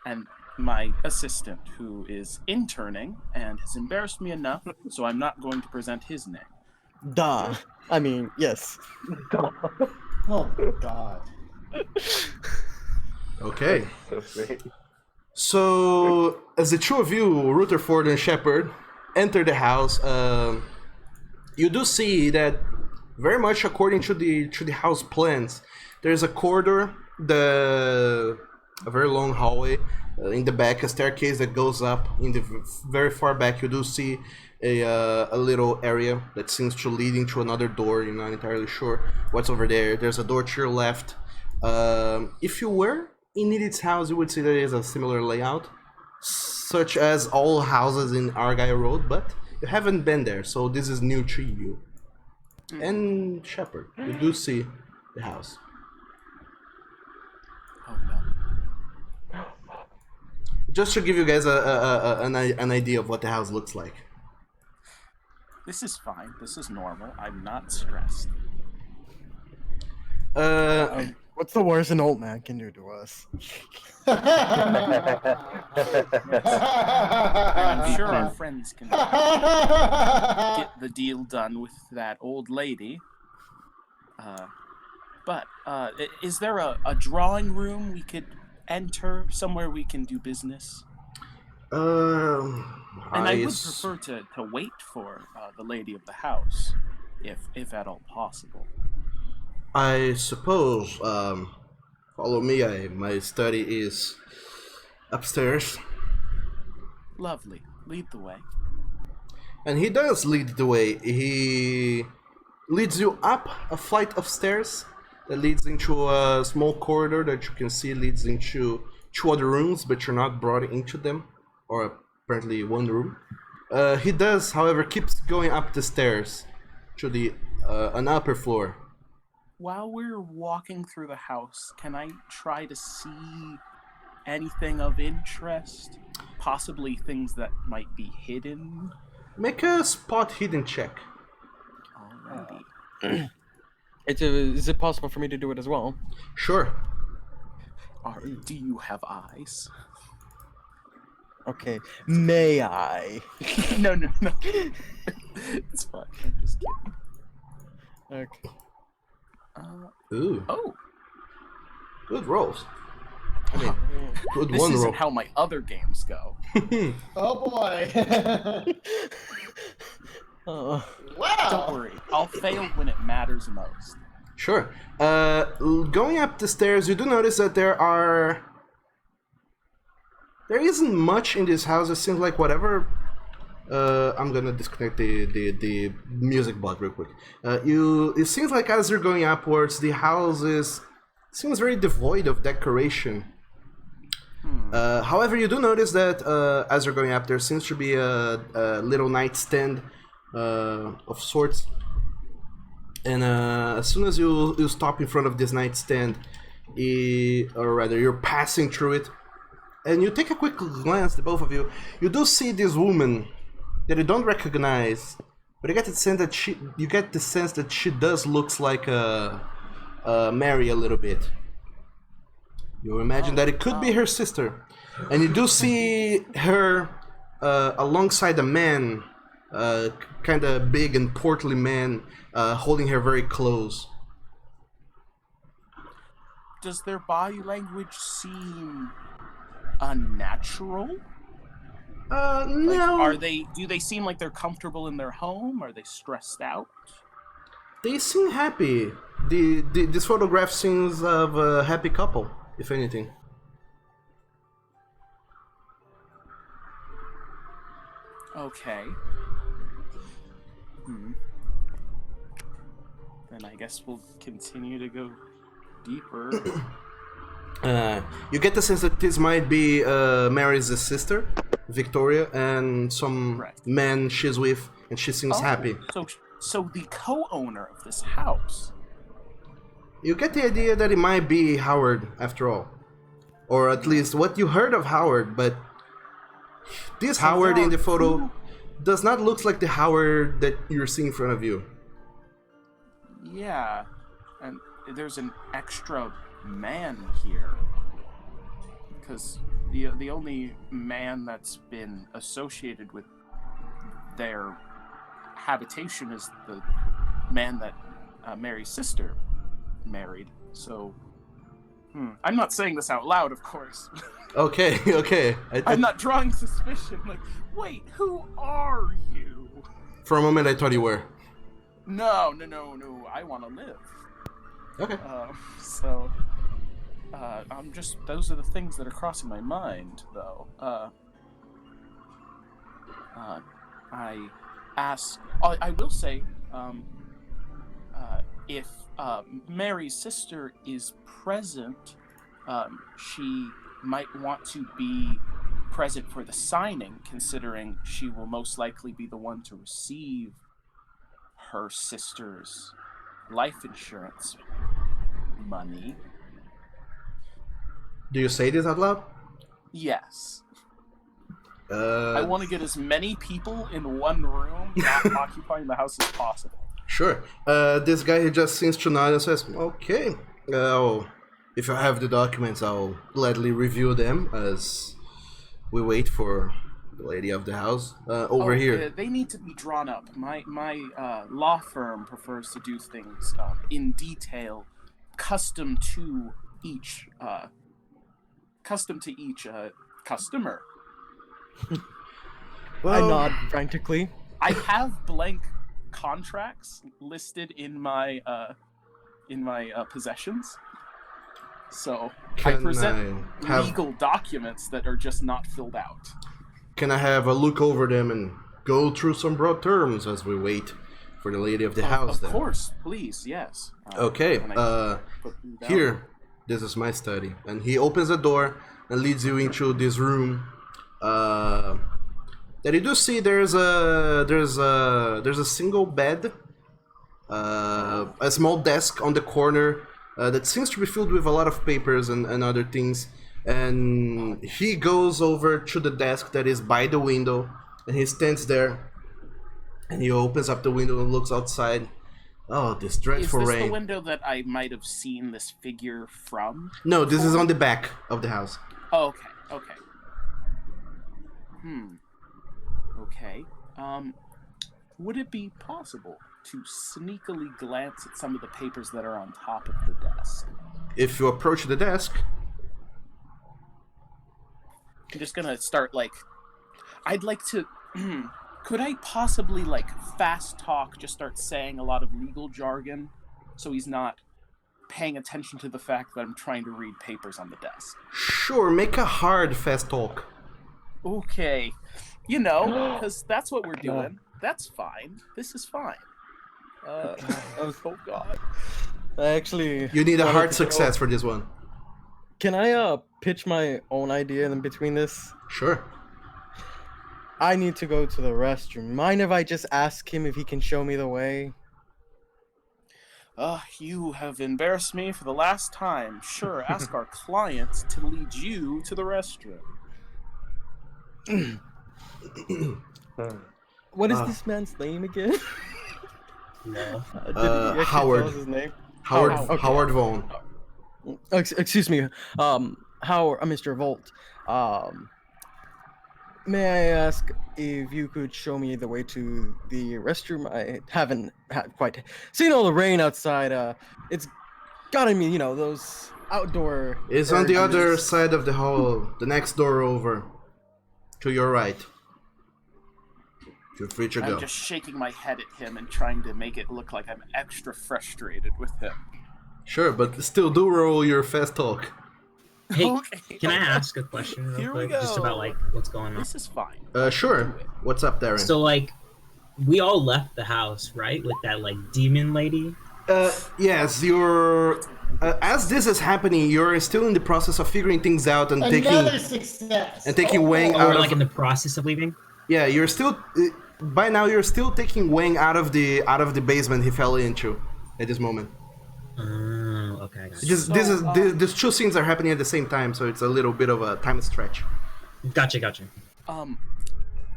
and my assistant, who is interning and has embarrassed me enough, so I'm not going to present his name. Duh. I mean, yes. Oh my god. Okay. So sweet. So, as the two of you, Rutherford and Shepard, enter the house, you do see that very much according to the house plans, there's a corridor, a very long hallway, in the back, a staircase that goes up. In the very far back, you do see a little area that seems to lead into another door. You're not entirely sure what's over there. There's a door to your left. If you were in Edith's house, you would see that it is a similar layout, such as all houses in Argyle Road, but you haven't been there, so this is new to you. And Shepard, you do see the house. Oh no. Just to give you guys an idea of what the house looks like. This is fine. This is normal. I'm not stressed. What's the worst an old man can do to us? I'm sure our friends can get the deal done with that old lady. But is there a drawing room we could enter, somewhere we can do business? And I would prefer to wait for the lady of the house, if at all possible. I suppose, follow me, my study is upstairs. Lovely. Lead the way. And he does lead the way. He leads you up a flight of stairs that leads into a small corridor that you can see leads into two other rooms, but you're not brought into them, or apparently one room. He does, however, keeps going up the stairs to the an upper floor. While we're walking through the house, can I try to see anything of interest? Possibly things that might be hidden? Make a spot hidden check. Alrighty. Is it possible for me to do it as well? Sure. Do you have eyes? Okay. May I? No. It's fine. I'm just kidding. Okay. Ooh, Oh, good rolls. I mean, good this one isn't roll. how my other games go. Oh boy. Uh, Wow. Don't worry. I'll fail when it matters most. Sure. Going up the stairs, you do notice that there isn't much in this house. It seems like whatever. I'm gonna disconnect the music bot real quick. It seems like as you're going upwards, the house seems very devoid of decoration. However, you do notice that as you're going up, there seems to be a little nightstand of sorts. And as soon as you stop in front of this nightstand, or rather, you're passing through it, and you take a quick glance, the both of you, you do see this woman that you don't recognize, but you get the sense that she does looks like Mary a little bit. You imagine that it could be her sister, and you do see her alongside a man, kind of big and portly man, holding her very close. Does their body language seem unnatural? No. Do they seem like they're comfortable in their home? Are they stressed out? They seem happy. This photograph seems of a happy couple, if anything. Okay. Then I guess we'll continue to go deeper. You get the sense that this might be Mary's sister, Victoria, and some man she's with, and she seems happy. So the co-owner of this house. You get the idea that it might be Howard, after all. Or at least what you heard of Howard, but this Howard in the photo does not look like the Howard that you're seeing in front of you. Yeah, and there's an extra man here. Because the only man that's been associated with their habitation is the man that Mary's sister married. So, I'm not saying this out loud, of course. Okay. I'm not drawing suspicion. Like, wait, who are you? For a moment, I thought you were. No. I want to live. Okay. I'm just. Those are the things that are crossing my mind, though. I ask. I will say, if Mary's sister is present, she might want to be present for the signing, considering she will most likely be the one to receive her sister's life insurance money. Do you say this out loud? Yes. I want to get as many people in one room, not occupying the house, as possible. Sure. This guy he just seems to nod and says, okay. If you have the documents, I'll gladly review them as we wait for the lady of the house over here. They need to be drawn up. My law firm prefers to do things in detail, custom to each customer. Well, I nod frantically. I have blank contracts listed in my possessions. So I present legal documents that are just not filled out. Can I have a look over them and go through some broad terms as we wait for the lady of the house? Of course, please, yes. Okay, here, this is my study. And he opens the door and leads you into this room. That you do see there's a single bed, a small desk on the corner that seems to be filled with a lot of papers and other things. And he goes over to the desk that is by the window, and he stands there, and he opens up the window and looks outside. Oh, this dreadful rain. Is this the window that I might have seen this figure from? No, this is on the back of the house. Oh, okay. Okay. Would it be possible to sneakily glance at some of the papers that are on top of the desk? If you approach the desk... I'm just gonna start, I'd like to Could I possibly, like, fast talk, just start saying a lot of legal jargon, so he's not paying attention to the fact that I'm trying to read papers on the desk? Sure, make a hard fast talk. Okay. You know, because that's what we're doing. That's fine. This is fine. Oh God. I actually. You need a wanted hard to success go- for this one. Can I pitch my own idea in between this? Sure. I need to go to the restroom. Mind if I just ask him if he can show me the way? You have embarrassed me for the last time. Sure, ask our client to lead you to the restroom. What is this man's name again? No. Did he actually Howard. tell us his name? Howard. Okay. Howard Vaughn. Excuse me. Howard, Mr. Volt. May I ask if you could show me the way to the restroom? I haven't quite seen all the rain outside. It's gotten me, those outdoor. It's on the other urges. side of the hall, the next door over. To your right. Feel free to go. I'm just shaking my head at him and trying to make it look like I'm extra frustrated with him. Sure, but still do roll your fast talk. Hey, Okay. can I ask a question real Here we quick? Just go. about like what's going on. This is fine. Sure. What's up, Darren? So like, we all left the house, right? With that like demon lady. Yes, you're. As this is happening, you're still in the process of figuring things out and Another success. Wang Oh, out we're of. like in the process of leaving. Yeah, you're still. By now, you're still taking Wang out of the basement he fell into, at this moment. Oh, okay. I got you. Just these two scenes are happening at the same time, so it's a little bit of a time stretch. Gotcha.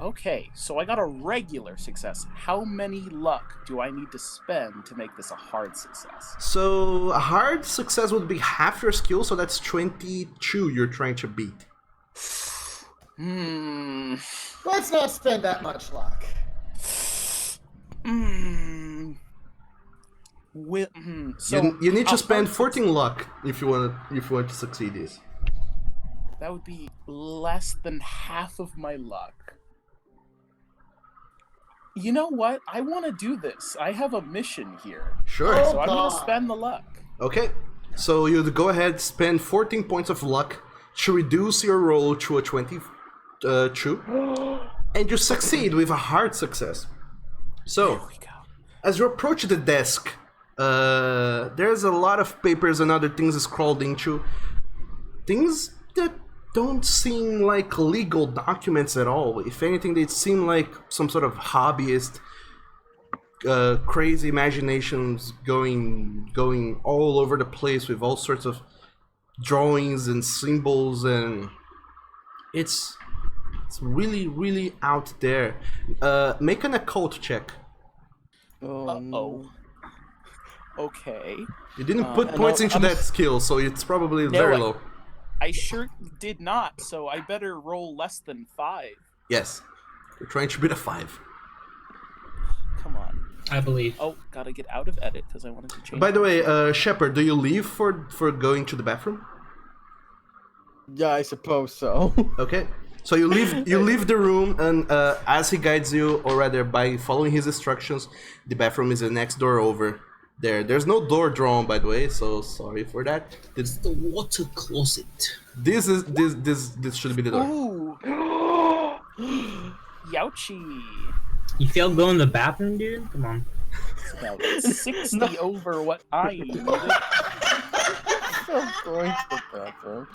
Okay, so I got a regular success. How many luck do I need to spend to make this a hard success? So a hard success would be half your skill, so that's 22 you're trying to beat. Let's not spend that much luck. So You need to a spend hard 14 luck if you want to succeed this. That would be less than half of my luck. You know what? I want to do this. I have a mission here. Sure. Oh, So I'm going to God. spend the luck. Okay. So you go ahead, spend 14 points of luck to reduce your roll to a 22, and you succeed with a hard success. So, There we go. as you approach the desk, there's a lot of papers and other things scrawled into. Things that don't seem like legal documents at all. If anything, they seem like some sort of hobbyist, crazy imaginations going all over the place with all sorts of drawings and symbols, and it's really, really out there. Make an occult check. Uh-oh. Okay. You didn't put and points I'll- into I'm that skill, so it's probably No, very I- low. I sure did not, so I better roll less than 5. Yes. You're trying to beat a 5. Come on. I believe. Oh, gotta get out of edit because I wanted to change. By the way, Shepard, do you leave for going to the bathroom? Yeah, I suppose so. Okay. So you leave the room, and as he guides you, or rather by following his instructions, the bathroom is the next door over. There's no door drawn, by the way, so sorry for that. It's the water closet. This should be the door. Ooh. Youchie. You failed going to the bathroom, dude? Come on. It's about 60 over what I needed. I'm going to the bathroom.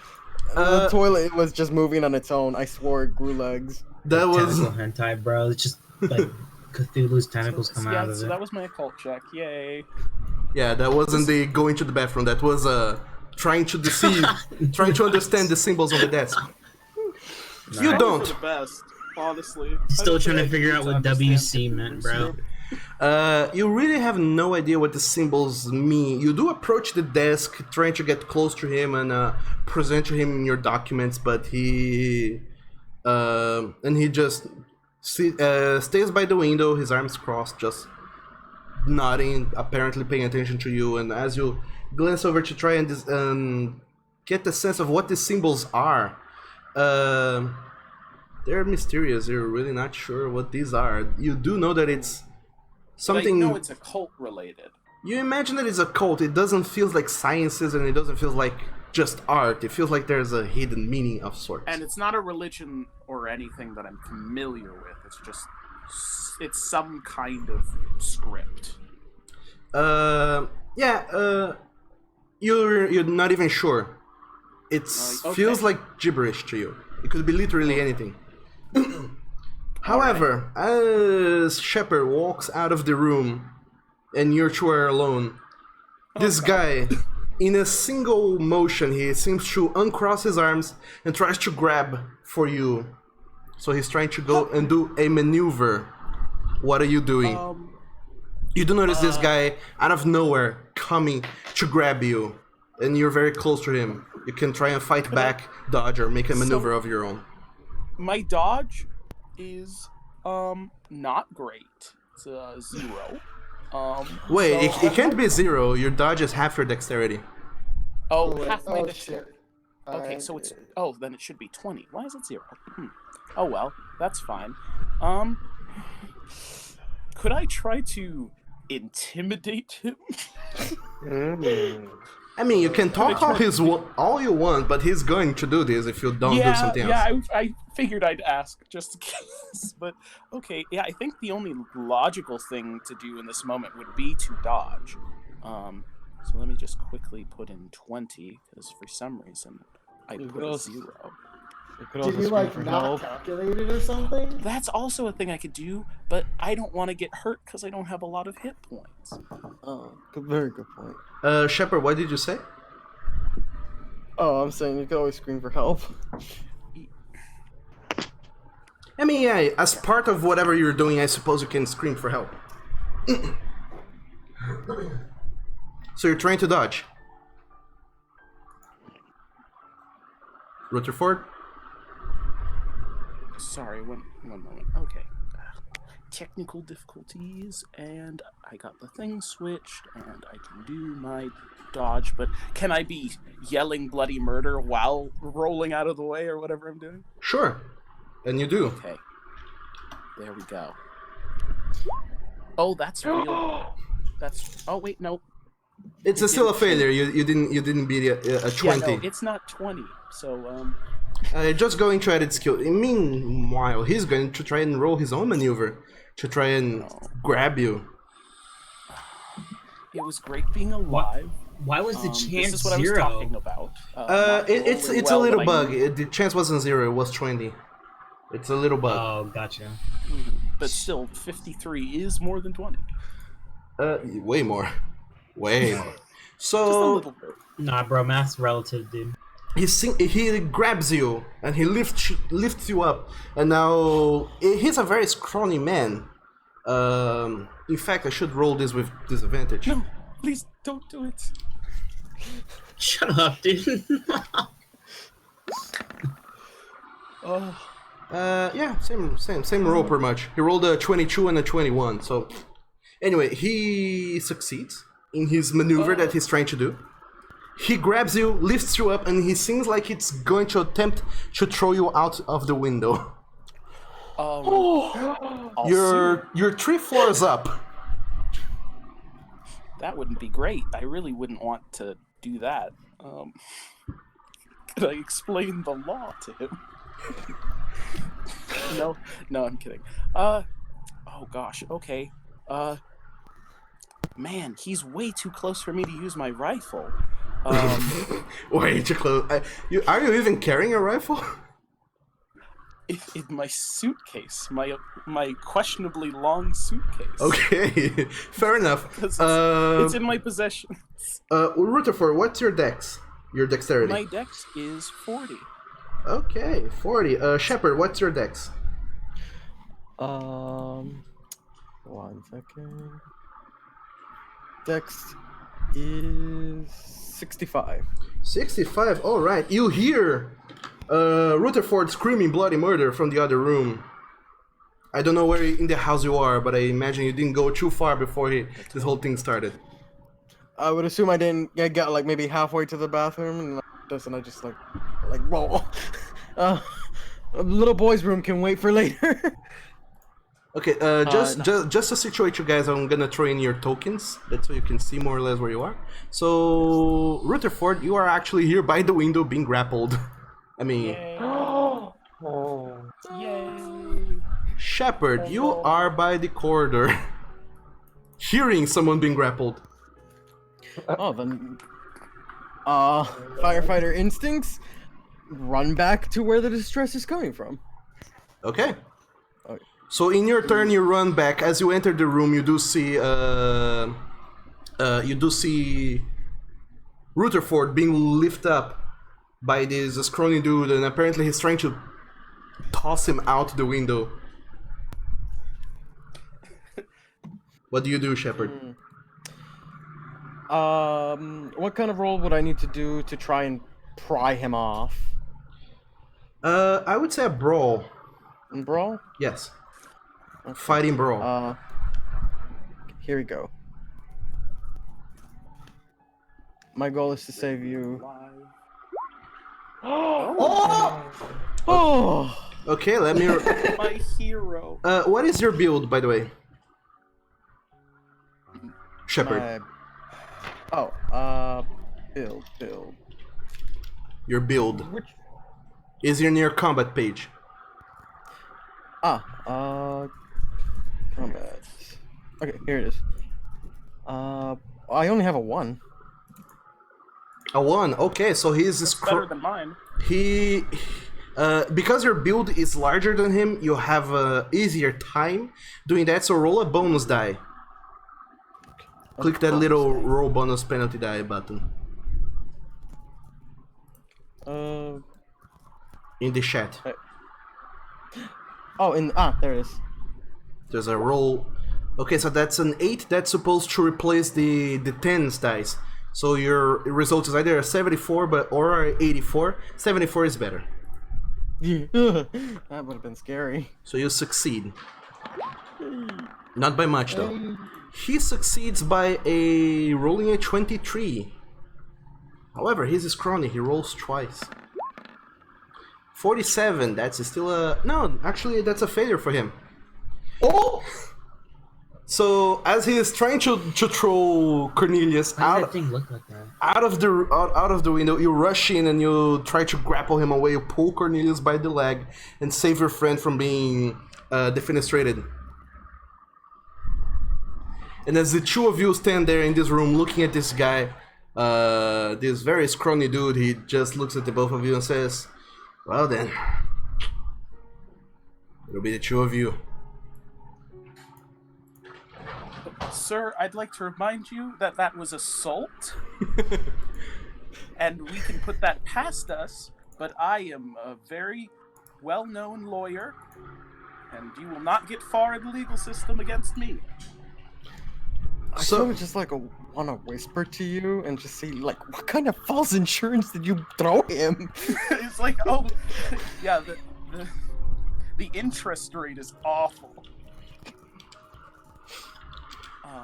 The toilet was just moving on its own. I swore it grew legs. That was Tentacle hentai, bro. It's just like Cthulhu's tentacles come out of so it. that was my occult check. Yay. yeah. That wasn't the going to the bathroom. That was trying to deceive, trying to understand the symbols on the desk. You For don't. the best, honestly. Still trying to figure out what WC meant, bro. You really have no idea what the symbols mean. You do approach the desk, trying to get close to him and present to him your documents, but he just stays by the window, his arms crossed, just nodding, apparently paying attention to you. And as you glance over to try and get the sense of what the symbols are, they're mysterious. You're really not sure what these are. You do know that it's something. But I know it's occult related. You imagine that it's a cult. It doesn't feel like sciences, and it doesn't feel like just art. It feels like there's a hidden meaning of sorts. And it's not a religion or anything that I'm familiar with. It's just, it's some kind of script. You're not even sure. It Okay. feels like gibberish to you. It could be literally anything. However, as Shepard walks out of the room and you two are alone, this guy, in a single motion, he seems to uncross his arms and tries to grab for you. So he's trying to go and do a maneuver. What are you doing? You do notice this guy out of nowhere coming to grab you, and you're very close to him. You can try and fight back, dodge, or make a maneuver of your own. My dodge is not great. It's 0. Wait, so it can't be 0. Your dodge is half your dexterity. half my dexterity. Shit. Okay, so it's then it should be 20. Why is it 0? Oh well, that's fine. Could I try to intimidate him? I mean, you can talk all you want, but he's going to do this if you don't do something else. Yeah, I figured I'd ask just in case. But okay, yeah, I think the only logical thing to do in this moment would be to dodge. So let me just quickly put in 20 because for some reason I put a 0. Did you like not calculate it or something? That's also a thing I could do, but I don't want to get hurt because I don't have a lot of hit points. Oh, very good point. Shepard, what did you say? Oh, I'm saying you can always scream for help. I mean, yeah, as part of whatever you're doing, I suppose you can scream for help. So you're trying to dodge. Rutherford? Sorry, one moment. Okay. Technical difficulties, and I got the thing switched, and I can do my dodge, but can I be yelling bloody murder while rolling out of the way or whatever I'm doing? Sure. And you do. Okay. There we go. Oh, that's real. Oh, wait, no. It's still a failure. You didn't beat a 20. Yeah, no, it's not 20, so, just going to edit skill. Meanwhile, he's going to try and roll his own maneuver to try and grab you. It was great being alive. Why was the chance this is what 0? I was talking about. It's a little bug. The chance wasn't 0. It was 20. It's a little bug. Oh, gotcha. But still, 53 is more than 20. Way more. Way more. Just a So little bit. Nah, bro, math's relative, dude. he grabs you and he lifts you up, and now he's a very scrawny man. In fact, I should roll this with disadvantage. No, please don't do it. Shut up, dude. Oh, Yeah, same roll pretty much. He rolled a 22 and a 21. So anyway, he succeeds in his maneuver that he's trying to do. He grabs you, lifts you up, and he seems like it's going to attempt to throw you out of the window. You're 3 floors up. that wouldn't be great. I really wouldn't want to do that. Could I explain the law to him? No, I'm kidding. Oh gosh, okay. Man, he's way too close for me to use my rifle. Way too close. Are you even carrying a rifle? In my suitcase, my questionably long suitcase. Okay, fair enough. It's in my possession. Rutherford, what's your dex? Your dexterity? My dex is 40. Okay, 40. Shepard, what's your dex? 1 second. Dex is 65. 65. All right. You hear Rutherford screaming bloody murder from the other room. I don't know where in the house you are, but I imagine you didn't go too far before this whole thing started. I would assume I didn't get like maybe halfway to the bathroom, and I just like roll. A little boy's room can wait for later. Okay, just to situate you guys, I'm gonna throw in your tokens. That's so you can see more or less where you are. So, Rutherford, you are actually here by the window being grappled. I mean... Yay! Oh. Yay! Shepard, you are by the corridor. Hearing someone being grappled. Oh, then... firefighter instincts, run back to where the distress is coming from. Okay. So in your turn, you run back. As you enter the room, you do see Rutherford being lifted up by this scrawny dude, and apparently he's trying to toss him out the window. What do you do, Shepard? What kind of roll would I need to do to try and pry him off? I would say a brawl. Brawl? Yes. Okay. Fighting brawl. Here we go. My goal is to save you. Oh! Okay, let me... My hero. What is your build, by the way? Shepard. Build. Your build. Is your near combat page. Combat. Okay, here it is. I only have a 1. A 1, okay, so he's better than mine. Because your build is larger than him, you have a easier time doing that, so roll a bonus die. Click that little roll bonus penalty die button. In the chat. There it is. There's a roll. Okay, so that's an 8. That's supposed to replace the 10s dice. So your result is either a 74 or a 84. 74 is better. That would have been scary. So you succeed. Not by much though. He succeeds by rolling a 23. However, he's scrawny. He rolls twice. 47. That's still a... No, actually, that's a failure for him. Oh! So, as he is trying to throw Cornelius Why does that thing look like that? out of the window, you rush in and you try to grapple him away. You pull Cornelius by the leg and save your friend from being defenestrated. And as the two of you stand there in this room looking at this guy, this very scrawny dude, he just looks at the both of you and says, "Well then, it'll be the two of you." Sir, I'd like to remind you that that was assault. And we can put that past us, but I am a very well-known lawyer, and you will not get far in the legal system against me. I sort of just want to whisper to you and just see what kind of false insurance did you throw him? It's like, oh, yeah, the interest rate is awful.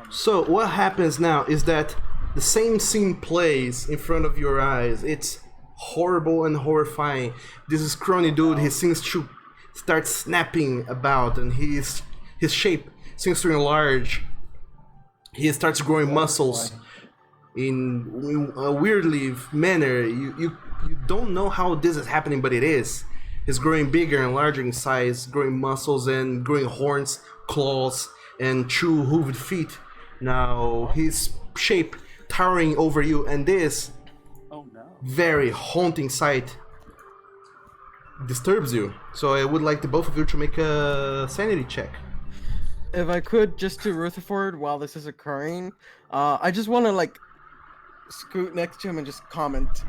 So what happens now is that the same scene plays in front of your eyes. It's horrible and horrifying. This scrawny dude, he seems to start snapping about, and his shape seems to enlarge. He starts growing muscles in a weirdly manner. You don't know how this is happening, but it is. He's growing bigger and larger in size, growing muscles and growing horns, claws, and 2 hooved feet. Now his shape towering over you, and this very haunting sight disturbs you. So I would like the both of you to make a sanity check. If I could, just to Rutherford while this is occurring, I just want to scoot next to him and just comment,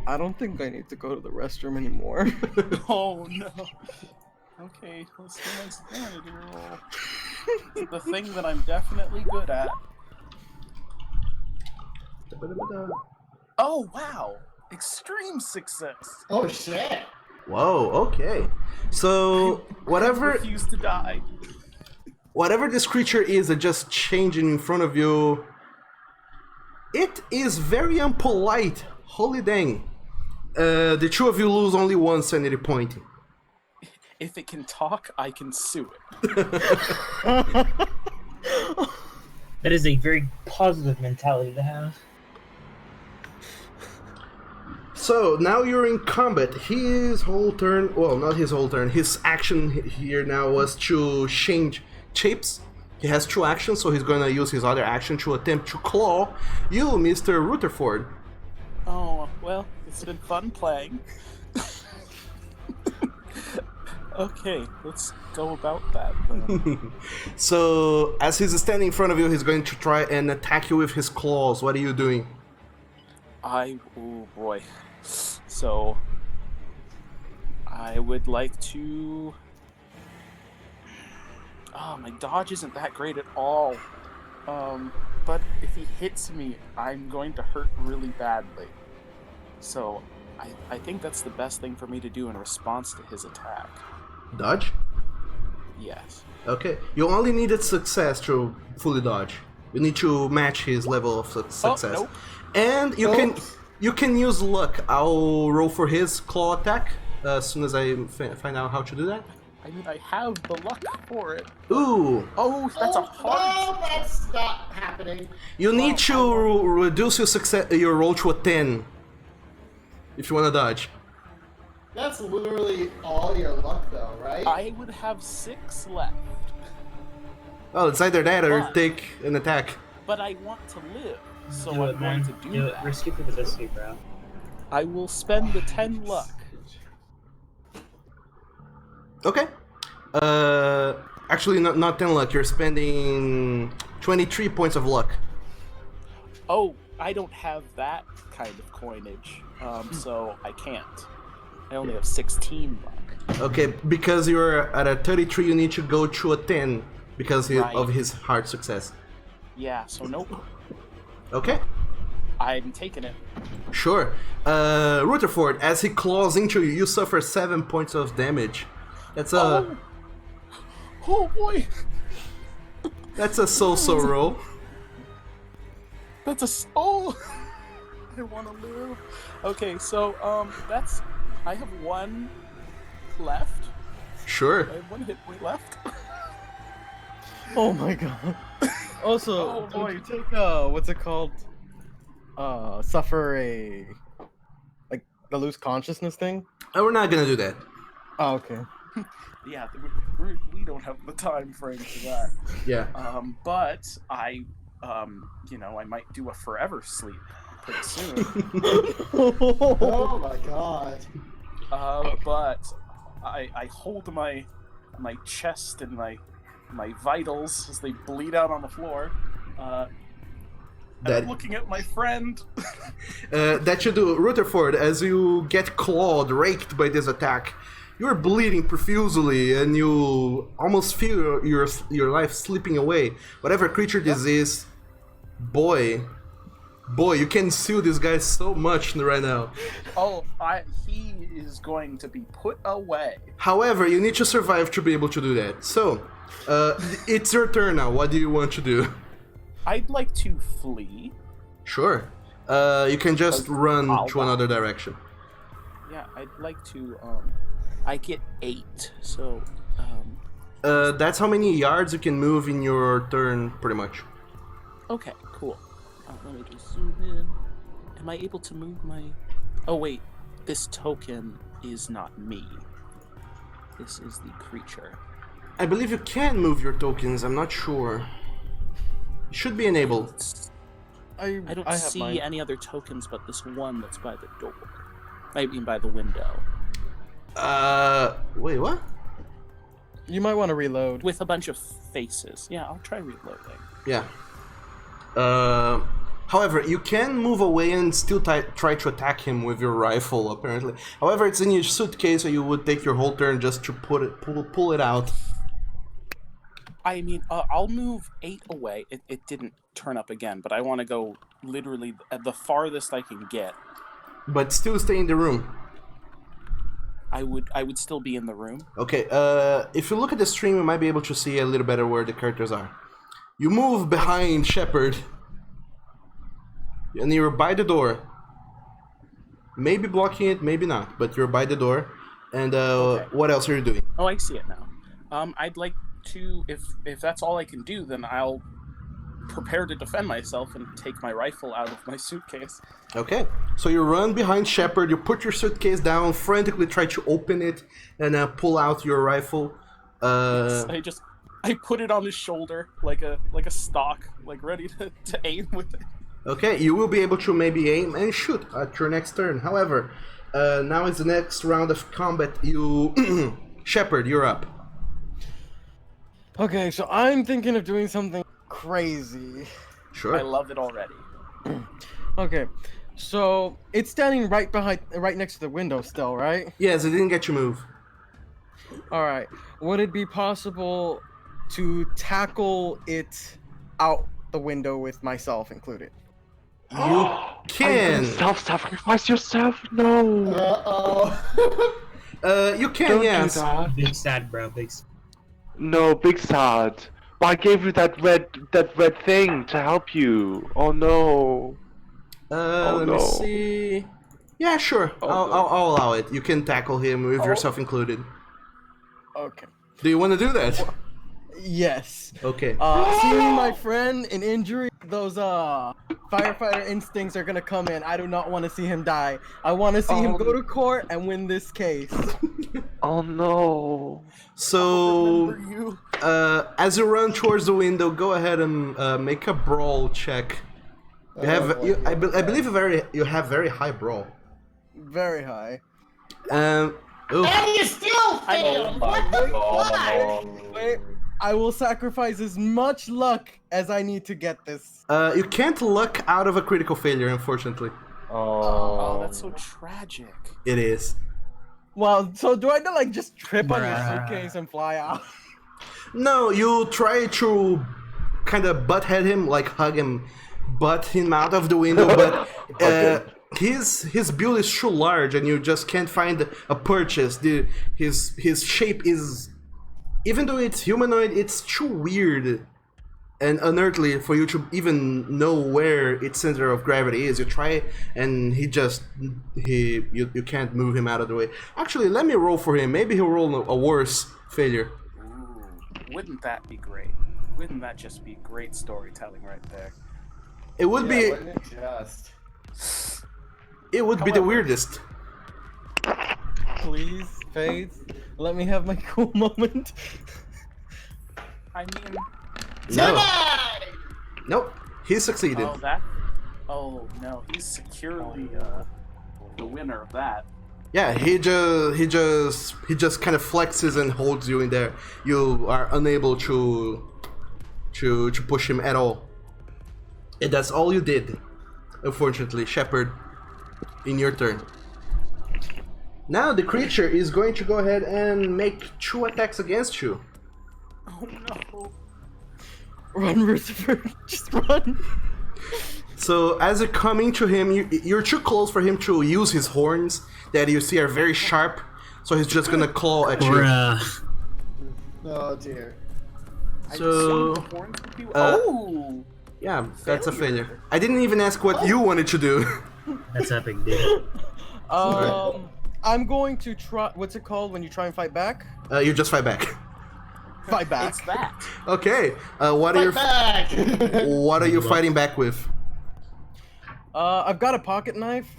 I don't think I need to go to the restroom anymore. Oh no. Okay, let's do my sanity roll. The thing that I'm definitely good at. Oh wow! Extreme success! Oh shit! Whoa, okay. So whatever refuse to die. Whatever this creature is that just changing in front of you, it is very impolite. Holy dang. The two of you lose only 1 sanity point. if it can talk, I can sue it. That is a very positive mentality to have. So now you're in combat. His whole turn, well, not his whole turn, his action here now was to change shapes. He has 2 actions, so he's gonna use his other action to attempt to claw you, Mr. Rutherford. Oh, well, it's been fun playing. Okay, let's go about that then. So, as he's standing in front of you, he's going to try and attack you with his claws. What are you doing? Oh boy. So, I would like to... Oh, my dodge isn't that great at all. But if he hits me, I'm going to hurt really badly. So, I think that's the best thing for me to do in response to his attack. Dodge? Yes. Okay. You only needed success to fully dodge. You need to match his level of success. Oh, nope. And you can use luck. I'll roll for his claw attack as soon as I find out how to do that. I mean, I have the luck for it. Ooh. Oh, that's a hard... No, that's not happening. You need to reduce your roll to a 10 if you want to dodge. That's literally all your luck, though, right? I would have 6 left. Well, it's either that or But- take an attack. But I want to live, so Do I'm it, going man. to do Do it. that. Risk it for the biscuit, bro. I will spend the 10 luck. Okay. Actually, not 10 luck. You're spending 23 points of luck. Oh, I don't have that kind of coinage, so I can't. I only have 16 luck. Okay, because you're at a 33, you need to go to a 10 because Right. of his hard success. Yeah, so nope. Okay, I'm taking it. sure. Rutherford, as he claws into you, you suffer 7 points of damage. That's a Oh boy! that's a so-so roll. That's a... Oh! I want to live. Okay, so, that's... I have 1 left. Sure. I have 1 hit point left. Oh my god. Also, Oh, boy. would you take what's it called? Suffer a like the lose consciousness thing? We're not gonna do that. Oh, okay. Yeah, we don't have the time frame for that. Yeah. But I, I might do a forever sleep pretty soon. Oh my god. But I hold my chest and my vitals as they bleed out on the floor. And That- I'm looking at my friend. That you do, Rutherford, as you get clawed, raked by this attack. You're bleeding profusely, and you almost feel your life slipping away. Whatever creature this is, boy, you can sue this guy so much right now. Oh, he is going to be put away. However, you need to survive to be able to do that. So, it's your turn now. What do you want to do? I'd like to flee. Sure. You can just run I'll to another direction. Yeah, I'd like to. I get 8, so. That's how many yards you can move in your turn, pretty much. Okay, cool. Let me just zoom in. Am I able to move my... Oh, wait. This token is not me. This is the creature. I believe you can move your tokens, I'm not sure. It should be enabled. I don't have see mine. any other tokens but this one that's by the door. I mean, by the window. Wait, what? You might want to reload. With a bunch of faces. Yeah, I'll try reloading. Yeah. However, you can move away and still try to attack him with your rifle, apparently. However, it's in your suitcase, so you would take your whole turn just to pull it out. I mean, I'll move 8 away. It didn't turn up again, but I want to go literally at the farthest I can get. But still stay in the room. I would still be in the room. Okay, if you look at the stream, you might be able to see a little better where the characters are. You move behind Shepard. And you're by the door. Maybe blocking it, maybe not, but you're by the door. And Okay. what else are you doing? Oh, I see it now. I'd like to, if that's all I can do, then I'll prepare to defend myself and take my rifle out of my suitcase. Okay, so you run behind Shepard, you put your suitcase down, frantically try to open it, and pull out your rifle. I put it on his shoulder like a stock, like ready to aim with it. Okay, you will be able to maybe aim and shoot at your next turn. However, now is the next round of combat. You, Shepard, you're up. Okay, so I'm thinking of doing something crazy. Sure. I love it already. Okay, so it's standing right next to the window still, right? Yes, it didn't get you move. All right. Would it be possible to tackle it out the window with myself included? You can. Self-sacrifice yourself? No. You can, Don't yes. do that. Big sad, bro. Big. No, big sad. But I gave you that red thing to help you. Oh no. Let me see. Yeah, sure. I'll allow it. You can tackle him with yourself included. Okay. Do you want to do that? Yes. Okay. Seeing my friend in injury, those firefighter instincts are gonna come in. I do not want to see him die. I want to see him go to court and win this case. Oh no. So, as you run towards the window, go ahead and make a brawl check. You have, I believe, you have very high brawl. Very high. And you still failed! What the fuck? Wait, I will sacrifice as much luck as I need to get this. You can't luck out of a critical failure, unfortunately. Oh, that's so tragic. It is. Well, so do I like just trip on your suitcase and fly out? No, you try to kind of butthead him, like hug him, butt him out of the window, but his build is too large, and you just can't find a purchase. His shape is, even though it's humanoid, it's too weird and unearthly for you to even know where its center of gravity is. You try, and you can't move him out of the way. Actually, let me roll for him. Maybe he'll roll a worse failure. Ooh, wouldn't that be great? Wouldn't that just be great storytelling right there? It would be. Wouldn't it just? It would be the weirdest. Please, Faith, let me have my cool moment. I mean, No. Nope. He succeeded. oh no, he's securely the winner of that. Yeah, he just kind of flexes and holds you in there. You are unable to push him at all. And that's all you did. Unfortunately, Shepard, in your turn. Now the creature is going to go ahead and make 2 attacks against you. Oh no. Run, Lucifer, just run. So as you're coming to him, you're too close for him to use his horns that you see are very sharp. So he's just gonna claw at you. Bruh. Oh dear. So, yeah, that's a failure. I didn't even ask what you wanted to do. That's epic, dude. I'm going to try. What's it called when you try and fight back? You just fight back. Fight back. It's that. Okay. What are you fighting back with? I've got a pocket knife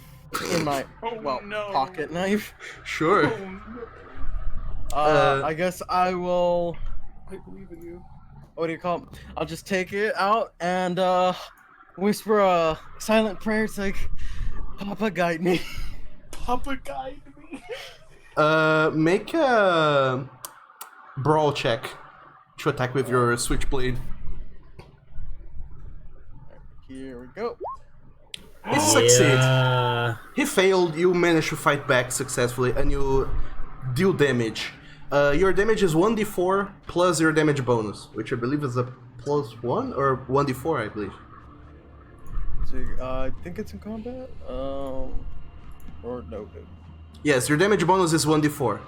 in my pocket knife. Sure. I guess I will. I believe in you. What do you call it? I'll just take it out and whisper a silent prayer. It's like, Papa, guide me. Papa, guide me. Make a brawl check to attack with your switchblade. Here we go. He succeeds. Yeah. He failed. You managed to fight back successfully, and you deal damage. Your damage is 1d4 plus your damage bonus, which I believe is a +1 or 1d4, I believe. So, I think it's in combat. Or no. Yes, your damage bonus is 1d4,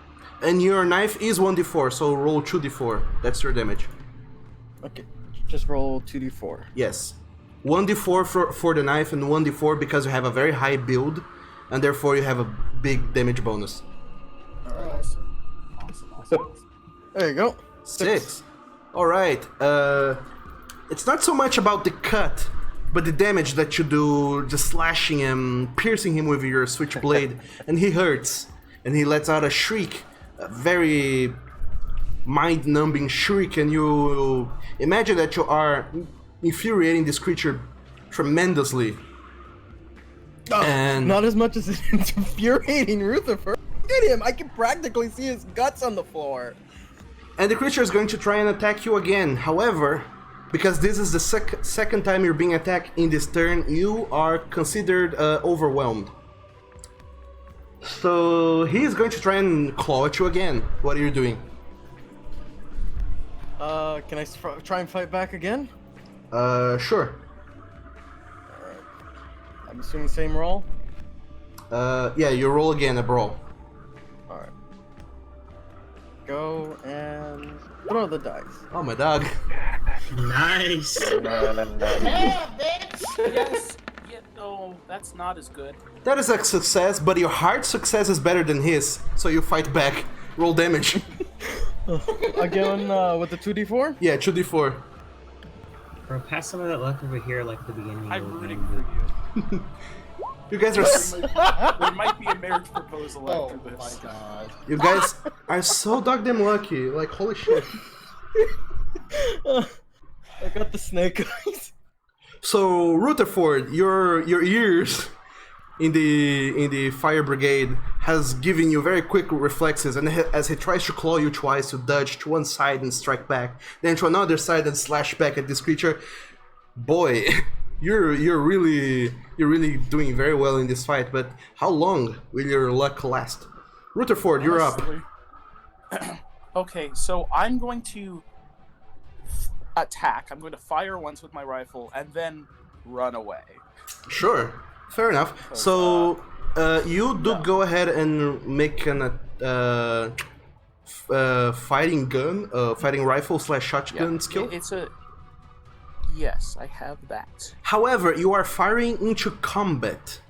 and your knife is 1d4. So roll 2d4. That's your damage. Okay, just roll 2d4. Yes, 1d4 for the knife and 1d4 because you have a very high build, and therefore you have a big damage bonus. Alright. There you go. 6. Alright, it's not so much about the cut, but the damage that you do, just slashing him, piercing him with your switchblade, and he hurts. And he lets out a shriek, a very mind-numbing shriek, and you imagine that you are infuriating this creature tremendously. And Not as much as it's infuriating Rutherford. Look at him! I can practically see his guts on the floor. And the creature is going to try and attack you again. However, because this is the second time you're being attacked in this turn, you are considered overwhelmed. So he's going to try and claw at you again. What are you doing? Can I try and fight back again? Sure. I'm assuming same roll? Yeah, you roll again, a brawl. Alright. Go and throw the dice. Oh, my dog. Nice. Yeah, bitch! Yes. Yeah, no, that's not as good. That is a success, but your hard success is better than his, so you fight back. Roll damage. Again, with the 2d4? Yeah, 2d4. Bro, pass some of that luck over here like the beginning I'm of the rooting game. for you. You guys are There might be a marriage proposal Oh after this. my god. you guys are so goddamn lucky. Like, holy shit. I got the snake eyes. So Rutherford, your ears in the fire brigade has given you very quick reflexes, and as he tries to claw you twice, to dodge to one side and strike back, then to another side and slash back at this creature. Boy, you're really doing very well in this fight. But how long will your luck last? Rutherford, you're up. Okay, so I'm going to attack. I'm going to fire once with my rifle and then run away. Sure, fair enough. So you do go ahead and make an fighting rifle / shotgun skill. It's a... Yes, I have that. However, you are firing into combat,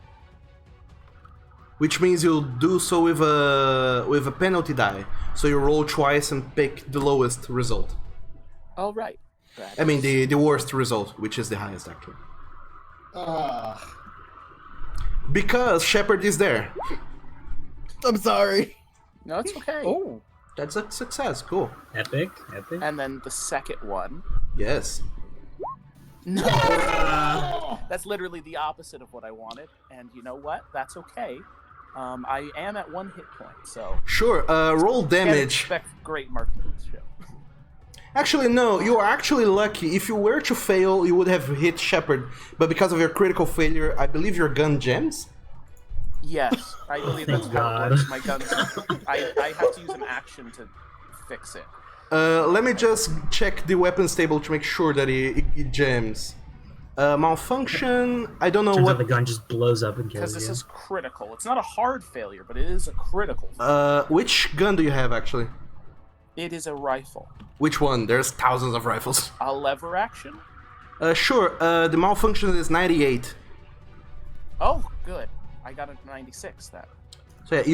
which means you'll do so with a penalty die. So you roll twice and pick the lowest result. All right. I mean the worst result, which is the highest actually. Because Shepard is there. I'm sorry. No, it's okay. Oh. That's a success. Cool. Epic. And then the second one. Yes. No! That's literally the opposite of what I wanted. And you know what? That's okay. I am at 1 hit point, so... Sure, roll Can't damage. expect great marking this show. Actually, no, you are actually lucky. If you were to fail, you would have hit Shepard. But because of your critical failure, I believe your gun jams? Yes, I believe that's how it works. My guns... I have to use an action to fix it. Let me just check the weapons table to make sure that it jams. Malfunction, I don't know Turns what... out the gun just blows up and Because kills this you. is critical. It's not a hard failure, but it is a critical Which gun do you have, actually? It is a rifle. Which one? There's thousands of rifles. A lever action? Sure, the malfunction is 98. Oh, good. I got a 96 then. So yeah,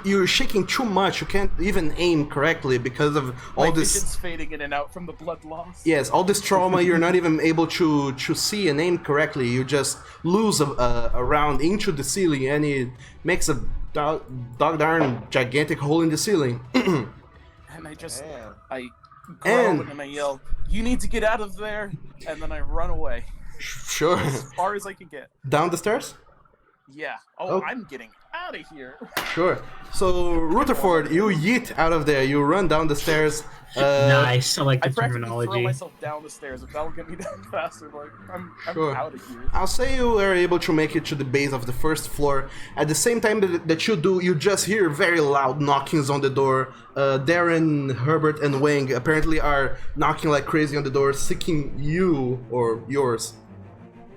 you're shaking too much. You can't even aim correctly because of all My this. vision's fading in and out from the blood loss. Yes, all this trauma. You're not even able to see and aim correctly. You just lose a round into the ceiling, and it makes a dog darn gigantic hole in the ceiling. And I just, Damn. I groan and I yell, "You need to get out of there!" And then I run away Sure. as far as I can get. Down the stairs. Yeah. Oh. I'm getting out of here. Sure. So Rutherford, you yeet out of there. You run down the stairs. Nice. I like I the practically throw terminology. myself down the stairs. If that'll get me down faster, like I'm Sure. out of here. I'll say you are able to make it to the base of the first floor. At the same time that you do, you just hear very loud knockings on the door. Darren, Herbert, and Wang apparently are knocking like crazy on the door, seeking you or yours.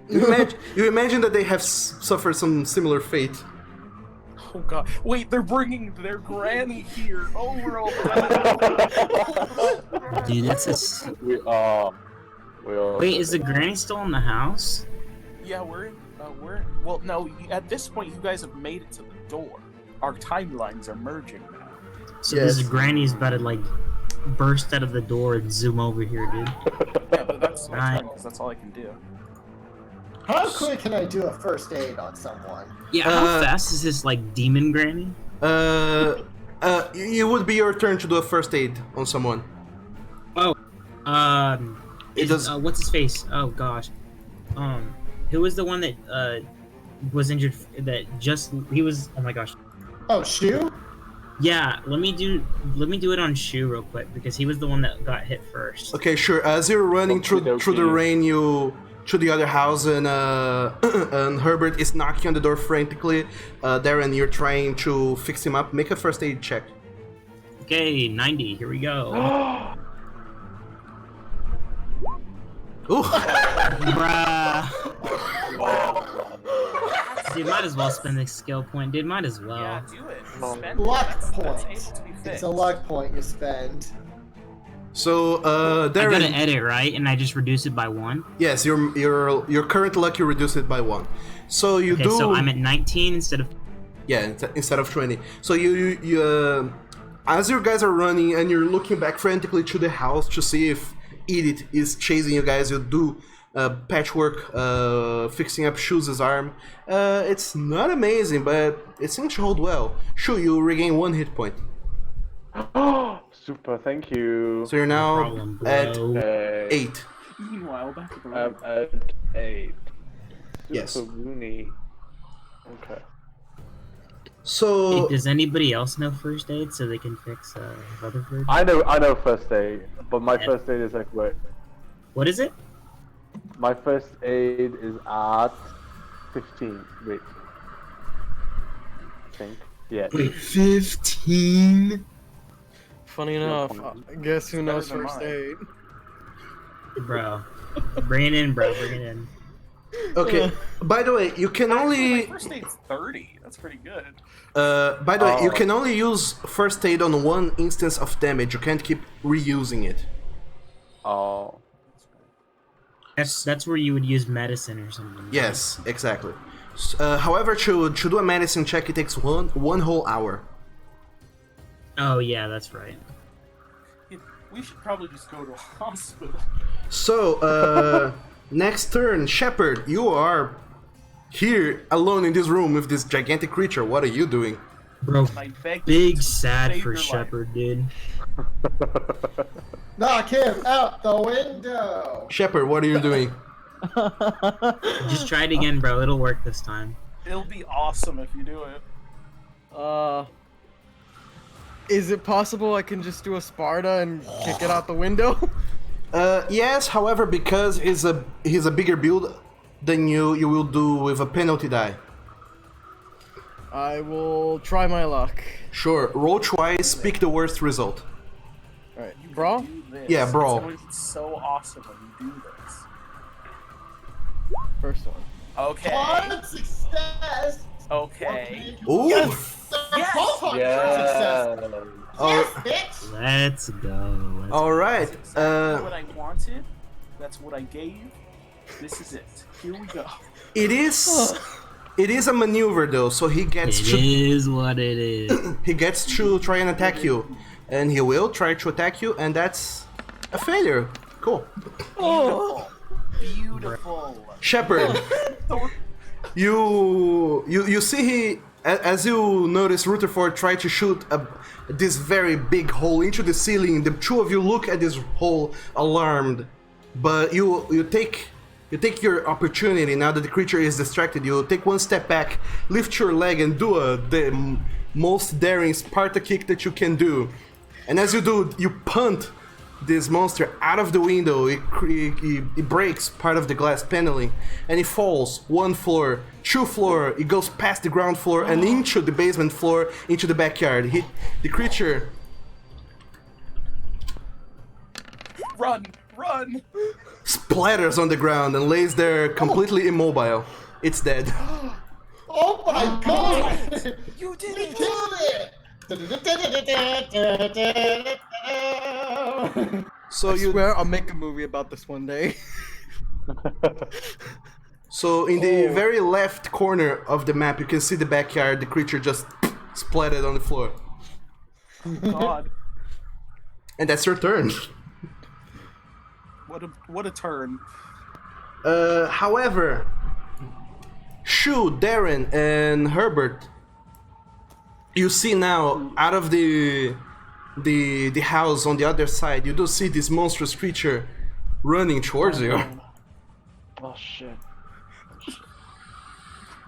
You imagine that they have suffered some similar fate. Oh god. Wait, they're bringing their granny here. Oh, we're all dead. Dude, that's a... We are. Wait, is the granny still in the house? Yeah, well, no, at this point, you guys have made it to the door. our timelines are merging now. So Yes. this Granny's about to like burst out of the door and zoom over here, dude. Yeah, but that's my Right. turn because that's all I can do. How quick can I do a first aid on someone? Yeah, how Uh, fast is this like demon Granny? It would be your turn to do a first aid on someone. Oh, It does. what's his face? Oh gosh, who was the one that was injured? He was. Oh my gosh. Oh, Shu? Yeah, let me do it on Shu real quick because he was the one that got hit first. Okay, sure. As you're running through the rain, you to the other house, and and Herbert is knocking on the door frantically. Darren, you're trying to fix him up. Make a first aid check. Okay, 90. Here we go. Ooh. Bruh. Dude, might as well spend the skill point. Dude, might as well. Yeah, do it. Spend Luck it. That's point. able to be It's fixed. a luck point you spend. So, I gotta Darren. edit, right? And I just reduce it by 1. Yes, your current luck, you reduce it by 1. So you Okay, do. so I'm at 19 instead of. Yeah, instead of 20. So you as you guys are running and you're looking back frantically to the house to see if Edith is chasing you guys, you do patchwork, fixing up Shu's arm. It's not amazing, but it seems to hold well. Shu, you regain 1 hit point. Super, thank you. So you're now Problem, bro. at Okay. 8. Meanwhile, back at the I'm room. at 8. Super Yes. Rooney. Okay. So Hey, does anybody else know first aid so they can fix Rutherford? I know first aid, but my first aid is like wait. What is it? My first aid is at 15. Wait. I think. Yeah. 15? Funny enough, guess who knows better than first mine. aid? Bro. Bring it in, bro. Bring it in. okay. By the way, you can My only first aid's 30. That's pretty good. by the way, you Oh. can only use first aid on 1 instance of damage. You can't keep reusing it. Oh. That's where you would use medicine or something. Yes, exactly. However, to do a medicine check, it takes one whole hour. Oh yeah, that's right. Yeah, we should probably just go to a hospital. So, next turn, Shepard, you are here alone in this room with this gigantic creature. What are you doing? Bro, I beg you big to sad save for your life. Shepard, dude. Knock him out the window! Shepard, what are you doing? Just try it again, bro. It'll work this time. It'll be awesome if you do it. Is it possible I can just do a Sparta and kick it out the window? Yes, however, because he's a bigger build than you will do with a penalty die. I will try my luck. Sure, roll twice, pick the worst result. Alright, You brawl? can do this. Yeah, brawl. It's going to be so awesome when you do this. First one. Okay. One success! Okay. Ooh! Yes! Yes! Both are Yeah. success! Oh, Yes, bitch! Let's go. Let's alright. That's exactly what I wanted. That's what I gave. This is it. Here we go. It is a maneuver though, so he gets It to is what it is. he gets to try and attack you, and he will try to attack you, and that's a failure. Cool. Beautiful. Beautiful. Shepard, you see as you notice Rutherford try to shoot this very big hole into the ceiling. The two of you look at this hole alarmed, but you take your opportunity now that the creature is distracted. You take 1 step back, lift your leg, and do the most daring Sparta kick that you can do. And as you do, you punt this monster out of the window. It breaks part of the glass paneling, and it falls 1 floor, 2 floor. It goes past the ground floor and into the basement floor, into the backyard. The creature Run! Run! splatters on the ground and lays there completely immobile. It's dead. Oh my god! You did We it! killed it! So I you swear I'll make a movie about this one day. So in the very left corner of the map, you can see the backyard. The creature just splattered on the floor. God, And that's your turn. what a turn. However, Shu, Darren, and Herbert, you see now out of the house on the other side, you do see this monstrous creature running towards you. Oh shit.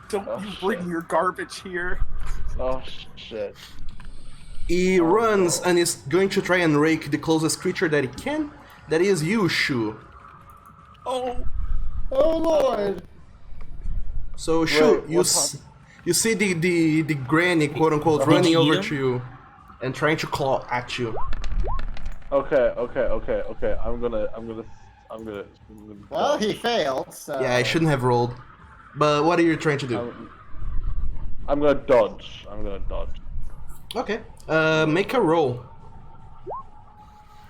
Don't Oh, you bring shit. your garbage here. Oh shit. He runs and is going to try and rake the closest creature that he can. That is you, Shu. Oh, Oh lord! So Shu, Wait, you what you see the granny, quote unquote, Did running you eat over him? to you and trying to claw at you. Okay. I'm gonna. Well, he failed, so. Yeah, I shouldn't have rolled. But what are you trying to do? I'm gonna dodge. Okay. Make a roll.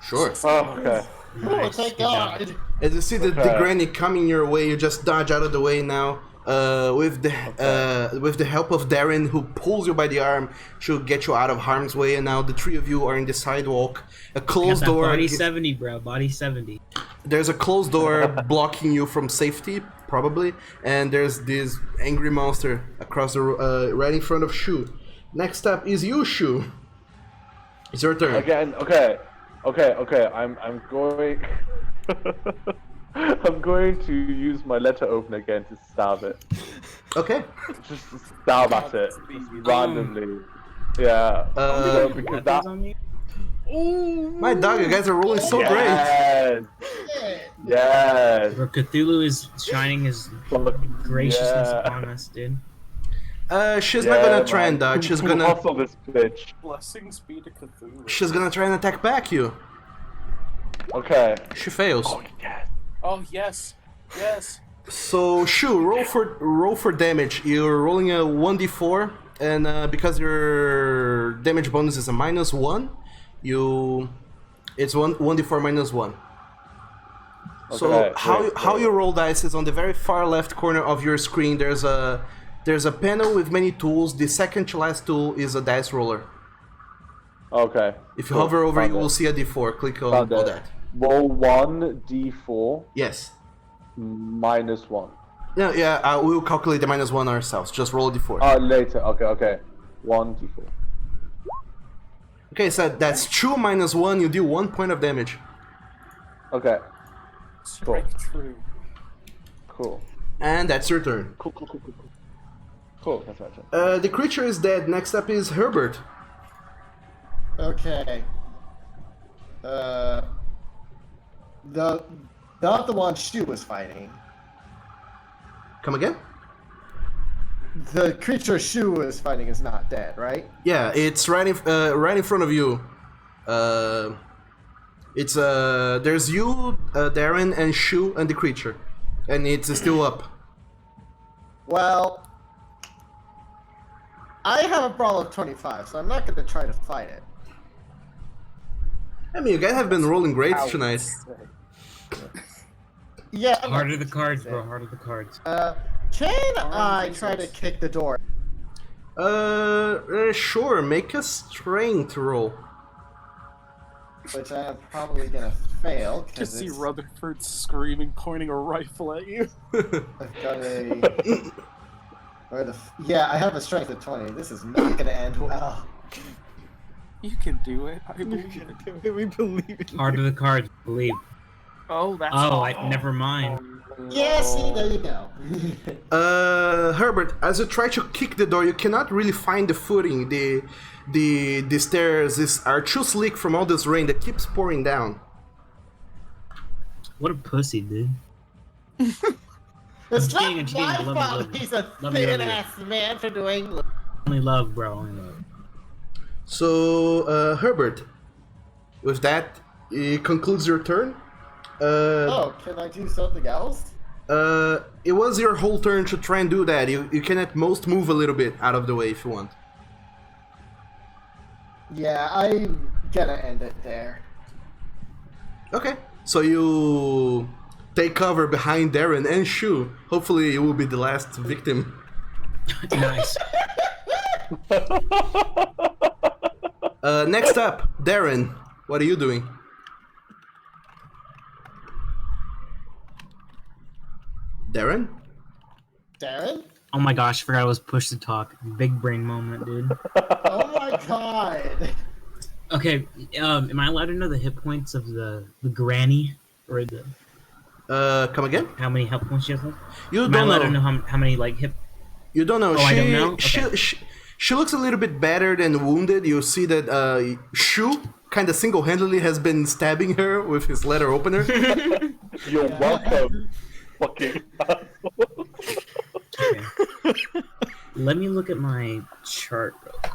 Sure. Oh, okay. Oh, Nice, thank good job. God! As you see the Okay. granny coming your way, you just dodge out of the way now. With the help of Darren, who pulls you by the arm to get you out of harm's way, and now the three of you are in the sidewalk. A Got closed that door. body 70, bro. Body 70. There's a closed door blocking you from safety, probably, and there's this angry monster across the right in front of Shu. Next up is you, Shu. It's your turn. Again. Okay. I'm going. I'm going to use my letter opener again to stab it. Okay. Just stab at it randomly. Yeah. Uh, Because That that. on me? My dog, you guys are rolling so great. Yes. Yes. Bro, Cthulhu is shining his graciousness upon us, dude. She's not gonna try and dodge. She's gonna hustle this bitch. blessings be to Cthulhu. she's gonna try and attack back you. Okay. She fails. Yes. Oh yes, yes. So Shu, roll for damage. You're rolling a 1d4, and because your damage bonus is a -1, it's 1d4 -1. So Okay, how you roll dice is on the very far left corner of your screen. There's a panel with many tools. The second to last tool is a dice roller. Okay. If you cool. hover over, Found you will it. see a d4. Click on Found all it. that. Roll 1d4 Yes. -1. No, yeah, we'll calculate the -1 ourselves. Just roll a d4. Later. Okay. 1d4. Okay, so that's 2 -1. You deal 1 point of damage. Okay. Strike true. Cool. And that's your turn. Cool. That's my turn. The creature is dead. Next up is Herbert. Okay. Not the one Shu was fighting. Come again? The creature Shu was fighting is not dead, right? Yeah, it's right in front of you. It's there's you, Darren, and Shu, and the creature, and it's still up. Well, I have a brawl of 25, so I'm not going to try to fight it. I mean, you guys have been rolling great tonight. Yeah. I'm Heart not- of the cards, bro. Heart of the cards. Can I try to kick the door? Sure. Make a strength roll. Which I am probably going to fail. 'cause Just see it's- Rutherford screaming, pointing a rifle at you. I've got a. Yeah, I have a strength of 20. This is not going to end well. You can do it. I believe it. We believe it. Heart of the cards, believe. Oh, that's. Oh, awful. never mind. Yeah, see, there you go. Herbert, as you try to kick the door, you cannot really find the footing. The stairs are too slick from all this rain that keeps pouring down. What a pussy, dude. It's kidding, not I'm kidding. my Love you, fault love you. he's a Love you, love you. thin-ass man for doing... Only love, bro. Only love. So, Herbert, with that, it concludes your turn. Oh, can I do something else? It was your whole turn to try and do that. You can at most move a little bit out of the way if you want. Yeah, I'm gonna end it there. Okay. So you take cover behind Darren and Shu. Hopefully you will be the last victim. Nice. Next up, Darren. What are you doing? Darren? Darren? Oh my gosh, I forgot I was pushed to talk. Big brain moment, dude. Oh my god! Okay, am I allowed to know the hit points of the granny? Or the Come again? how many hit points she has left? You Am I don't allowed to know. know how many like hit? You don't know. Oh, I don't know? Okay. She looks a little bit battered and wounded. You see that Shu kind of single-handedly has been stabbing her with his letter opener. You're welcome, fucking asshole. Okay. Let me look at my chart real quick.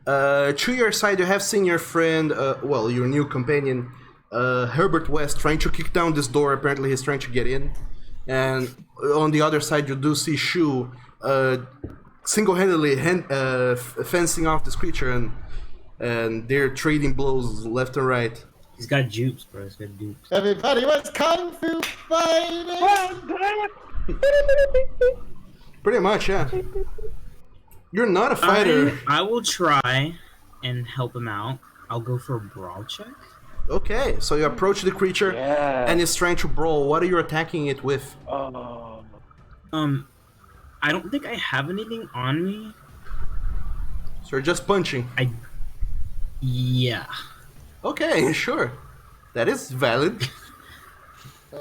To your side, you have seen your friend, your new companion, Herbert West, trying to kick down this door. Apparently, he's trying to get in. And on the other side, you do see Shu single-handedly fencing off this creature, and they're trading blows left and right. He's got dupes, bro. He's got dupes. Everybody was kung fu fighting! Pretty much, yeah. You're not a fighter. I will try and help him out. I'll go for a brawl check. Okay, so you approach the creature, and it's trying to brawl. What are you attacking it with? I don't think I have anything on me. So you're just punching. Yeah. Okay, sure. That is valid.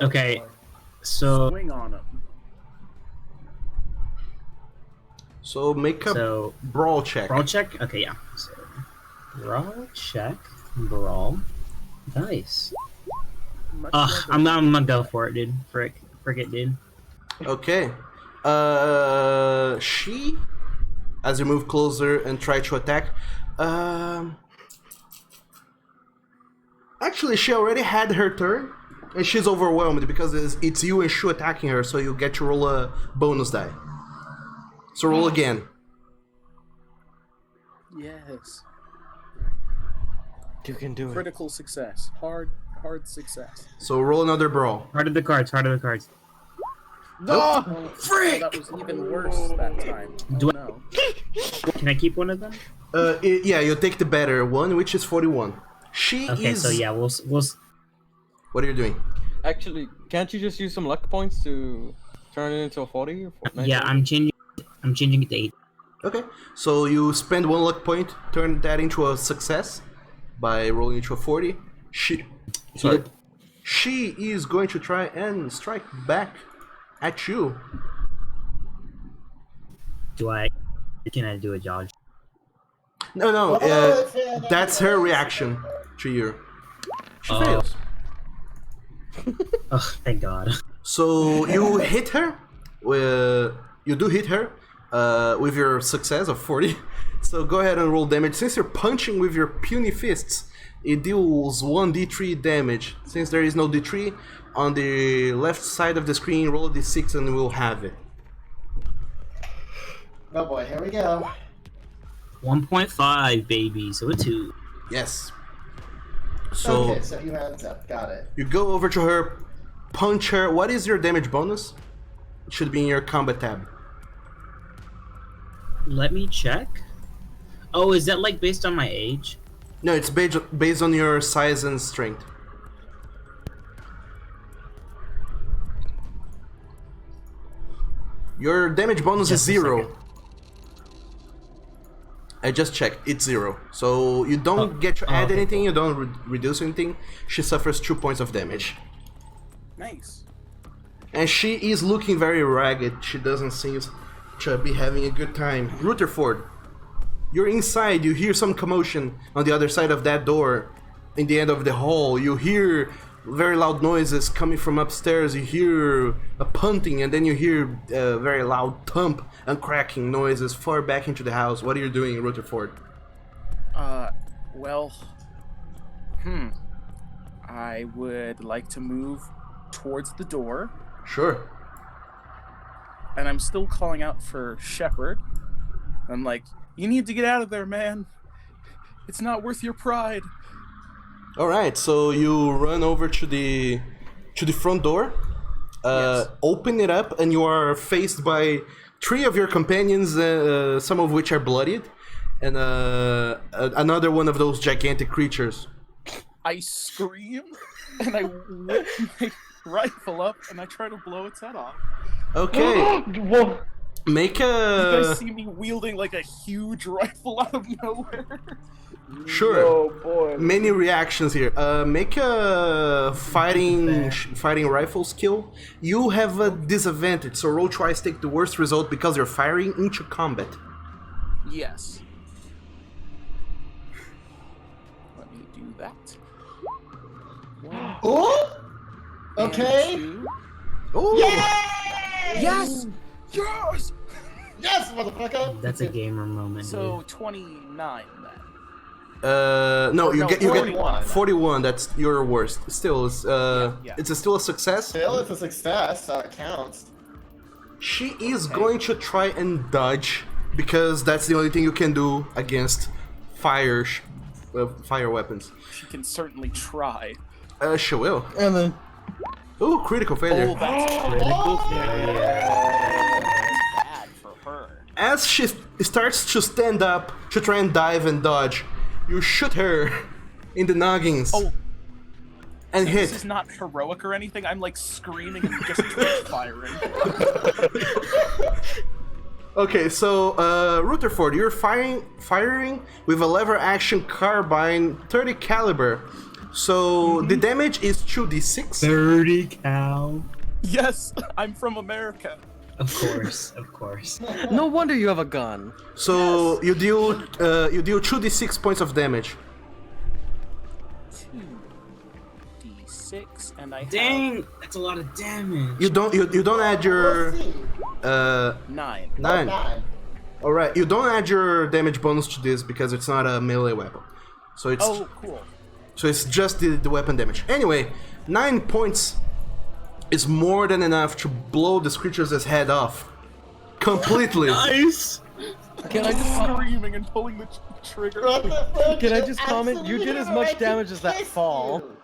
Okay, so Swing on him. So make a brawl check. brawl check. Okay, yeah. So brawl check, brawl, dice. I'm gonna go for it, dude. Frick it, dude. Okay. She, as you move closer and try to attack, actually, she already had her turn, and she's overwhelmed because it's you and Shu attacking her, so you get to roll a bonus die. So roll again. Yes. You can do it. Critical success. Hard success. So roll another brawl. Heart of the cards. No! Frick! That was even worse that time. Do Oh, I- no. Can I keep one of them? Yeah, you take the better one, which is 41. She Okay, is... so yeah, we'll. What are you doing? Actually, can't you just use some luck points to turn it into a 40? Or 19? Yeah, I'm changing it to 8. Okay, so you spend one luck point, turn that into a success by rolling into a 40. She is going to try and strike back at you. Can I do a dodge? No, that's her reaction to you. She fails. Oh, thank God. So you hit her. You do hit her with your success of 40. So go ahead and roll damage. Since you're punching with your puny fists, it deals 1d3 damage. Since there is no d3, on the left side of the screen, roll a d6 and we'll have it. Oh boy, here we go. 1.5, baby. So a 2. Yes. So Okay, so you hands up. Got it. you go over to her, punch her. What is your damage bonus? It should be in your combat tab. Let me check. Oh, is that like based on my age? No, it's based on your size and strength. Your damage bonus is Just a 0. second. I just checked, it's 0. So you don't get to add okay, anything, you don't reduce anything. She suffers 2 points of damage. Nice. And she is looking very ragged. She doesn't seem to be having a good time. Rutherford, you're inside. You hear some commotion on the other side of that door. In the end of the hall, you hear very loud noises coming from upstairs. You hear a punting, and then you hear very loud thump and cracking noises far back into the house. What are you doing, Rutherford? Well, I would like to move towards the door, Sure. and I'm still calling out for Shepard. I'm like, you need to get out of there, man. It's not worth your pride. All right, so you run over to the front door, open it up, and you are faced by 3 of your companions, some of which are bloodied, and another one of those gigantic creatures. I scream, and I whip my rifle up, and I try to blow its head off. Okay. What? Make You guys a... see me wielding like a huge rifle out of nowhere? Sure. Oh boy. Many reactions here. Make a fighting rifle skill. You have a disadvantage, so roll twice, take the worst result because you're firing into combat. Yes. Let me do that. Oh! Okay. And 2. Oh, Yes! Yes! Yes, motherfucker! That's a gamer moment. So 29 then. no, Or you no, get 41. 41. That's your worst. Still, it's Yeah. it's still a success. Still, it's a success, so it counts. She is going to try and dodge because that's the only thing you can do against fire weapons. She can certainly try. She will. And then Ooh, critical failure. Oh, that's Critical failure. bad for her. As she starts to stand up to try and dive and dodge, you shoot her in the noggins Oh, and this hit. is not heroic or anything. I'm like screaming and just twitch firing. Okay, so Rutherford, you're firing with a lever action carbine 30 caliber. So the damage is 2d6. 30 cal. Yes, I'm from America. Of course, of course. no wonder you have a gun. So you deal 2d6 points of damage. 2d6, and I Dang, that's a lot of damage. You don't add your Let's see. 9. 9. 9. All right, you don't add your damage bonus to this because it's not a melee weapon. So it's Oh, cool. So it's just the weapon damage. Anyway, 9 points is more than enough to blow this creature's head off. Completely. Nice. Can I just Screaming and pulling the trigger. What the fuck? Can I You're just comment? You did as absolutely much right damage to as that kiss fall. you.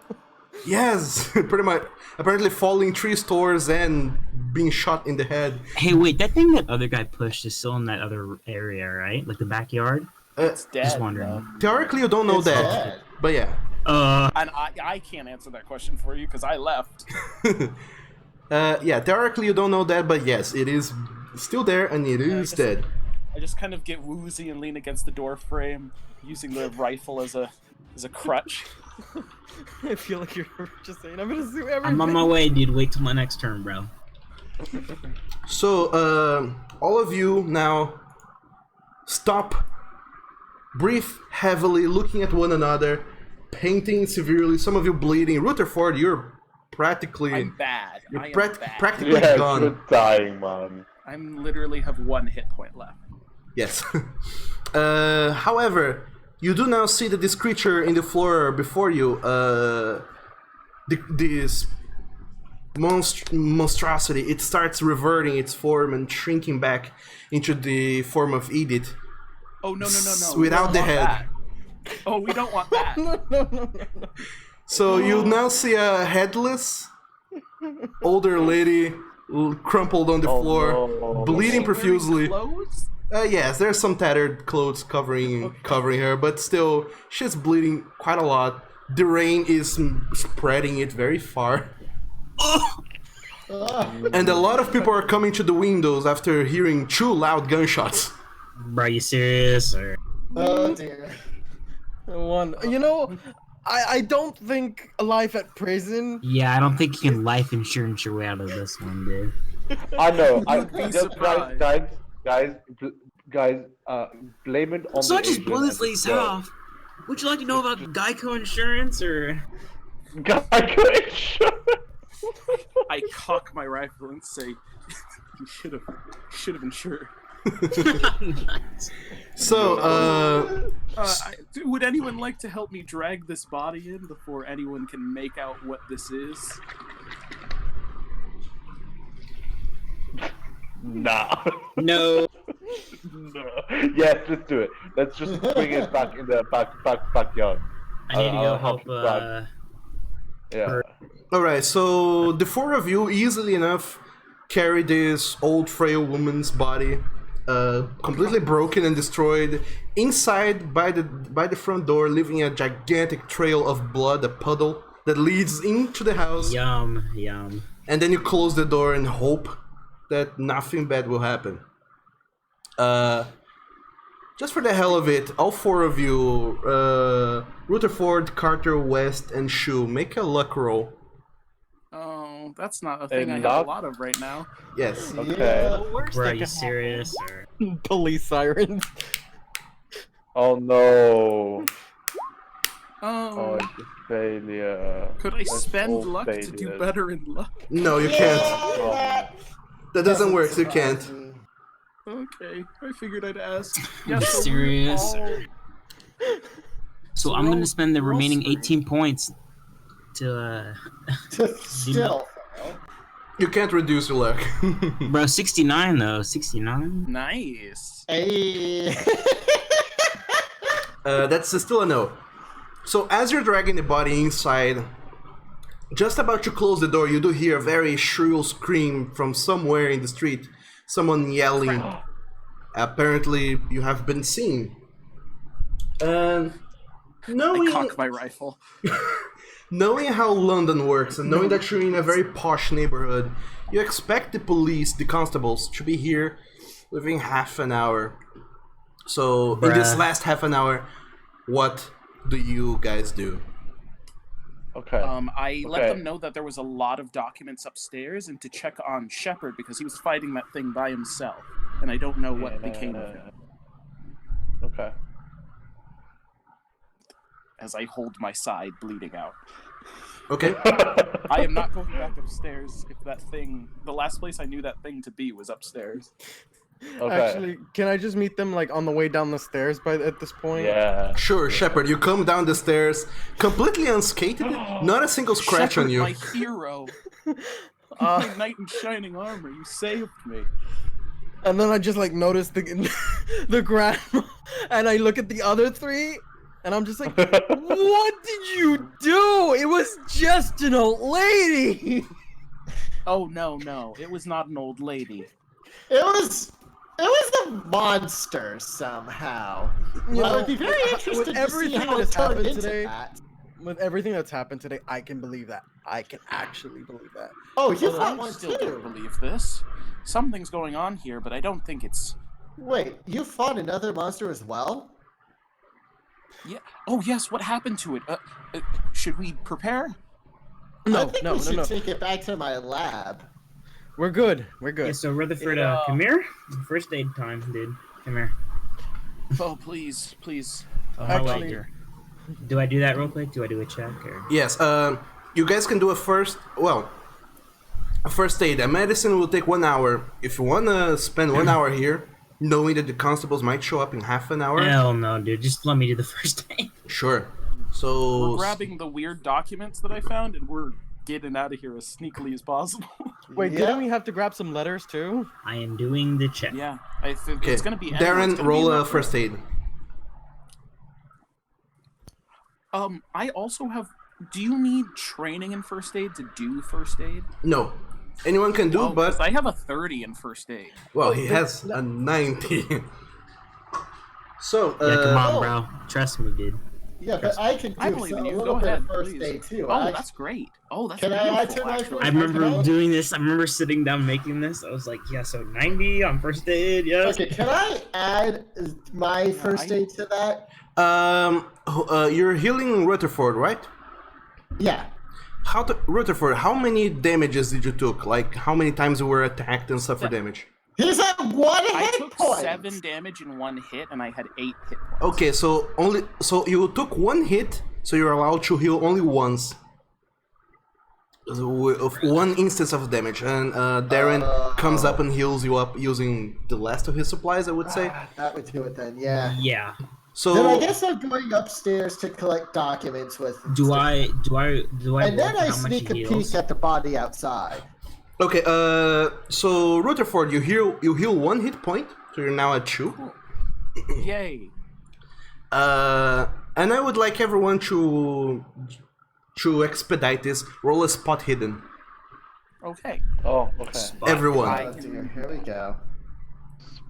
Yes, pretty much. Apparently falling 3 stores and being shot in the head. Hey, wait, that thing that other guy pushed is still in that other area, right? Like the backyard? It's dead. Just wondering. though. Theoretically, you don't know It's that. dead. But yeah. And I can't answer that question for you because I left. Yeah, theoretically you don't know that, but yes, it is still there and it is guess- dead. I just kind of get woozy and lean against the door frame, using the rifle as a crutch. I feel like you're just saying, I'm gonna sue everything. I'm on my way, dude. Wait till my next turn, bro. So, all of you now stop, breathe heavily, looking at one another, painting severely, some of you bleeding. Rutherford, you're practically... I'm bad. You're I am bad. practically Yes, gone. we're dying, man. I'm literally have 1 hit point left. Yes. However, you do now see that this creature in the floor before you, this monstrosity, it starts reverting its form and shrinking back into the form of Edith. Oh no. Without We the don't want head. that. Oh, we don't want that. No. So you now see a headless, older lady crumpled on the Oh, floor, no. bleeding Wearing profusely. clothes? Yes, there's some tattered clothes covering her, but still, she's bleeding quite a lot. The rain is spreading it very far. And a lot of people are coming to the windows after hearing 2 loud gunshots. Bro, you serious? Or... Oh dear. One. You know, I don't think life at prison. Yeah, I don't think you can life insurance your way out of this one, dude. I know. You'd be surprised. Guys, blame it on So the I just Asian blew this and lady's go. head off. Would you like to know about Geico insurance, or...? Geico insurance. I cock my rifle and say, "You should have insured." Nice. So, Would anyone like to help me drag this body in before anyone can make out what this is? Nah. No. No. Yes, let's do it. Let's just bring it back in the backyard. I need to go I'll help, you drag. Yeah. her Alright, so the four of you easily enough carry this old frail woman's body, completely broken and destroyed, inside by the front door, leaving a gigantic trail of blood, a puddle that leads into the house. Yum, yum. And then you close the door and hope that nothing bad will happen. Just for the hell of it, all four of you, Rutherford, Carter, West, and Shu, make a luck roll. Oh, that's not a thing I have a lot of right now. Yes. Okay. Bro, are you serious? Or... Police sirens. Oh no. Oh, it's a failure. could I That's spend all luck to do failures. better in luck? No, you can't. That doesn't work, so you can't. Okay, I figured I'd ask. Are you so we're serious? all- So I'm gonna spend the roll remaining screen. 18 points to Still. You can't reduce your luck. bro 69 though 69. Nice. Hey. That's still a no. So as you're dragging the body inside, just about to close the door, you do hear a very shrill scream from somewhere in the street. Someone yelling. Apparently, you have been seen. I Knowing cock my rifle. knowing how London works and knowing that you're in a very posh neighborhood, you expect the police, the constables, to be here within half an hour. So in this Bruh. last half an hour, what do you guys do? Okay. I let Okay. them know that there was a lot of documents upstairs and to check on Shepard because he was fighting that thing by himself, and I don't know what became of him. Okay. As I hold my side, bleeding out. Okay. I am not going back upstairs if that thing, the last place I knew that thing to be was upstairs. Okay. Actually, can I just meet them like on the way down the stairs at this point? Yeah. Sure, Shepard, you come down the stairs completely unscathed, not a single scratch Shepard, on you. my hero. My knight in shining armor, you saved me. And then I just like notice the grandma, and I look at the other three, and I'm just like, what did you do? It was just an old lady. Oh no, it was not an old lady. It was a monster somehow. You I know, would be very interested to see everything how that it has turned happened into today, that. with everything that's happened today, I can believe that. I can actually believe that. Oh, you Well, thought I one still too. don't believe this. Something's going on here, but I don't think it's... Wait, you fought another monster as well? Yeah. Oh yes, what happened to it? Should we prepare? I think we should take it back to my lab. We're good. We're good. Yeah, so Rutherford, come here. First aid time, dude. Come here. Oh, please. Oh, Actually- well, do I do that real quick? Do I do a check or? Yes, you guys can do a first aid. A medicine will take 1 hour. If you wanna spend 1 hour here, knowing that the constables might show up in half an hour, Hell no, dude. Just let me do the first aid. sure. So We're grabbing the weird documents that I found, and we're getting out of here as sneakily as possible. Wait, Yeah. didn't we have to grab some letters too? I am doing the check. Yeah, I think okay, it's gonna be... anyone's Darren, gonna be roll in a that first room. aid. I also have... Do you need training in first aid to do first aid? No, anyone can do, Oh, 'cause but I have a 30 in first aid. well, he has a 90. So, Yeah, come on, Oh. bro. Trust me, dude. Yeah, but I can I do believe a in you. little Go bit ahead, of first please. aid too. Oh, that's great. Oh, that's Can I add beautiful, to my actually. I remember doing this. I remember sitting down making this. I was like, yeah, so 90 on first aid, yes. Okay, can I add my first aid to that? you're healing Rutherford, right? Yeah. Rutherford, how many damages did you took? Like, how many times you were attacked and suffered damage? He's at one I hit took point. 7 damage in 1 hit, and I had 8 hit points. Okay, so you took 1 hit, so you're allowed to heal only once. Of 1 instance of damage, and Darren comes up and heals you up using the last of his supplies, I would say. That would do it then, yeah. Yeah. So Then I guess I'm going upstairs to collect documents with. Do I And then work I how much sneak a he heals? peek at the body outside. okay, so Rutherford, you heal 1 hit point, so you're now at 2. Yay. And I would like everyone to to expedite this, roll a spot hidden. Okay. Oh, okay. Everyone. Oh dear, here we go.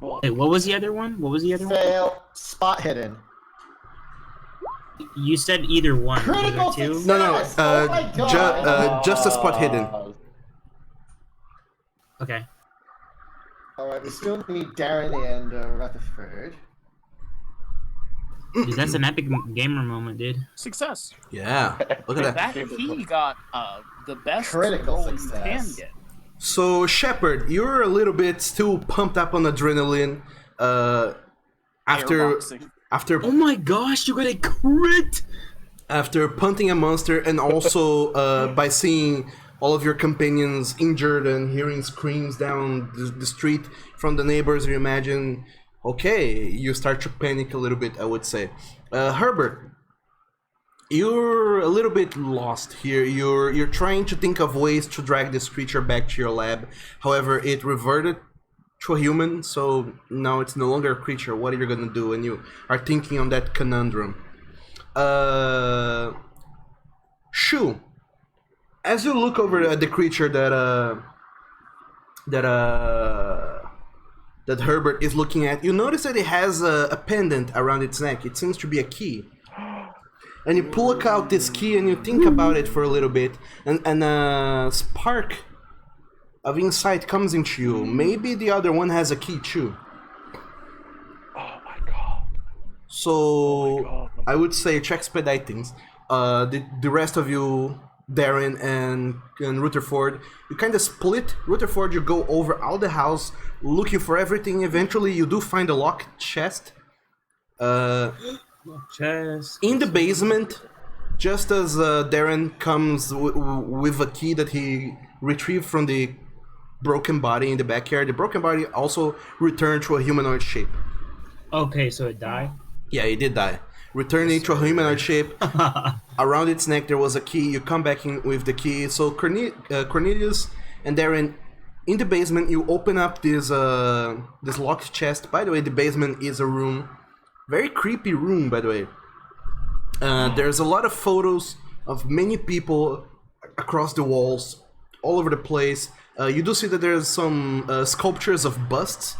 Wait, what was the other one? What was the other one? Fail. Spot hidden. You said either one. Critical Either two? success! No. Oh my god! Just a spot hidden. Okay. Alright, we still need Darren and Rutherford. Dude, that's an epic gamer moment, dude. Success. Yeah, look at that. He got the best Critical roll you success. can get. So Shepard, you're a little bit still pumped up on adrenaline. After Airboxing. Oh my gosh, you got a crit! after punting a monster, and also by seeing all of your companions injured and hearing screams down the street from the neighbors, you imagine, okay, you start to panic a little bit, I would say. Herbert, you're a little bit lost here. You're trying to think of ways to drag this creature back to your lab. However, it reverted to a human, so now it's no longer a creature. What are you gonna do? And you are thinking on that conundrum. Shu, as you look over at the creature that Herbert is looking at, you notice that it has a pendant around its neck. It seems to be a key. And you pull out this key and you think about it for a little bit, and a spark of insight comes into you. Maybe the other one has a key too. Oh my god. So I would say to expedite things. The rest of you, Darren and Rutherford, you kind of split. Rutherford, you go over all the house looking for everything. Eventually, you do find a locked chest. Chest. In the basement, just as Darren comes with a key that he retrieved from the broken body in the backyard, the broken body also returned to a humanoid shape. Okay, so it died? Yeah, it did die. Returning to a humanoid shape. Around its neck there was a key. You come back in with the key. So Cornelius and Darren, in the basement, you open up this locked chest. By the way, the basement is a room. Very creepy room, by the way. There's a lot of photos of many people across the walls, all over the place. You do see that there's some sculptures of busts,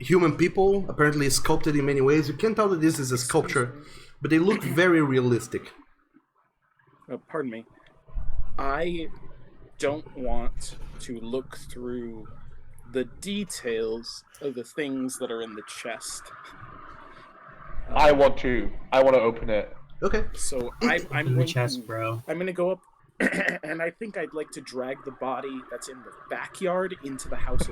human people, apparently sculpted in many ways. You can't tell that this is a sculpture, but they look very realistic. Pardon me. I don't want to look through the details of the things that are in the chest. I want to open it. Okay. So I'm In the going chest, to, bro. I'm gonna go up, and I think I'd like to drag the body that's in the backyard into the house.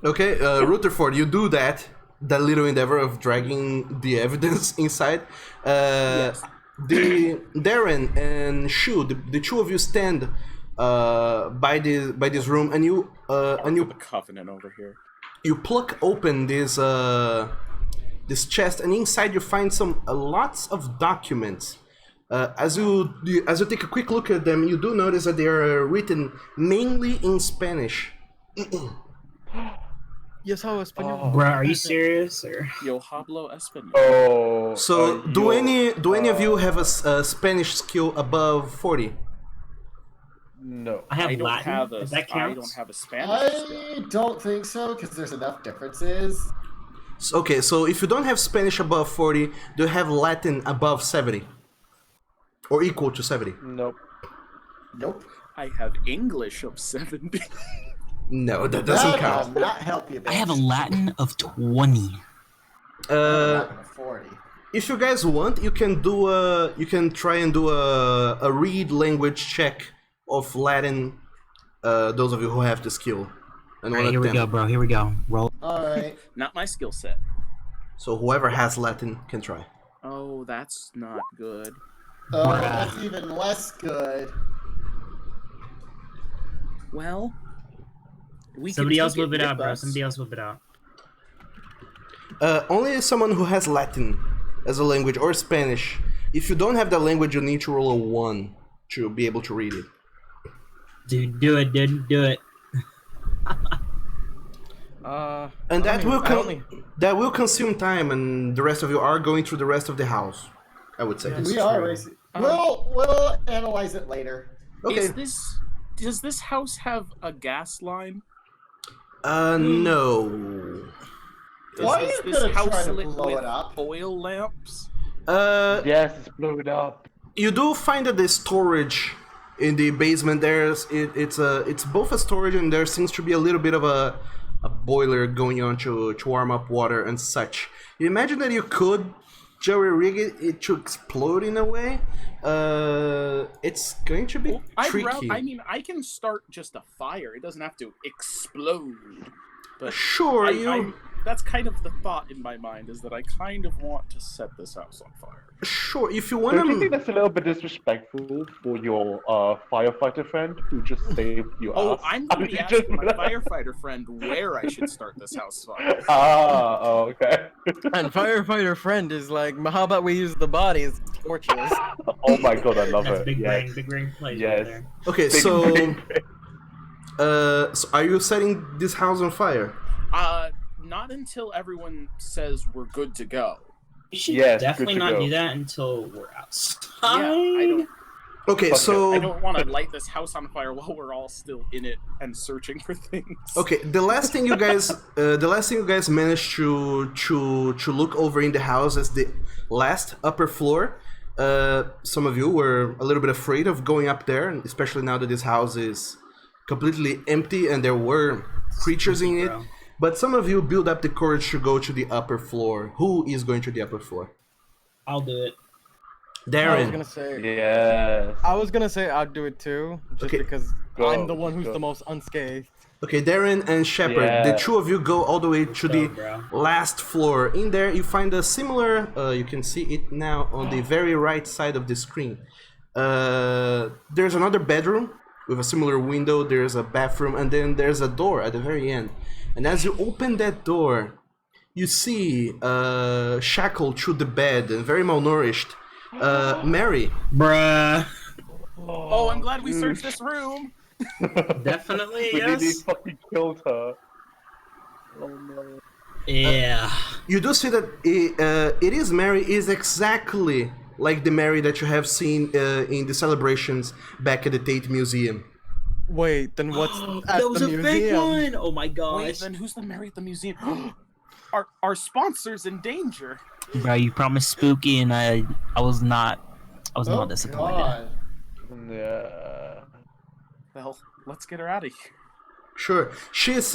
Okay, Rutherford, you do that little endeavor of dragging the evidence inside. Yes. The Darren and Shu, the two of you stand by this room, and you The Covenant over here. you pluck open this chest, and inside you find some lots of documents. As you take a quick look at them, you do notice that they are written mainly in Spanish. Yes, how español. Bro, are you serious? Or Yo hablo español. Oh. So, do any of you have a Spanish skill above 40? No. I have I don't Latin. have if a. that I counts. don't have a Spanish. skill. I don't think so, because there's enough differences. Okay, so if you don't have Spanish above 40, do you have Latin above 70? Or equal to 70? Nope. Nope. I have English of 70. No, that doesn't That count. will not help you. I have a Latin of 20. Uh, 40. if you guys want, you can try and do a read language check of Latin. Those of you who have the skill. And Alright, here we go, bro. Here we go. Roll. All right. Not my skill set. So whoever has Latin can try. Oh, that's not good. Oh, that's even less good. Well, we Somebody can else take whip it out, with bro. us. Somebody else whip it out. Only someone who has Latin as a language or Spanish. If you don't have that language, you need to roll a 1 to be able to read it. Dude, do it, dude. Do it. And that will consume time, and the rest of you are going through the rest of the house, I would say. We are racing. We'll analyze it later. Okay. Does this house have a gas line? No. Why Is are you this gonna try house to lit blow with it up? oil lamps? Yes, it's blown up. You do find that the storage in the basement it's both a storage and there seems to be a little bit of a boiler going on to warm up water and such. You imagine that you could jerry rig it to explode in a way. It's going to be tricky. I can start just a fire. It doesn't have to explode. But Sure, that's kind of the thought in my mind, is that I kind of want to set this house on fire. Sure, if you want Don't you to. think that's a little bit disrespectful for your firefighter friend who just saved you? I'm going to be asking my firefighter friend where I should start this house fire. Okay. And firefighter friend is like, how about we use the bodies as torches? Oh my god, I love That's it. big Yes. brain plays Yes. right there. Okay, so are you setting this house on fire? Not until everyone says we're good to go. You should Yes, definitely good to not go. do that until we're outside. Yeah, Okay, so I don't want to light this house on fire while we're all still in it and searching for things. okay, the last thing you guys managed to look over in the house is the last upper floor. Some of you were a little bit afraid of going up there, especially now that this house is completely empty and there were creatures in it. But some of you build up the courage to go to the upper floor. Who is going to the upper floor? I'll do it. Darren. I was gonna say I'd do it too, just because I'm the one who's the most unscathed. Okay, Darren and Shepard, the two of you go all the way to the last floor. In there, you find a similar. You can see it now on the very right side of the screen. There's another bedroom with a similar window. There's a bathroom, and then there's a door at the very end. And as you open that door, you see shackled to the bed and very malnourished, Mary. Bruh. Oh, I'm glad we searched this room. Definitely, We yes. nearly fucking killed her. Oh no. Yeah. You do see that it is Mary is exactly like the Mary that you have seen in the celebrations back at the Tate Museum. Wait, then what's at That was the a museum? fake one. Oh my gosh. Wait, then who's the Mary at the museum? Our sponsor's in danger. Bro, you promised spooky, and I was not disappointed. God. Yeah. Well, let's get her out of here. Sure, she's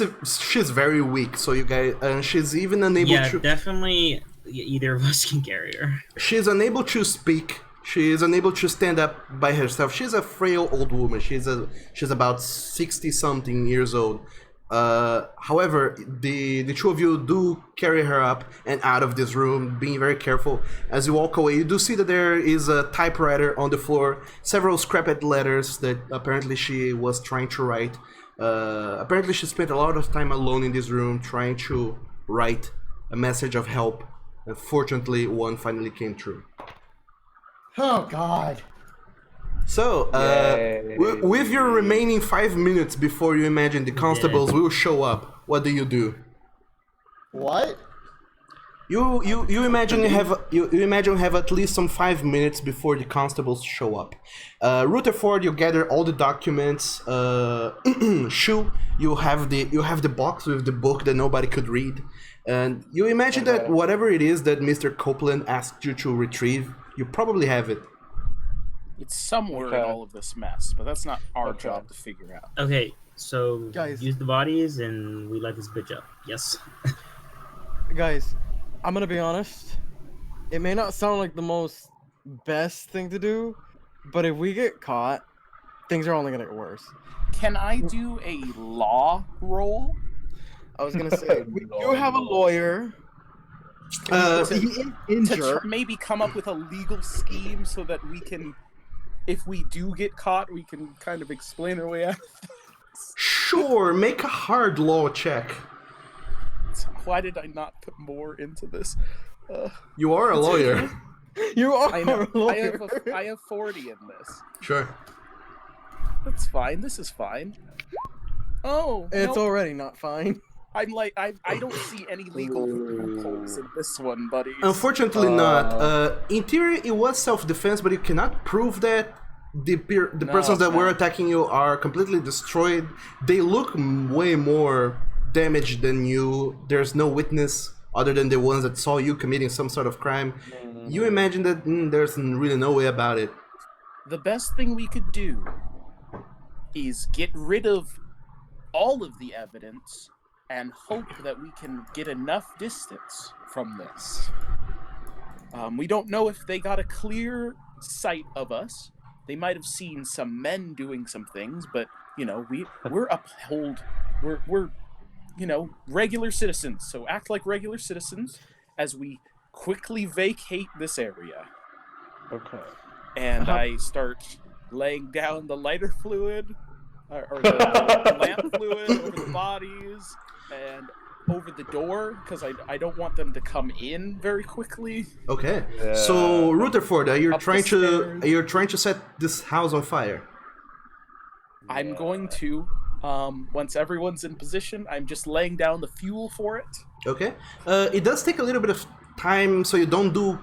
very weak, so you guys, she's even unable to. Definitely. Either of us can carry her. She's unable to speak. She is unable to stand up by herself. She's a frail old woman. She's about 60-something years old. However, the two of you do carry her up and out of this room, being very careful. As you walk away, you do see that there is a typewriter on the floor, several scrapped letters that apparently she was trying to write. Apparently she spent a lot of time alone in this room trying to write a message of help. And fortunately, one finally came true. Oh God. So, with your remaining 5 minutes before you imagine the constables will show up, what do you do? What? You imagine you have at least some 5 minutes before the constables show up. Rutherford, you gather all the documents. Shu, you have the box with the book that nobody could read, and you imagine that whatever it is that Mr. Copeland asked you to retrieve, you probably have it. It's somewhere in all of this mess, but that's not our job to figure out. Okay, so Guys. use the bodies and we light this bitch up. Yes. Guys, I'm gonna be honest. It may not sound like the most best thing to do, but if we get caught, things are only gonna get worse. Can I do a law roll? I was gonna say, we do have a lawyer. He is injured. Maybe come up with a legal scheme so that we can, if we do get caught, we can kind of explain our way out of this. Sure, make a hard law check. Why did I not put more into this? You are a lawyer. You are I know. a lawyer. I have 40 in this. Sure. That's fine. This is fine. Oh, It's no. already not fine. I don't see any legal loopholes in this one, buddy. Unfortunately, not. In theory, it was self-defense, but you cannot prove that. The persons that were attacking you are completely destroyed. They look way more damaged than you. There's no witness other than the ones that saw you committing some sort of crime. You imagine that there's really no way about it. The best thing we could do is get rid of all of the evidence and hope that we can get enough distance from this. We don't know if they got a clear sight of us. They might have seen some men doing some things, but we're regular citizens. So act like regular citizens as we quickly vacate this area. Okay. And I start laying down the lighter fluid, or the lamp fluid over the bodies and over the door, because I don't want them to come in very quickly. Okay. So Rutherford, you're trying to set this house on fire. I'm going to. Once everyone's in position, I'm just laying down the fuel for it. Okay. It does take a little bit of time, so you don't do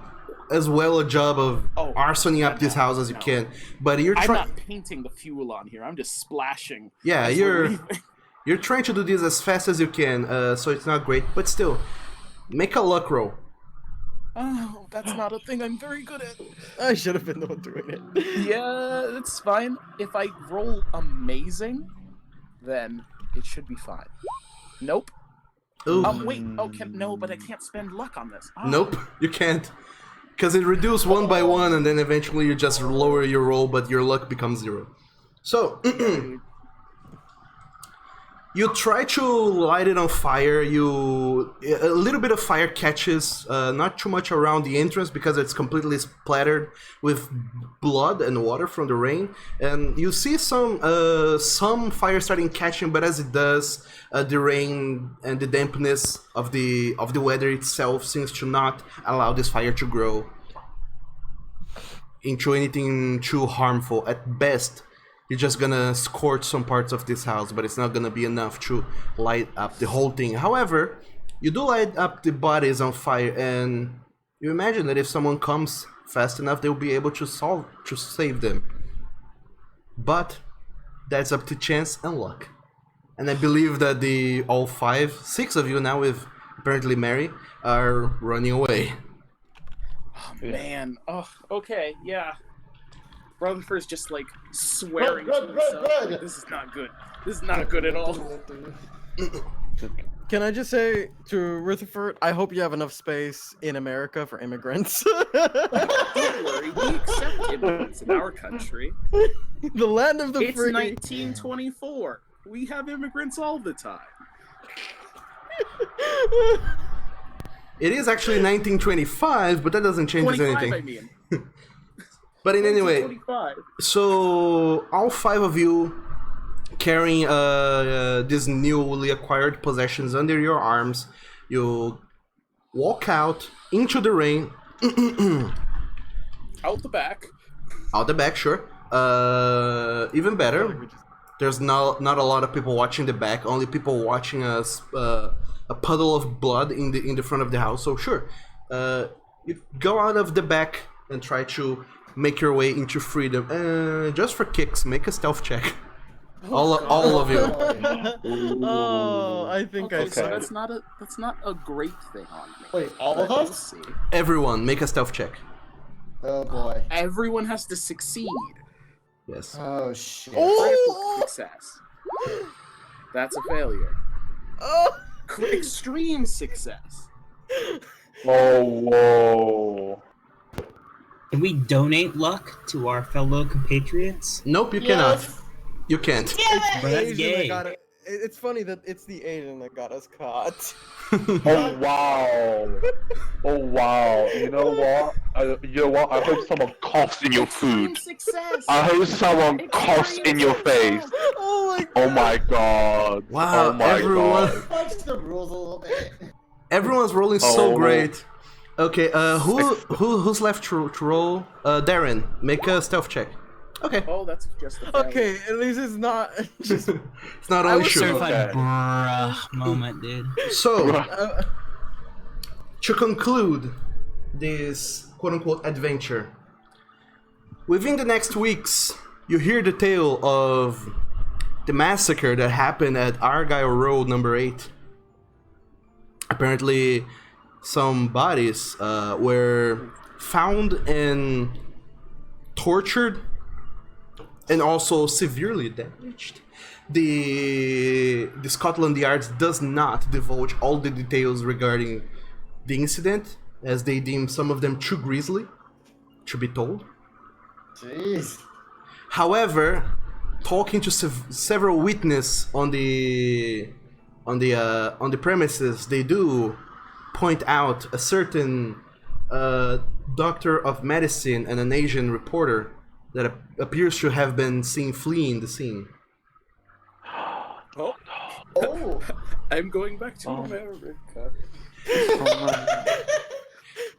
as well a job of arsoning up this house as you can. But you're trying. I'm not painting the fuel on here. I'm just splashing. Yeah, you're trying to do this as fast as you can, so it's not great, but still, make a luck roll. Oh, that's not a thing I'm very good at. I should have been the one doing it. Yeah, it's fine. If I roll amazing, then it should be fine. Nope. Ooh. Wait. But I can't spend luck on this. Oh. Nope, you can't. Because it reduces one by one, and then eventually you just lower your roll, but your luck becomes 0. So, you try to light it on fire. A little bit of fire catches, not too much around the entrance because it's completely splattered with blood and water from the rain. And you see some fire starting catching, but as it does, the rain and the dampness of the weather itself seems to not allow this fire to grow into anything too harmful. At best, you're just gonna scorch some parts of this house, but it's not gonna be enough to light up the whole thing. However, you do light up the bodies on fire, and you imagine that if someone comes fast enough, they'll be able to save them. But that's up to chance and luck. And I believe that all 6 of you now, with apparently Mary, are running away. Oh man. Oh, okay, yeah. Rutherford's just like swearing to himself. Like, this is not good. This is not good at all. Can I just say to Rutherford, I hope you have enough space in America for immigrants. Don't worry, we accept immigrants in our country. The land of the It's free. 1924. We have immigrants all the time. It is actually 1925, but that doesn't change anything. 25, I mean. But in any way, 25. so all 5 of you carrying these newly acquired possessions under your arms, you walk out into the rain. Out the back. Out the back, sure. Even better. There's not a lot of people watching the back. Only people watching a puddle of blood in the front of the house. So sure, you go out of the back and try to make your way into freedom. Just for kicks, make a stealth check. All of you. Oh, I think I So saw that's not a great thing on me. Wait, all of Let's us? see. Everyone, make a stealth check. Oh boy. Everyone has to succeed. Yes. Oh shit. Critical success. That's a failure. Oh. Extreme success. Oh, whoa. Can we donate luck to our fellow compatriots? Nope, you cannot. You can't. Bro, that's Asian gay. that got it. It's funny that it's the Asian that got us caught. Oh, wow. Oh, wow. You know what? I hope someone coughs in your food. Success. I hope someone coughs in your face. Oh my god. Oh my god. Wow, Oh my everyone. god. Fudge the rules a little bit. Everyone's rolling so Oh. great. Okay, who's left to roll? Darren, make a stealth check. Okay. Oh, that's just a failure. Okay, at least it's not just. It's not I only was sugar. Certified Okay. bruh moment, dude. So, Uh, to conclude this quote-unquote adventure, within the next weeks, you hear the tale of the massacre that happened at Argyle Road number 8. Apparently, some bodies were found and tortured and also severely damaged. The Scotland Yard does not divulge all the details regarding the incident, as they deem some of them too grisly to be told. Jeez. However, talking to several witnesses on the premises, they do point out a certain doctor of medicine and an Asian reporter that appears to have been seen fleeing the scene. Oh, Oh. I'm going back to America.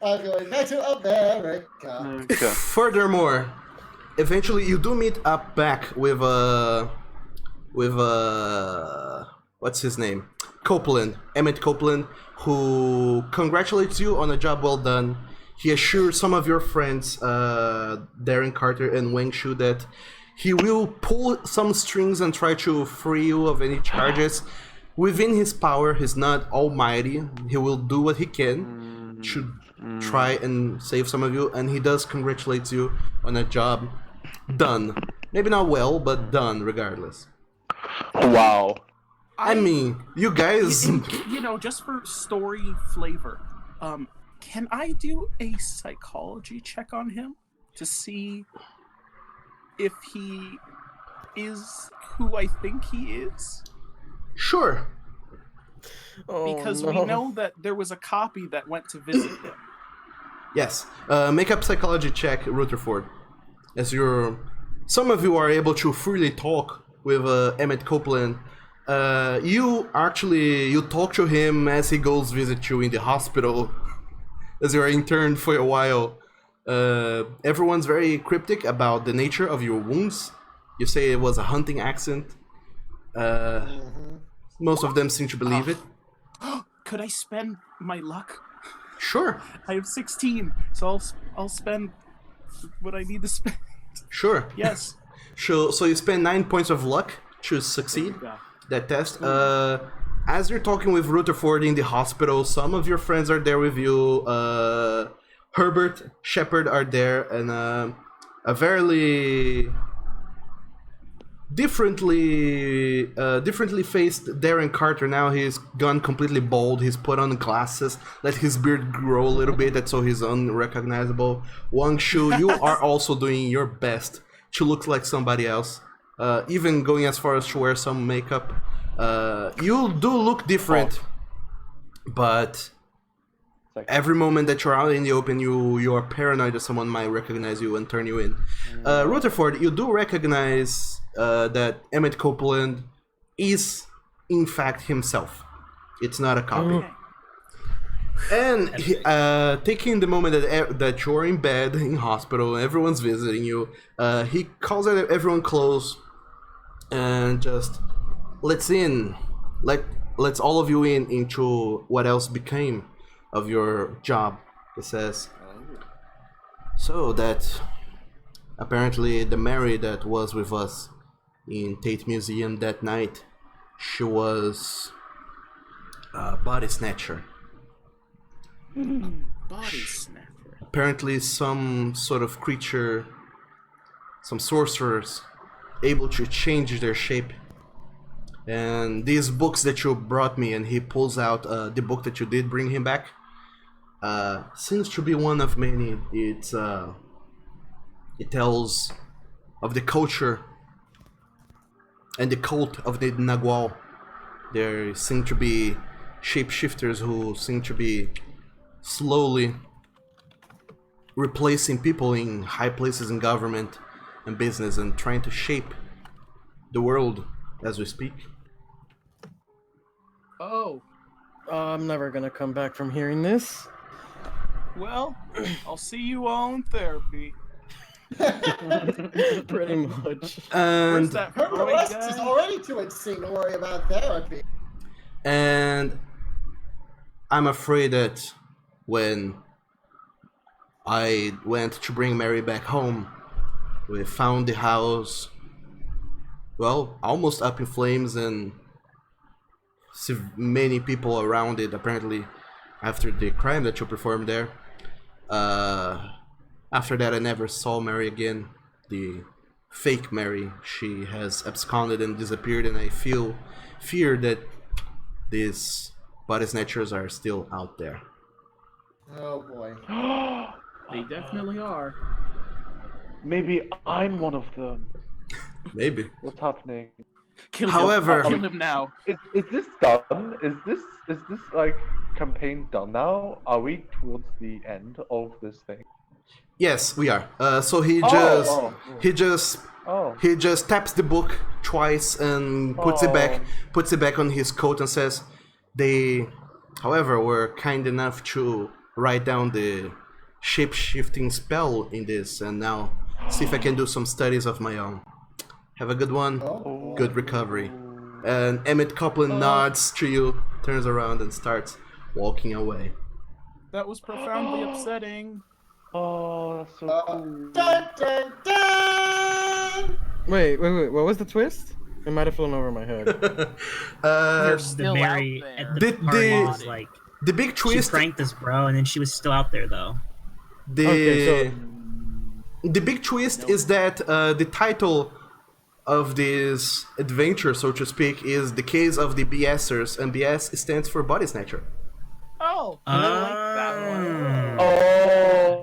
I'm going back to America. Okay. Furthermore, eventually you do meet up back with what's his name? Copeland, Emmett Copeland, who congratulates you on a job well done. He assures some of your friends, Darren Carter and Wang Shu, that he will pull some strings and try to free you of any charges. Within his power, he's not almighty. He will do what he can to try and save some of you, and he does congratulate you on a job done. Maybe not well, but done regardless. Wow. I mean, you guys... You know, just for story flavor, can I do a psychology check on him to see if he is who I think he is? Sure. Because oh, we no. know that there was a copy that went to visit him. Yes. Make a psychology check, Rutherford. As some of you are able to freely talk with Emmett Copeland. You talk to him as he goes visit you in the hospital, as you are interned for a while. Everyone's very cryptic about the nature of your wounds. You say it was a hunting accident. Most of them seem to believe it. Could I spend my luck? Sure. I have 16, so I'll spend what I need to spend. Sure. Yes. So you spend 9 points of luck to succeed Yeah. that test. As you're talking with Rutherford in the hospital, some of your friends are there with you. Herbert, Shepard are there, and a very differently faced Darren Carter. Now he's gone completely bald. He's put on glasses, let his beard grow a little bit, that's so he's unrecognizable. Wang Shu, you are also doing your best to look like somebody else, even going as far as to wear some makeup. You do look different, but every moment that you're out in the open, you are paranoid that someone might recognize you and turn you in. Rutherford, you do recognize that Emmett Copeland is, in fact, himself. It's not a copy. And taking the moment that you're in bed in hospital, everyone's visiting you, he calls everyone close and just lets all of you into what else became of your job. He says, so that apparently the Mary that was with us in Tate Museum that night, she was a body snatcher. Body snatcher. Apparently some sort of creature, some sorcerers, able to change their shape. And these books that you brought me, and he pulls out the book that you did bring him back, seems to be one of many. It tells of the culture and the cult of the Nagual. There seem to be shapeshifters who seem to be slowly replacing people in high places in government and business and trying to shape the world as we speak. Oh, I'm never gonna come back from hearing this. well, I'll see you all in therapy. Pretty much. Where's And that Her Freud arrest guy? is already too insane to worry about therapy. and I'm afraid that when I went to bring Mary back home, we found the house, well, almost up in flames and many people around it, apparently, after the crime that you performed there. After that, I never saw Mary again. The fake Mary. She has absconded and disappeared, and I fear that these body snatchers are still out there. Oh boy. They definitely are. Maybe I'm one of them. Maybe. What's happening? Kill However- him. Kill him now. Is this done? Is this like campaign done now? Are we towards the end of this thing? Yes, we are. So he Oh. just taps the book twice and puts it back on his coat and says, "They, however, were kind enough to write down the shape-shifting spell in this, and now see if I can do some studies of my own. Have a good one. Oh. Good recovery." And Emmett Copeland nods to you, turns around and starts walking away. That was profoundly upsetting. Oh, that's so cool. Dun, dun, dun! Wait. What was the twist? It might have flown over my head. They're The still Mary out at there. the Did party they- was like, The big she twist. pranked us, bro, and then she was still out there though. Okay, The big twist is that the title of this adventure, so to speak, is The Case of the BSers, and BS stands for Body Snatcher. Oh, I like that one.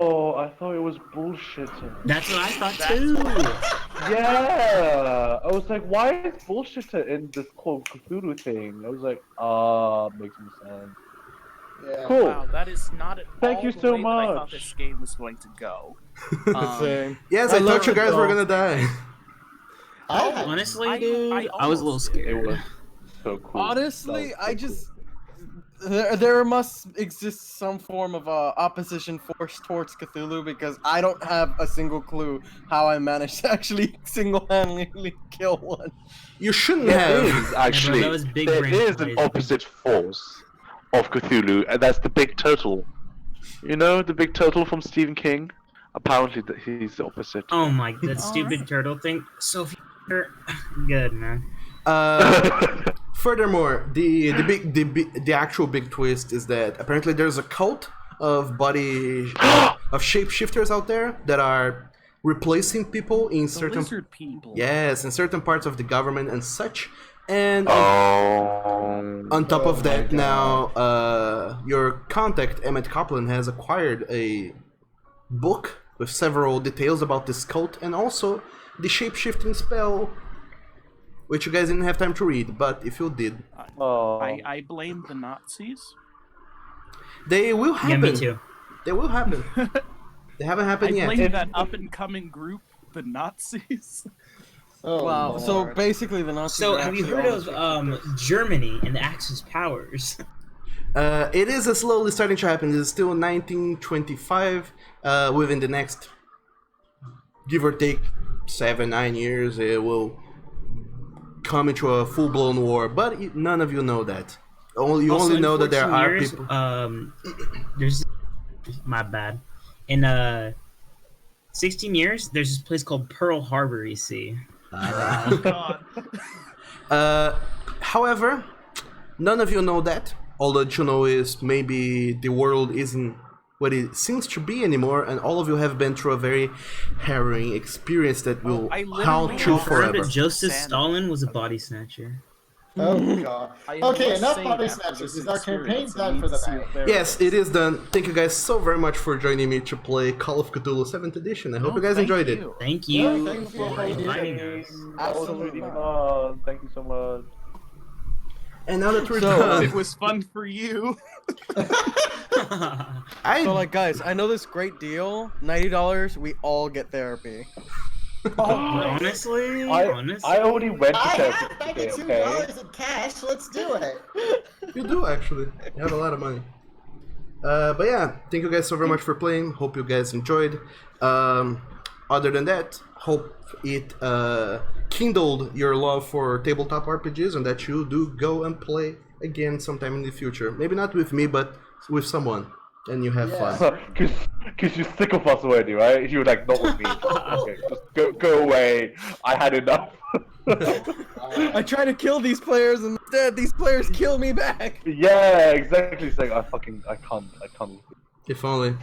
Oh, I thought it was bullshit. That's what I thought too. Yeah, I was like, why is bullshitter in this Call of Cthulhu thing? I was like, makes more sense. Yeah. Cool. Wow, that is not at Thank all you the so way that I thought much. this game was going to go. Same. Yes, I thought love you it, guys were though. gonna die. Honestly, dude, I was a little It scared. was so cool. Honestly, That was so I just there must exist some form of opposition force towards Cthulhu because I don't have a single clue how I managed to actually single-handedly kill one. You shouldn't There have. is actually that was big there brain is plays. an opposite force of Cthulhu, and that's the big turtle. You know the big turtle from Stephen King? Apparently, he's the opposite. Oh my, that stupid turtle thing. Sophie, good man. Furthermore, the actual big twist is that apparently there's a cult of of shapeshifters out there that are replacing people in The certain lizard people. yes, in certain parts of the government and such. And on top Oh of that, my now your contact Emmett Copeland has acquired a book with several details about this cult and also the shape-shifting spell, which you guys didn't have time to read, but if you did, I blame the Nazis. they will Yeah, happen. me too. They will happen. They haven't I happened yet. blame that up-and-coming group, the Nazis. Oh, Wow. So Lord. basically, the Nazis. So, are have you actually heard of almost Germany and the Axis powers? It is slowly starting to happen. It's still 1925. Within the next, give or take, 7-9 years, it will come into a full-blown war. But none of you know that. You Also, only in know that there 14 are years, people. There's my bad. In 16 years, there's this place called Pearl Harbor. You see. God. However, none of you know that. All that you know is maybe the world isn't what it seems to be anymore, and all of you have been through a very harrowing experience that will I literally haunt you heard Heard forever. that Joseph Sand. Stalin was a body snatcher. Oh god. I Okay, must enough say, body after snatchers. this Is our campaign experience, I done need for to the see night? a Yes, therapist. it is done. Thank you guys so very much for joining me to play Call of Cthulhu 7th edition. I hope you guys Thank enjoyed it. you. Thank Yeah, you thank you for for inviting coming. us. That was really fun. Thank you so much. And now that we're So, done, It was fun for you. So, like, guys, I know this great deal. $90, we all get therapy. honestly, I already went to I therapy have today, $92 okay? in cash. Let's do it. you do actually. You have a lot of money. But yeah, thank you guys so very much for playing. Hope you guys enjoyed. other than that, hope it kindled your love for tabletop RPGs and that you do go and play again sometime in the future. Maybe not with me, but with someone. And you have fun. Because you're sick of us already, right? You were like, not with me. Okay, just go away. I had enough. I try to kill these players, and instead these players kill me back. Yeah, exactly. It's like, I can't. If only.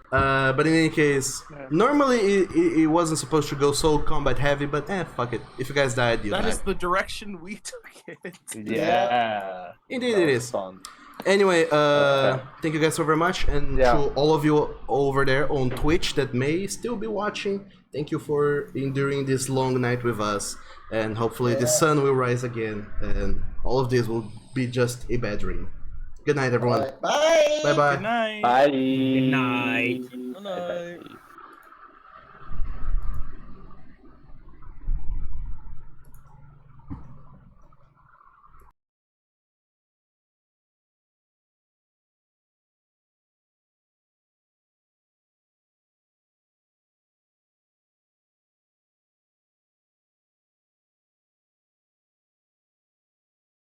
But in any case, normally it wasn't supposed to go so combat heavy, but fuck it. If you guys died, you died. That is the direction we took it. Yeah. Indeed it is. Fun. Anyway, thank you guys so very much, and to all of you over there on Twitch that may still be watching, thank you for enduring this long night with us, and hopefully the sun will rise again, and all of this will be just a bad dream. Good night, everyone. Bye. Bye-bye. Good night. Bye. Good night. Good night.